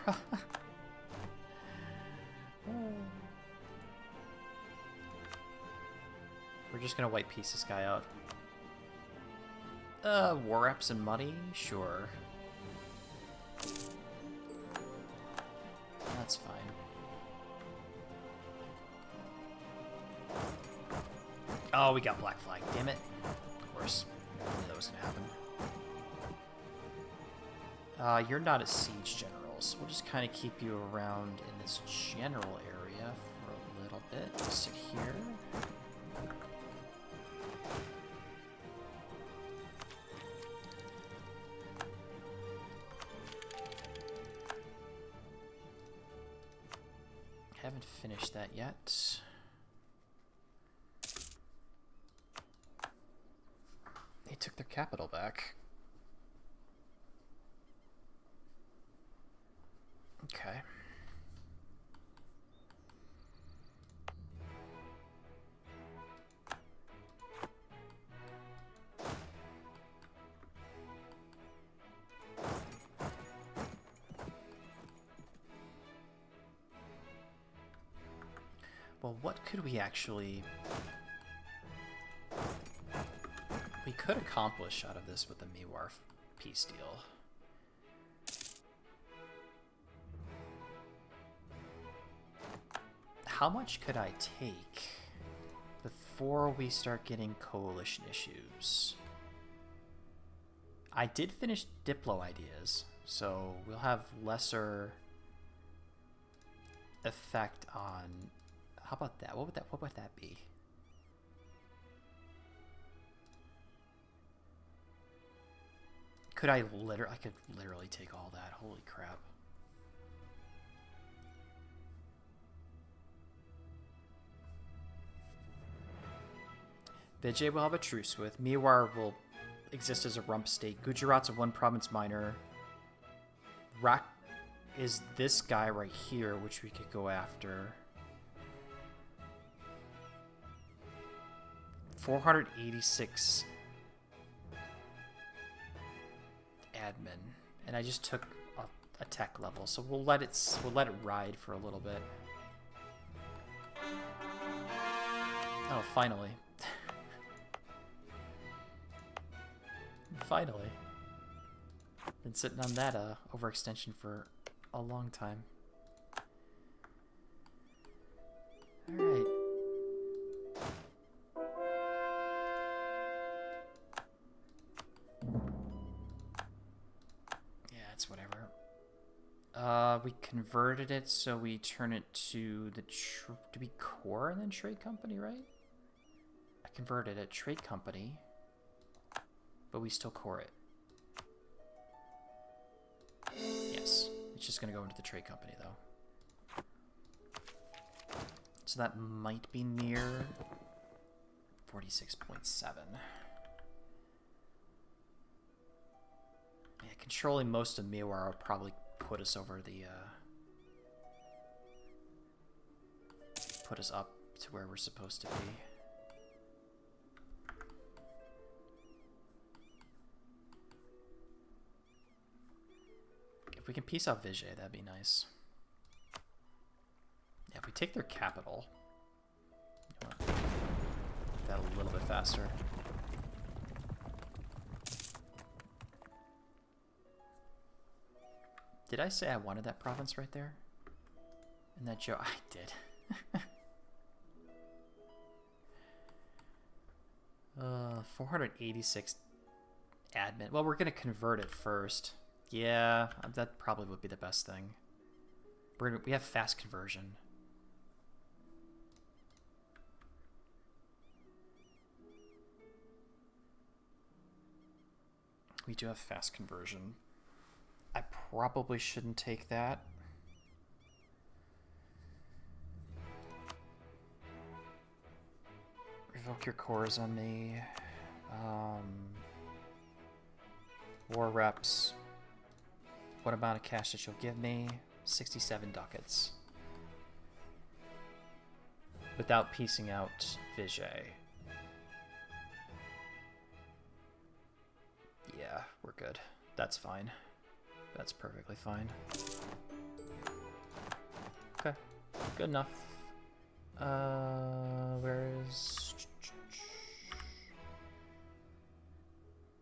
We're just gonna white piece this guy out. War reps and money? Sure. That's fine. Oh, we got Black Flag, damn it. Of course, I knew that was gonna happen. You're not a siege general, so we'll just kind of keep you around in this general area for a little bit. Sit here. Haven't finished that yet. They took their capital back. Okay. Well, what could we actually... We could accomplish out of this with the Mewar peace deal. How much could I take before we start getting coalition issues? I did finish Diplo ideas, so we'll have lesser effect on... How about that? What would that be? I could literally take all that. Holy crap. Vijay will have a truce with. Mewar will exist as a rump state. Gujarat's a one province minor. Rak is this guy right here, which we could go after. 486 admin, and I just took a tech level, so we'll let it ride for a little bit. Oh, finally. Finally. Been sitting on that overextension for a long time. Alright. Yeah, it's whatever. We converted it, so we turn it to the... Do we core and then trade company, right? I converted it, trade company. But we still core it. Yes. It's just going to go into the trade company, though. So that might be near 46.7. Yeah, controlling most of Mewar will probably put us over the... put us up to where we're supposed to be. If we can piece out Vijay, that'd be nice. Yeah, if we take their capital, that a little bit faster. Did I say I wanted that province right there? In that joke? I did. 486 admin. Well, we're going to convert it first. Yeah, that probably would be the best thing. We have fast conversion. We do have fast conversion. I probably shouldn't take that. Revoke your cores on me. War reps. What amount of cash that you'll give me? 67 ducats. Without piecing out Vijay. Yeah, we're good. That's fine. That's perfectly fine. Okay, good enough. Where's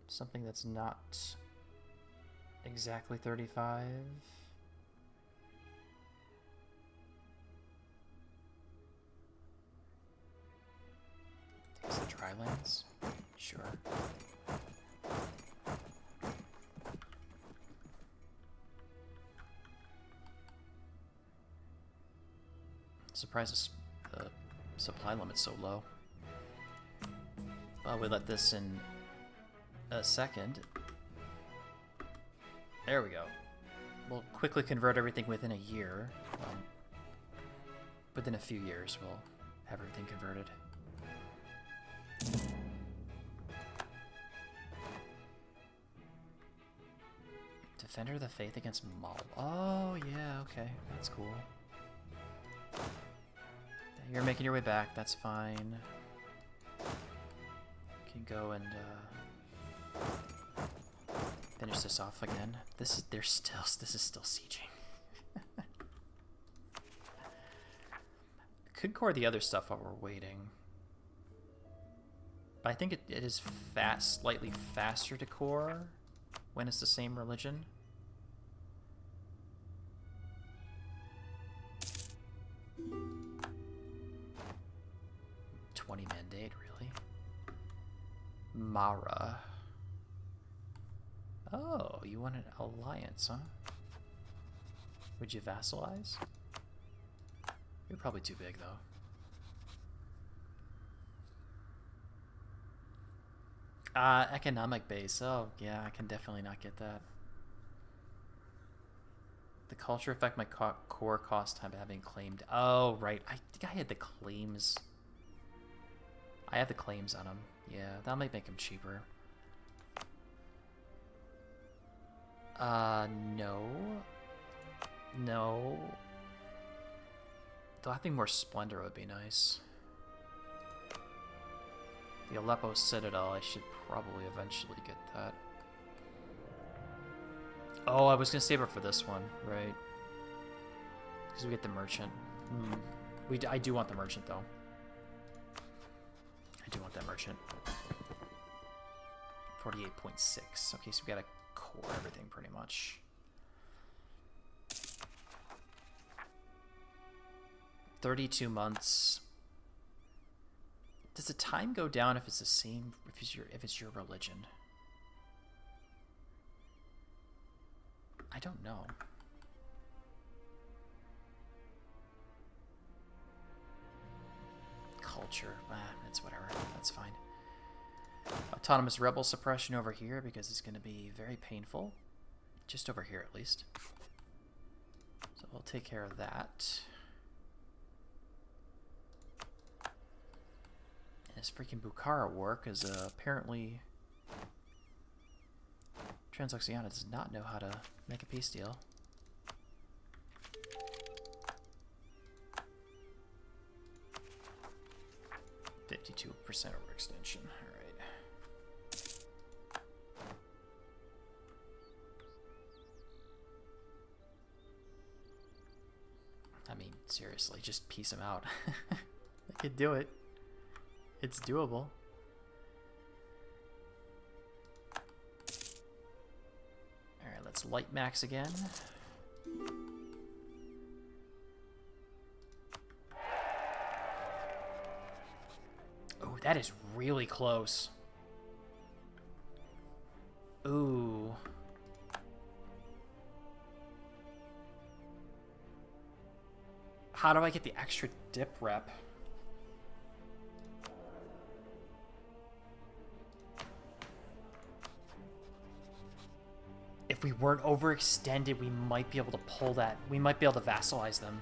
something that's not exactly 35? Is the drylands? Sure. Surprised the supply limit's so low. Well, we let this in a second. There we go. We'll quickly convert everything within a year. Within a few years, we'll have everything converted. Defender of the Faith against Mal. Oh, yeah, okay. That's cool. You're making your way back. That's fine. You can go and finish this off again. This is still sieging. Could core the other stuff while we're waiting. But I think it is slightly faster to core when it's the same religion. Mandate, really? Mara. Oh, you want an alliance, huh? Would you vassalize? You're probably too big, though. Economic base. Oh, yeah, I can definitely not get that. The culture affect my core cost time having claimed. Oh, right. I think I had the claims. I have the claims on them. Yeah, that might make them cheaper. No. No. Though I think more Splendor would be nice. The Aleppo Citadel, I should probably eventually get that. Oh, I was going to save it for this one, right? Because we get the Merchant. I do want the Merchant, though. I do want that Merchant. 48.6. Okay, so we gotta core everything pretty much. 32 months. Does the time go down if it's the same? If it's your religion? I don't know. Culture, it's whatever. That's fine. Autonomous rebel suppression over here because it's going to be very painful. Just over here, at least. So we'll take care of that. And this freaking Bukhara war, because apparently Transoxiana does not know how to make a peace deal. 52% overextension. All right. I mean, seriously, just piece them out. I could do it. It's doable. All right, let's light max again. Oh, that is really close. Ooh. How do I get the extra dip rep? we weren't overextended, we might be able to pull that. We might be able to vassalize them.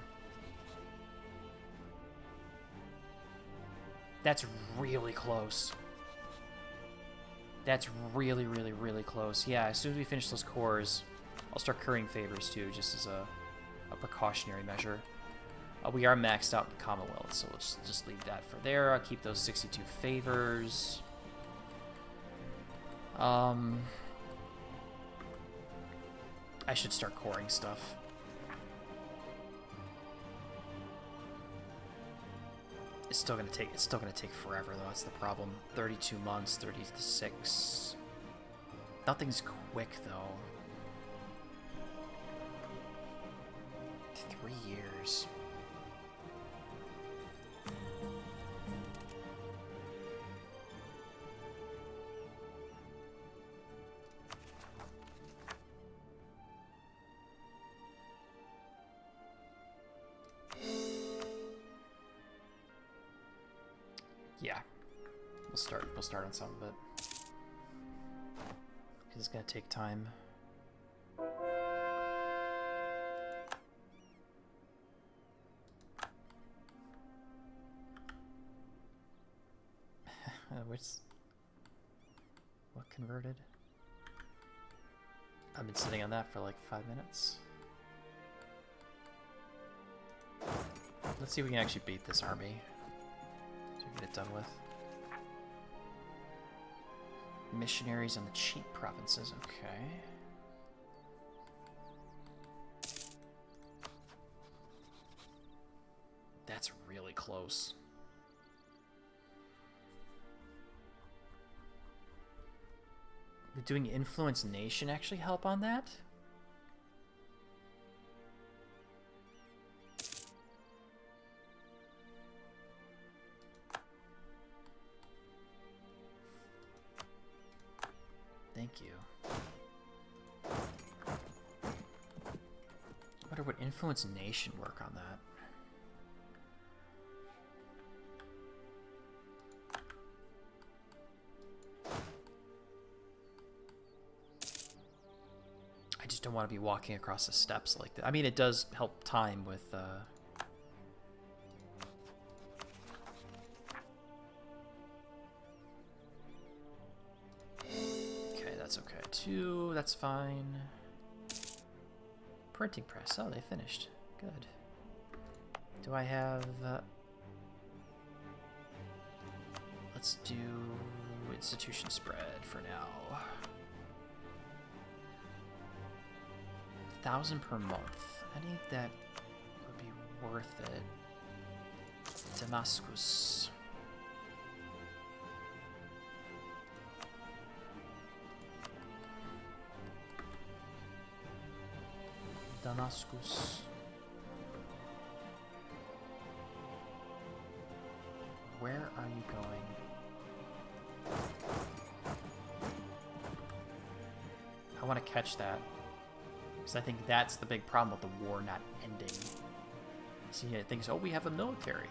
That's really close. That's really, really, really close. Yeah, as soon as we finish those cores, I'll start currying favors too, just as a precautionary measure. We are maxed out in Commonwealth, so let's just leave that for there. I'll keep those 62 favors. I should start coring stuff. It's still gonna take forever though, that's the problem. 32 months, 36. Nothing's quick though. 3 years. Yeah, we'll start on some of it. Because it's gonna take time. What converted? I've been sitting on that for like 5 minutes. Let's see if we can actually beat this army. So we get it done with. Missionaries on the cheap provinces, okay. That's really close. Would doing influence nation actually help on that? Thank you. I wonder would influence nation work on that? I just don't want to be walking across the steps like that. I mean, it does help time with okay, that's okay too. That's fine. Printing press. Oh, they finished. Good. Do I have let's do institution spread for now. 1,000 per month. Any of that would be worth it. Damascus. Damascus. Where are you going? I want to catch that. Because I think that's the big problem with the war not ending. See, it thinks, oh, we have a military.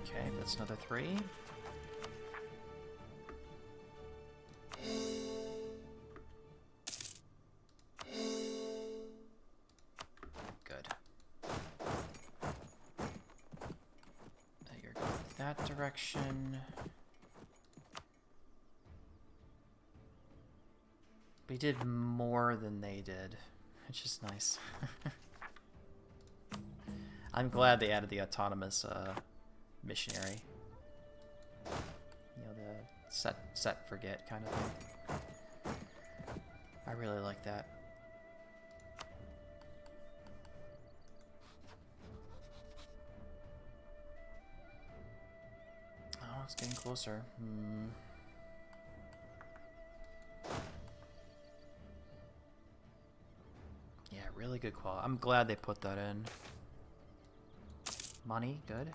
Okay, that's another 3. Direction. We did more than they did, which is nice. I'm glad they added the autonomous missionary. You know, the set forget kind of thing. I really like that. It's getting closer. Yeah, really good quality. I'm glad they put that in. Money, good.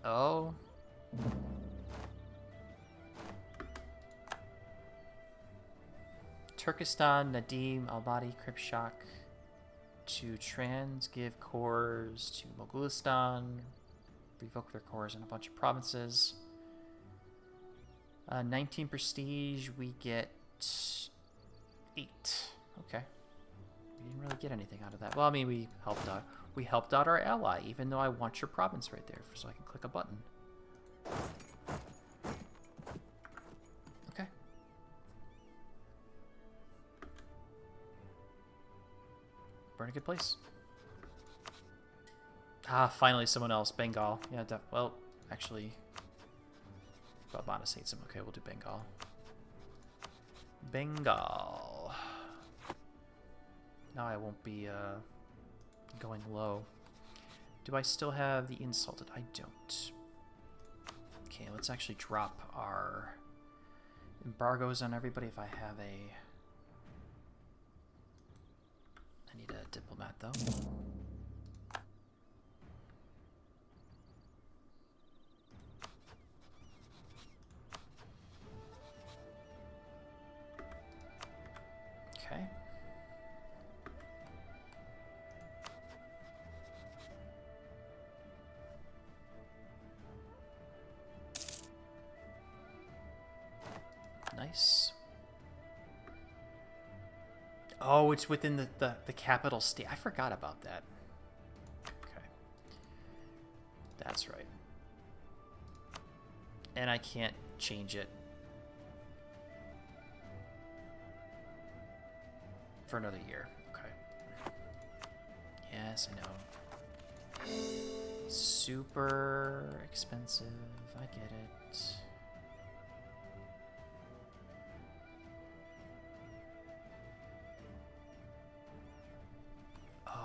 Oh. Turkestan, Nadim, Almaty, Kripshak to give cores to Mogulistan, revoke their cores in a bunch of provinces. 19 prestige, we get 8. Okay. We didn't really get anything out of that. Well, I mean, we helped out. We helped out our ally, even though I want your province right there, so I can click a button. Okay. We're in a good place. Ah, finally someone else. Bengal. Yeah, well, actually... Balbanis hates him. Okay, we'll do Bengal. Bengal. Now I won't be going low. Do I still have the insulted? I don't. Okay, let's actually drop our embargoes on everybody if I have a... I need a diplomat, though. Okay. Nice. Oh, it's within the capital state. I forgot about that. Okay. That's right. And I can't change it for another year. Okay. Yes, I know. Super expensive. I get it.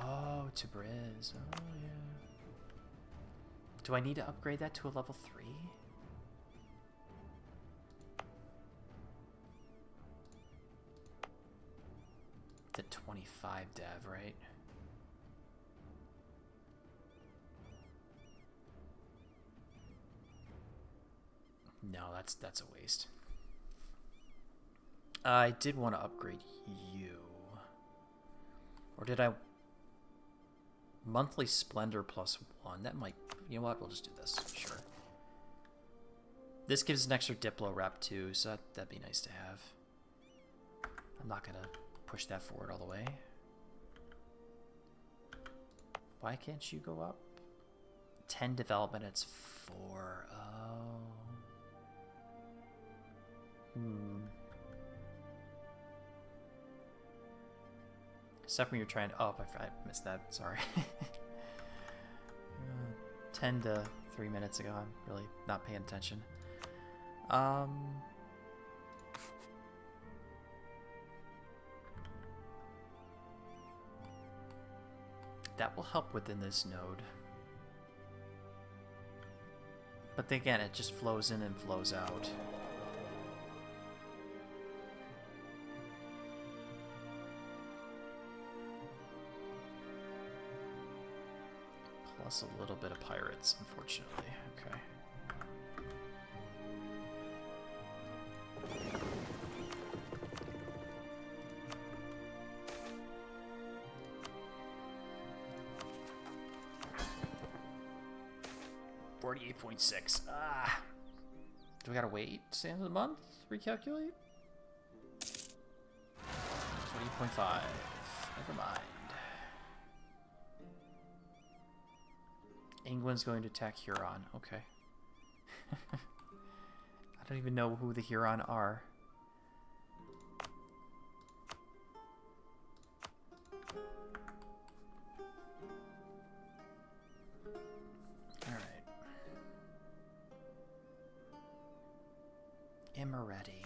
Oh, Tabriz. Oh, yeah. Do I need to upgrade that to a level 3? It's at 25 dev, right? No, that's a waste. I did want to upgrade you. Or did I... Monthly Splendor +1. That might... You know what? We'll just do this. Sure. This gives an extra Diplo rep too, so that'd be nice to have. I'm not going to push that forward all the way. Why can't you go up? 10 development, it's 4. Oh. Except when you're trying to... Oh, I missed that. Sorry. 10 to 3 minutes ago. I'm really not paying attention. That will help within this node. But again, it just flows in and flows out. Plus a little bit of pirates, unfortunately. Okay. $48.6. Ah. Do we gotta wait to the end of the month? Recalculate? 28.5. Never mind. England's going to attack Huron. Okay. I don't even know who the Huron are. Alright. Imereti.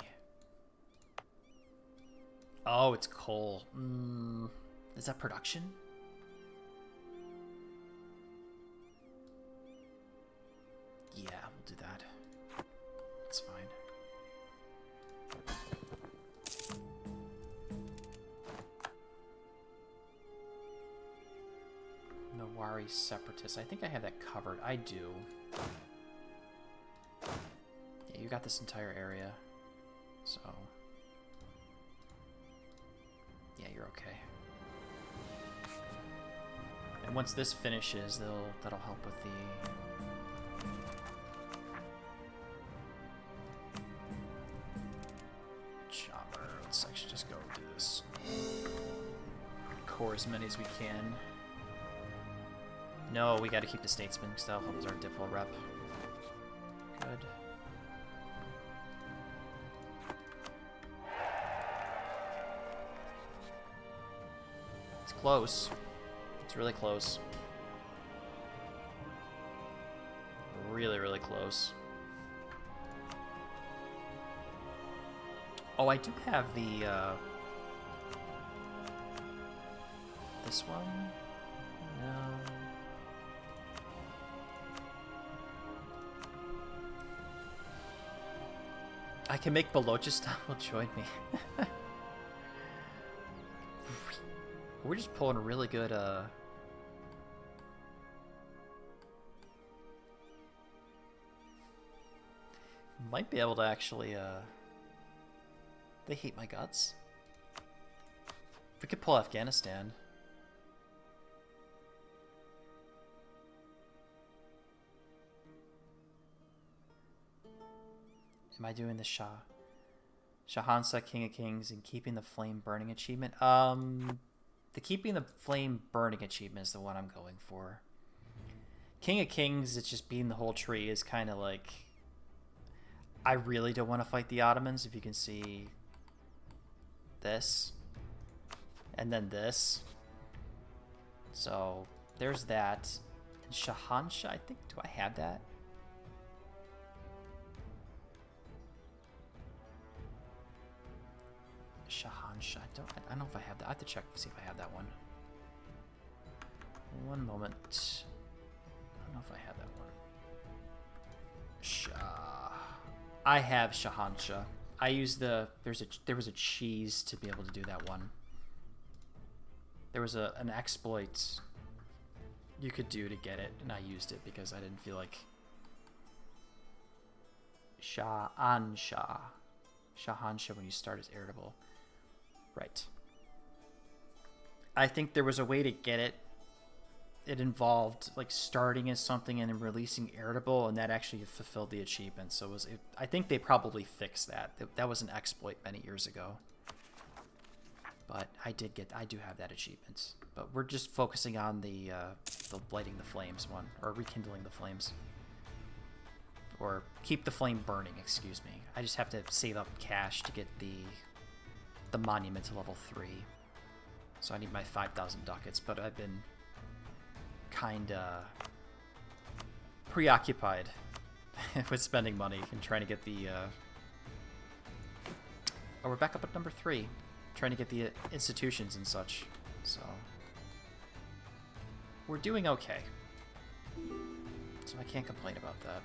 Oh, it's coal. Is that production? Yeah, we'll do that. It's fine. Nawari Separatists. I think I have that covered. I do. Yeah, you got this entire area. So... you're okay. And once this finishes, that'll help with the... Chopper. Let's actually just go do this. Core as many as we can. No, we gotta keep the Statesman because that'll help with our Diplo rep. Good. It's close. It's really close. Really, really close. Oh, I do have the, this one? No. I can make Balochistan will join me. We're just pulling a really good, might be able to actually, they hate my guts. We could pull Afghanistan. Am I doing the Shah? Shahansa, King of Kings, and Keeping the Flame Burning achievement? The Keeping the Flame Burning achievement is the one I'm going for. King of Kings, it's just being the whole tree, is kind of like... I really don't want to fight the Ottomans, if you can see this. And then this. So, there's that. And Shahanshah, I think, do I have that? Shahanshah, I don't know if I have that. I have to check to see if I have that one. One moment. I don't know if I have that one. I have Shahanshah. I used the there was a cheese to be able to do that one. There was an exploit you could do to get it, and I used it because I didn't feel like Shahanshah when you start as irritable. Right. I think there was a way to get it. It involved like starting as something and then releasing irritable, and that actually fulfilled the achievement. So I think they probably fixed that. That was an exploit many years ago. But I do have that achievement. But we're just focusing on the lighting the flames one, or rekindling the flames, or keep the flame burning. Excuse me. I just have to save up cash to get the monument to level 3. So I need my 5,000 ducats, but I've been kinda preoccupied with spending money and trying to get the oh, we're back up at number 3, trying to get the institutions and such, so we're doing okay, so I can't complain about that.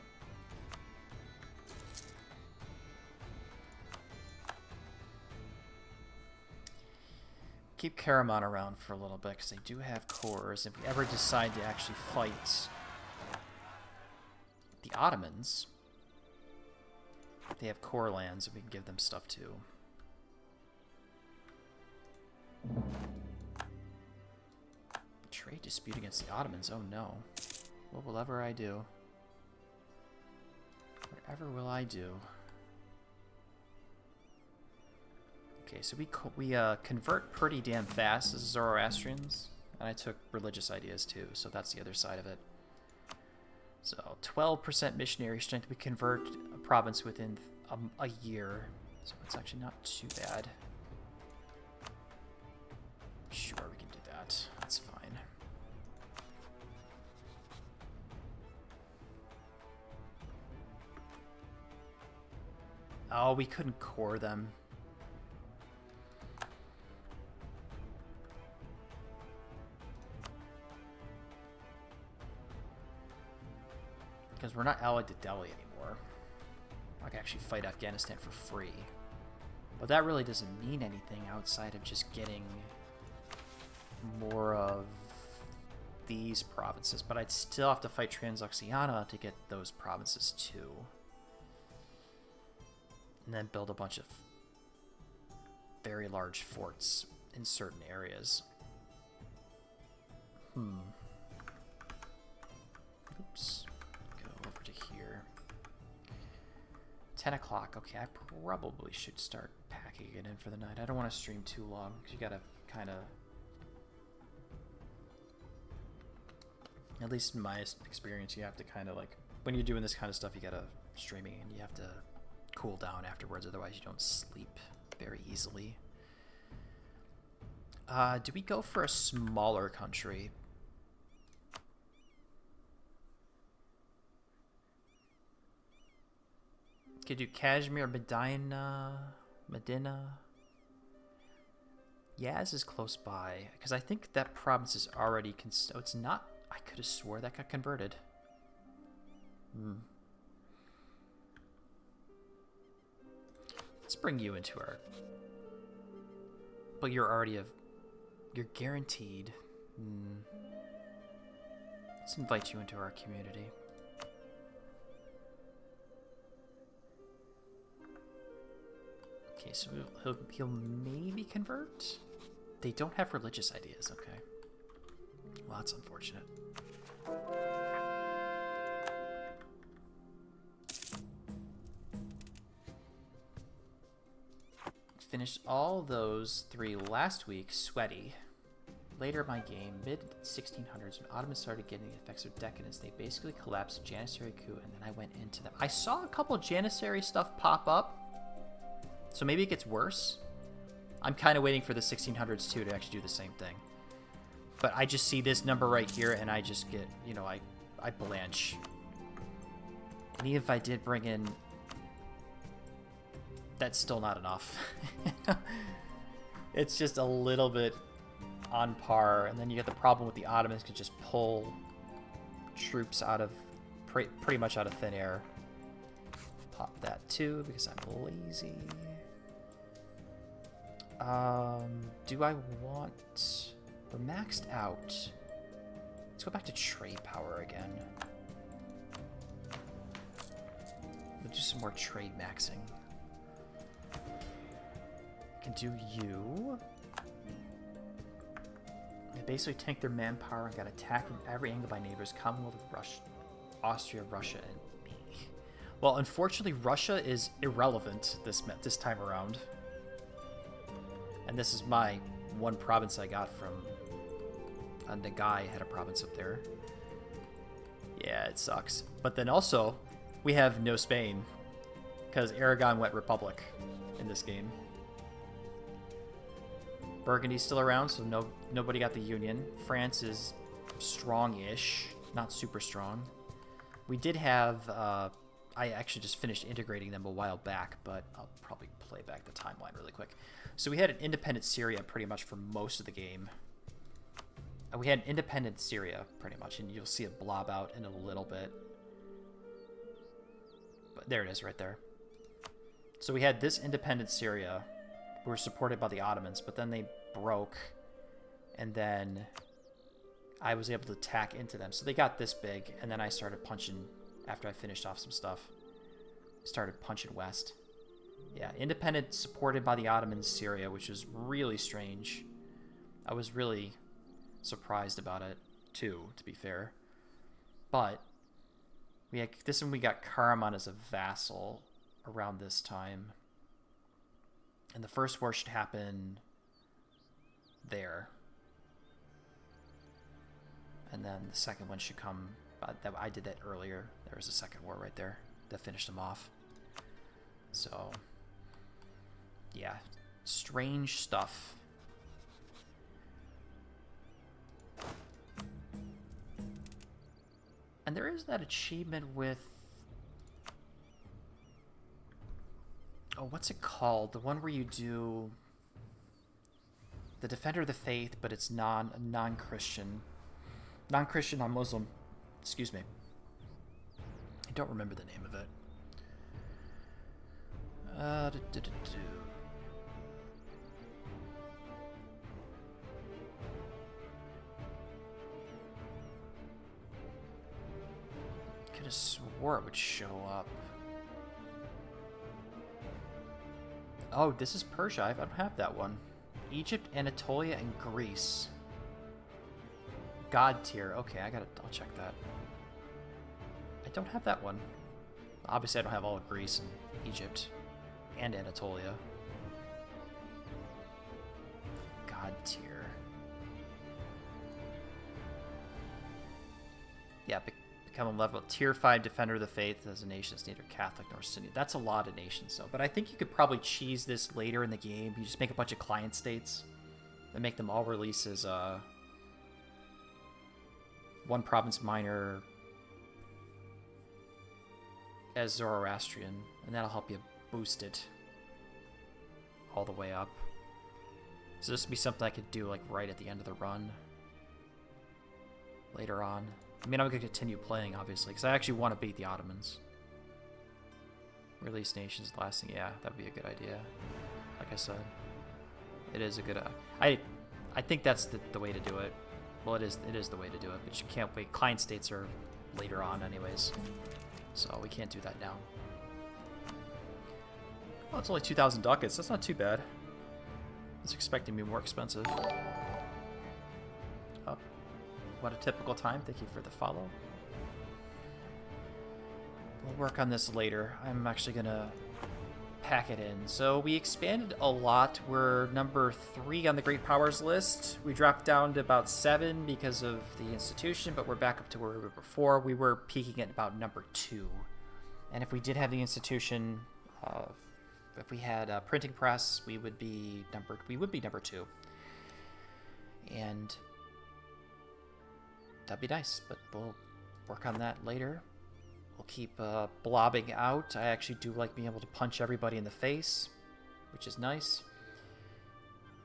Keep Karaman around for a little bit because they do have cores. If we ever decide to actually fight the Ottomans, they have core lands and we can give them stuff too. Trade dispute against the Ottomans? Oh no. What will ever I do? Whatever will I do? Okay, so we convert pretty damn fast as Zoroastrians, and I took religious ideas too, so that's the other side of it. So 12% missionary strength. We convert a province within a year, so it's actually not too bad. Sure, we can do that. That's fine. Oh, we couldn't core them. Because we're not allied to Delhi anymore. I can actually fight Afghanistan for free. But that really doesn't mean anything outside of just getting more of these provinces. But I'd still have to fight Transoxiana to get those provinces too. And then build a bunch of very large forts in certain areas. Oops. Go over to here. 10 o'clock. Okay, I probably should start packing it in for the night. I don't want to stream too long, because you gotta kind of... At least in my experience, you have to kind of like... When you're doing this kind of stuff, you gotta... Streaming, and you have to cool down afterwards, otherwise you don't sleep very easily. Do we go for a smaller country? Could do Kashmir, Medina. Yaz is close by, because I think that province is already... Oh, it's not... I could have swore that got converted. Let's bring you into our... But you're already you're guaranteed. Let's invite you into our community. Okay, so he'll maybe convert? They don't have religious ideas, okay. Well, that's unfortunate. Finished all those 3 last week, sweaty. Later in my game, mid-1600s, when Ottomans started getting the effects of decadence, they basically collapsed a Janissary coup, and then I went into them. I saw a couple of Janissary stuff pop up, so maybe it gets worse. I'm kind of waiting for the 1600s too to actually do the same thing. But I just see this number right here, and I just get, you know, I blanch. And even if I did bring in... That's still not enough. It's just a little bit on par, and then you get the problem with the Ottomans can just pull troops out of pretty much out of thin air. Pop that too because I'm lazy. Do I want... We're maxed out. Let's go back to trade power again. We'll do some more trade maxing. I can do you. I basically tank their manpower and got attacked from every angle by neighbors, Commonwealth of Russia, Austria, Russia, and me. Well, unfortunately, Russia is irrelevant this time around. And this is my one province I got from... the guy had a province up there. Yeah, it sucks. But then also, we have no Spain, because Aragon went Republic in this game. Burgundy's still around, so nobody got the Union. France is strong-ish, not super strong. We did have... I actually just finished integrating them a while back, but I'll probably play back the timeline really quick. So we had an independent Syria pretty much for most of the game. We had an independent Syria pretty much, and you'll see it blob out in a little bit. But there it is right there. So we had this independent Syria, who were supported by the Ottomans, but then they broke, and then I was able to attack into them. So they got this big, and then I started punching, after I finished off some stuff, started punching west. Yeah, independent supported by the Ottomans Syria, which was really strange. I was really surprised about it too, to be fair. But we had this one, we got Karaman as a vassal around this time. And the first war should happen there. And then the second one should come, I did that earlier. There was a second war right there that finished them off. So, yeah, strange stuff. And there is that achievement with... Oh, what's it called? The one where you do... The Defender of the Faith, but it's non-Christian. Non-Christian, non-Muslim. Excuse me. I don't remember the name of it. Could have swore it would show up. Oh, this is Persia. I don't have that one. Egypt, Anatolia, and Greece. God tier. Okay, I'll check that. I don't have that one. Obviously, I don't have all of Greece and Egypt and Anatolia. God tier. Yeah, become a level tier 5 defender of the faith as a nation that's neither Catholic nor Sunni. That's a lot of nations, though. But I think you could probably cheese this later in the game. You just make a bunch of client states and make them all release as one province minor as Zoroastrian, and that'll help you boost it all the way up. So this would be something I could do like right at the end of the run later on. I mean, I'm going to continue playing, obviously, because I actually want to beat the Ottomans. Release nations lasting. Yeah, that would be a good idea. Like I said, it is a good... I think that's the way to do it. Well, it is the way to do it, but you can't wait. Client states are later on anyways, so we can't do that now. Oh, it's only 2,000 ducats. That's not too bad. I was expecting to be more expensive. Oh, what a typical time. Thank you for the follow. We'll work on this later. I'm actually going to pack it in. So we expanded a lot. We're number 3 on the Great Powers list. We dropped down to about 7 because of the institution, but we're back up to where we were before. We were peaking at about number 2. And if we did have the institution, if we had a printing press, we would be number 2. And that'd be nice, but we'll work on that later. We'll keep blobbing out. I actually do like being able to punch everybody in the face, which is nice.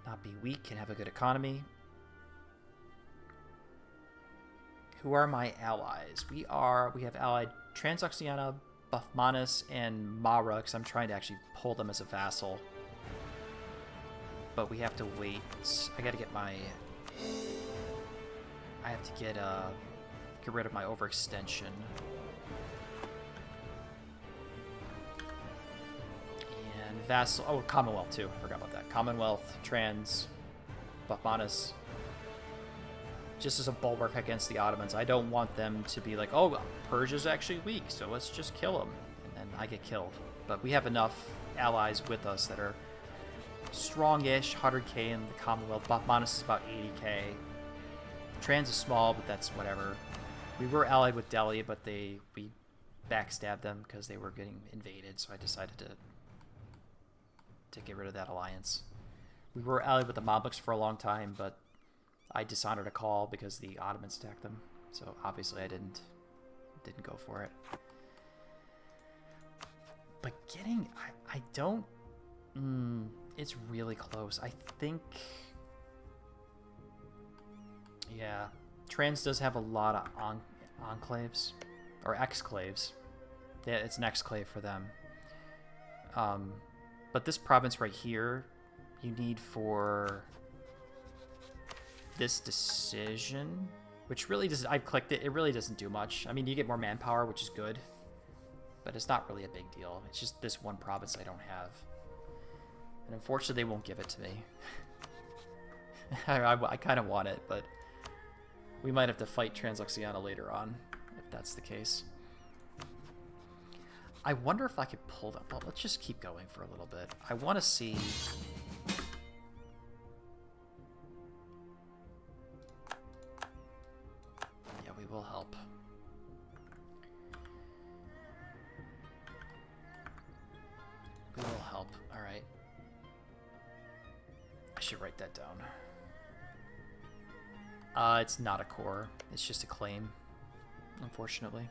Not be weak and have a good economy. Who are my allies? We have allied Transoxiana, Buffmanus, and Mara, because I'm trying to actually pull them as a vassal. But we have to wait. I have to get rid of my overextension. Vassal. Oh, Commonwealth too. I forgot about that. Commonwealth, Trans, Buffmanus. Just as a bulwark against the Ottomans. I don't want them to be like, oh, Persia's actually weak, so let's just kill them. And then I get killed. But we have enough allies with us that are strong-ish, 100k in the Commonwealth. Buffmanus is about 80k. Trans is small, but that's whatever. We were allied with Delhi, but we backstabbed them because they were getting invaded, so I decided to get rid of that alliance. We were allied with the Mamluks for a long time, but I dishonored a call because the Ottomans attacked them. So obviously I didn't go for it. But I don't... it's really close. I think... Yeah. Trans does have a lot of enclaves. Or exclaves. Yeah, it's an exclave for them. But this province right here, you need for this decision, which really doesn't... I've clicked it. It really doesn't do much. I mean, you get more manpower, which is good. But it's not really a big deal. It's just this one province I don't have. And unfortunately, they won't give it to me. I kind of want it, but we might have to fight Transoxiana later on, if that's the case. I wonder if I could pull that. Well, let's just keep going for a little bit. I want to see... Yeah, we will help. We will help. All right. I should write that down. It's not a core. It's just a claim, unfortunately.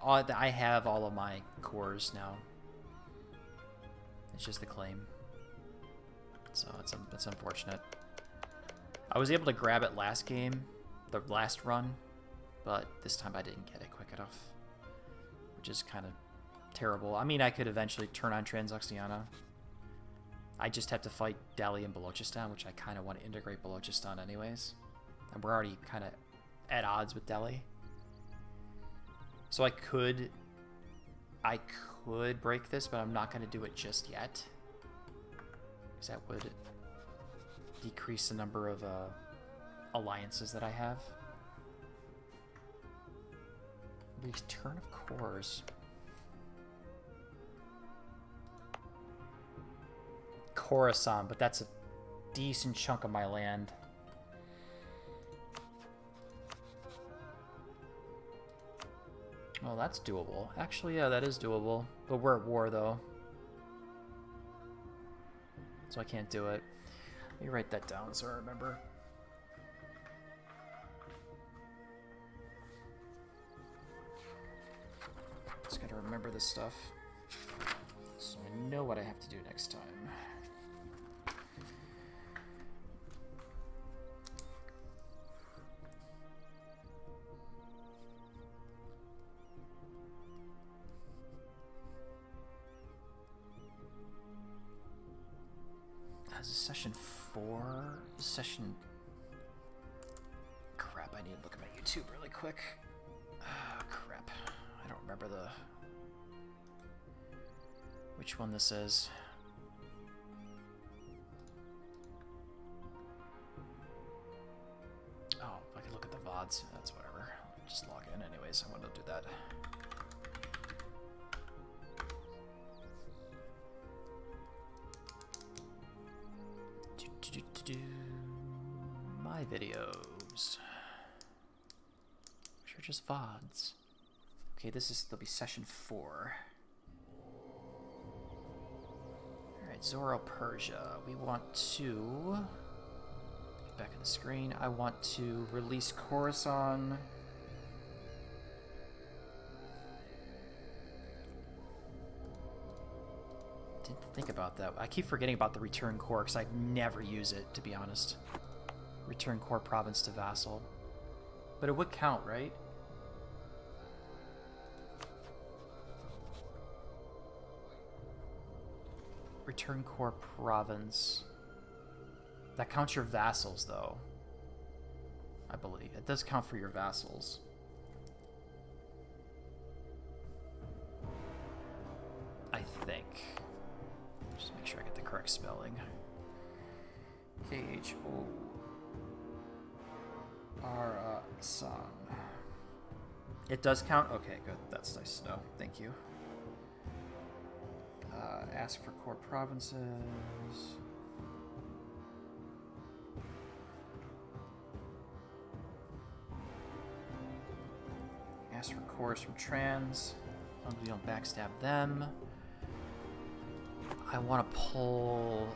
I have all of my cores now. It's just the claim. So it's unfortunate. I was able to grab it last game, the last run, but this time I didn't get it quick enough, which is kind of terrible. I mean, I could eventually turn on Transoxiana. I just have to fight Delhi and Balochistan, which I kind of want to integrate Balochistan anyways. And we're already kind of at odds with Delhi. So I could break this, but I'm not going to do it just yet. Because that would decrease the number of alliances that I have. Return of cores. Khorasan, but that's a decent chunk of my land. Well, that's doable. Actually, yeah, that is doable. But we're at war, though. So I can't do it. Let me write that down so I remember. Just gotta remember this stuff. So I know what I have to do next time. Is this session 4? Session... Crap, I need to look at my YouTube really quick. Crap. I don't remember which one this is. Oh, I can look at the VODs. That's whatever. I'll just log in anyways. I want to do that. My videos. Which are just VODs. Okay, there'll be session 4. Alright, Zoro Persia. We want to... Back on the screen. I want to release Khorasan. Didn't think about that. I keep forgetting about the return core because I never use it, to be honest. Return core province to vassal. But it would count, right? Return core province. That counts your vassals, though. I believe. It does count for your vassals. I think. Just make sure I get the correct spelling. Khorasan. It does count? Okay, good. That's nice to know. Thank you. Ask for core provinces. Ask for cores from trans. As long as we don't backstab them. I want to pull...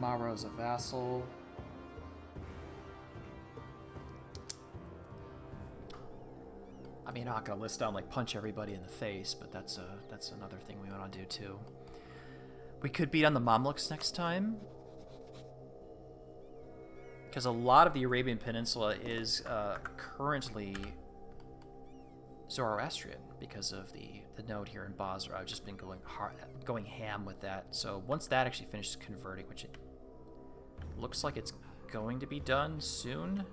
Mara as a vassal. I mean, I'm not gonna list down like punch everybody in the face, but that's another thing we want to do too. We could beat on the Mamluks next time, because a lot of the Arabian Peninsula is currently Zoroastrian because of the node here in Basra. I've just been going ham with that. So once that actually finishes converting, which it looks like it's going to be done soon.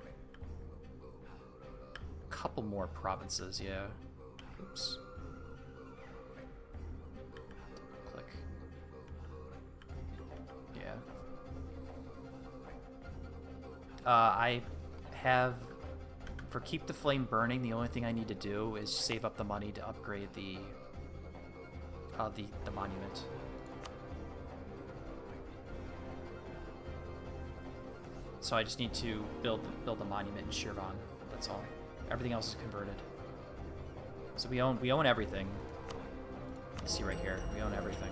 Couple more provinces, yeah. Oops. Click. Yeah. I have, for Keep the Flame Burning, the only thing I need to do is save up the money to upgrade the monument. So I just need to build the monument in Shirvan. That's all. Everything else is converted. So we own everything. You see right here, we own everything.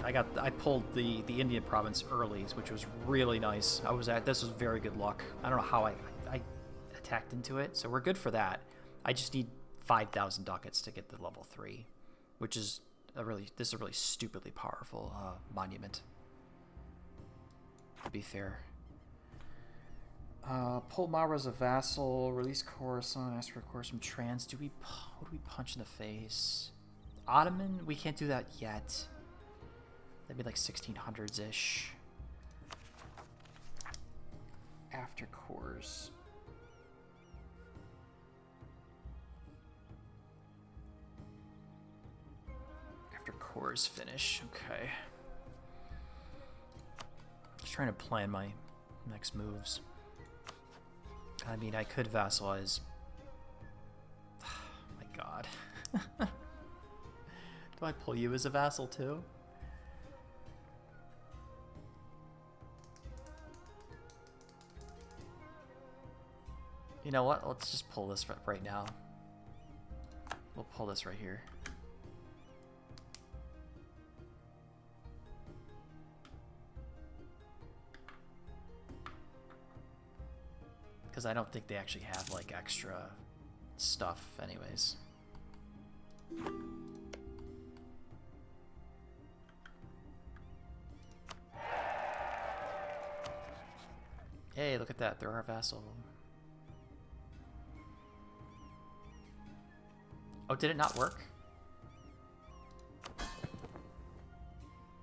I pulled the Indian province early, which was really nice. This was very good luck. I don't know how I attacked into it, so we're good for that. I just need 5,000 ducats to get the level 3, which is this is a really stupidly powerful monument. To be fair. Pull Mara as a vassal, release Khorasan, ask for a course from trans. Who do we punch in the face? Ottoman? We can't do that yet. That'd be like 1600s-ish. After cores. cores finish. Okay. Just trying to plan my next moves. I mean, I could vassalize. My God. Do I pull you as a vassal too? You know what? Let's just pull this right now. We'll pull this right here. Because I don't think they actually have like extra stuff anyways. Hey, look at that. They're our vassal. Oh, did it not work?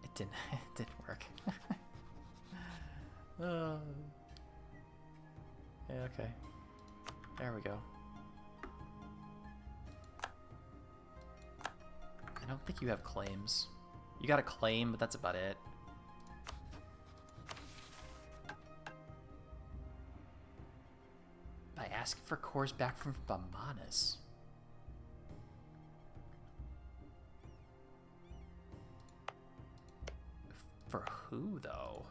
It didn't. It didn't work. Yeah, okay. There we go. I don't think you have claims. You got a claim, but that's about it. By asking for cores back from Bamanas. For who, though?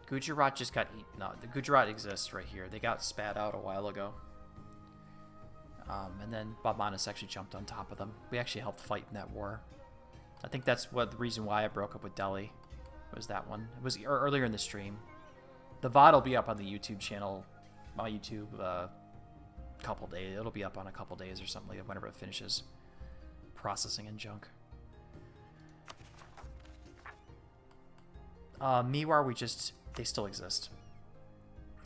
Gujarat just got eaten. No, the Gujarat exists right here. They got spat out a while ago. And then Bamanas actually jumped on top of them. We actually helped fight in that war. I think that's what the reason why I broke up with Delhi was that one. It was earlier in the stream. The VOD will be up on the YouTube channel, my YouTube, couple days. It'll be up on a couple days or something like that whenever it finishes processing and junk. Mewar, they still exist.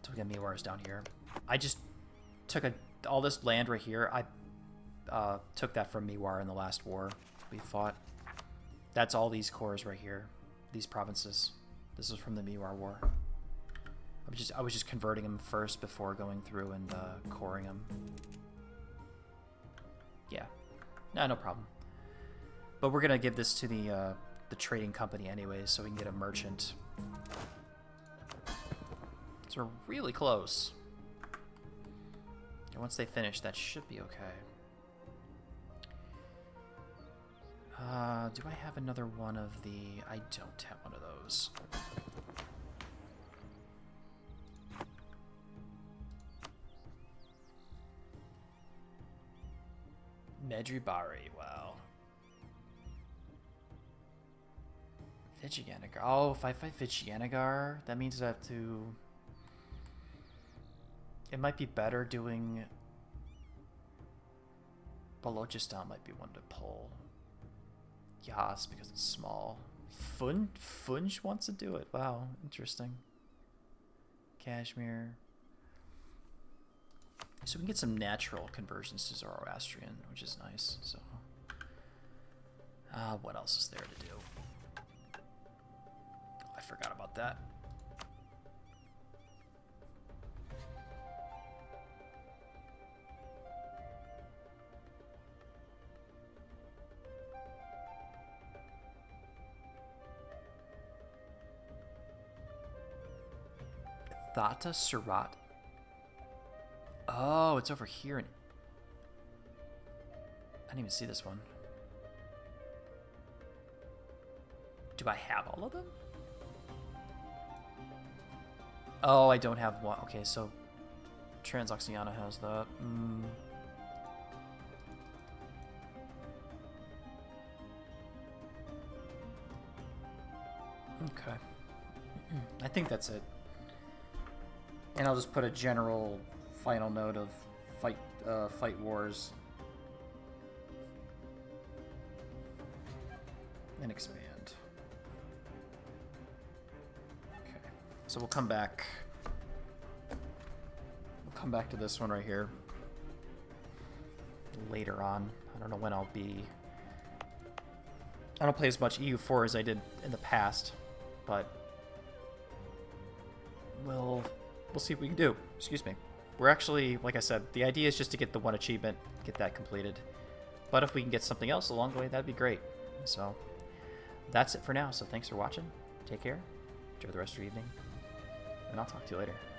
So we got Mewars down here. I just took all this land right here. I took that from Mewar in the last war we fought. That's all these cores right here. These provinces. This is from the Mewar war. I was just converting them first before going through and coring them. Yeah, no problem. But we're gonna give this to the trading company anyways, so we can get a merchant. So we're really close. And once they finish, that should be okay. Do I have another one of the? I don't have one of those. Medjugorje, wow. Vijayanagara. Oh, if I fight Vijayanagara, that means I have to... It might be better doing... Balochistan might be one to pull. Yas, because it's small. Funj wants to do it. Wow, interesting. Kashmir. So we can get some natural conversions to Zoroastrian, which is nice. So, what else is there to do? I forgot about that. Thata Surat. Oh, it's over here. I didn't even see this one. Do I have all of them? Oh, I don't have one. Okay, so Transoxiana has that. Okay. I think that's it. And I'll just put a general final note of fight wars and expand. Okay, so we'll come back. We'll come back to this one right here later on. I don't know when I'll be. I don't play as much EU4 as I did in the past, but we'll we'll see what we can do. Excuse me. We're actually, like I said, the idea is just to get the one achievement, get that completed. But if we can get something else along the way, that'd be great. So that's it for now. So thanks for watching. Take care. Enjoy the rest of your evening. And I'll talk to you later.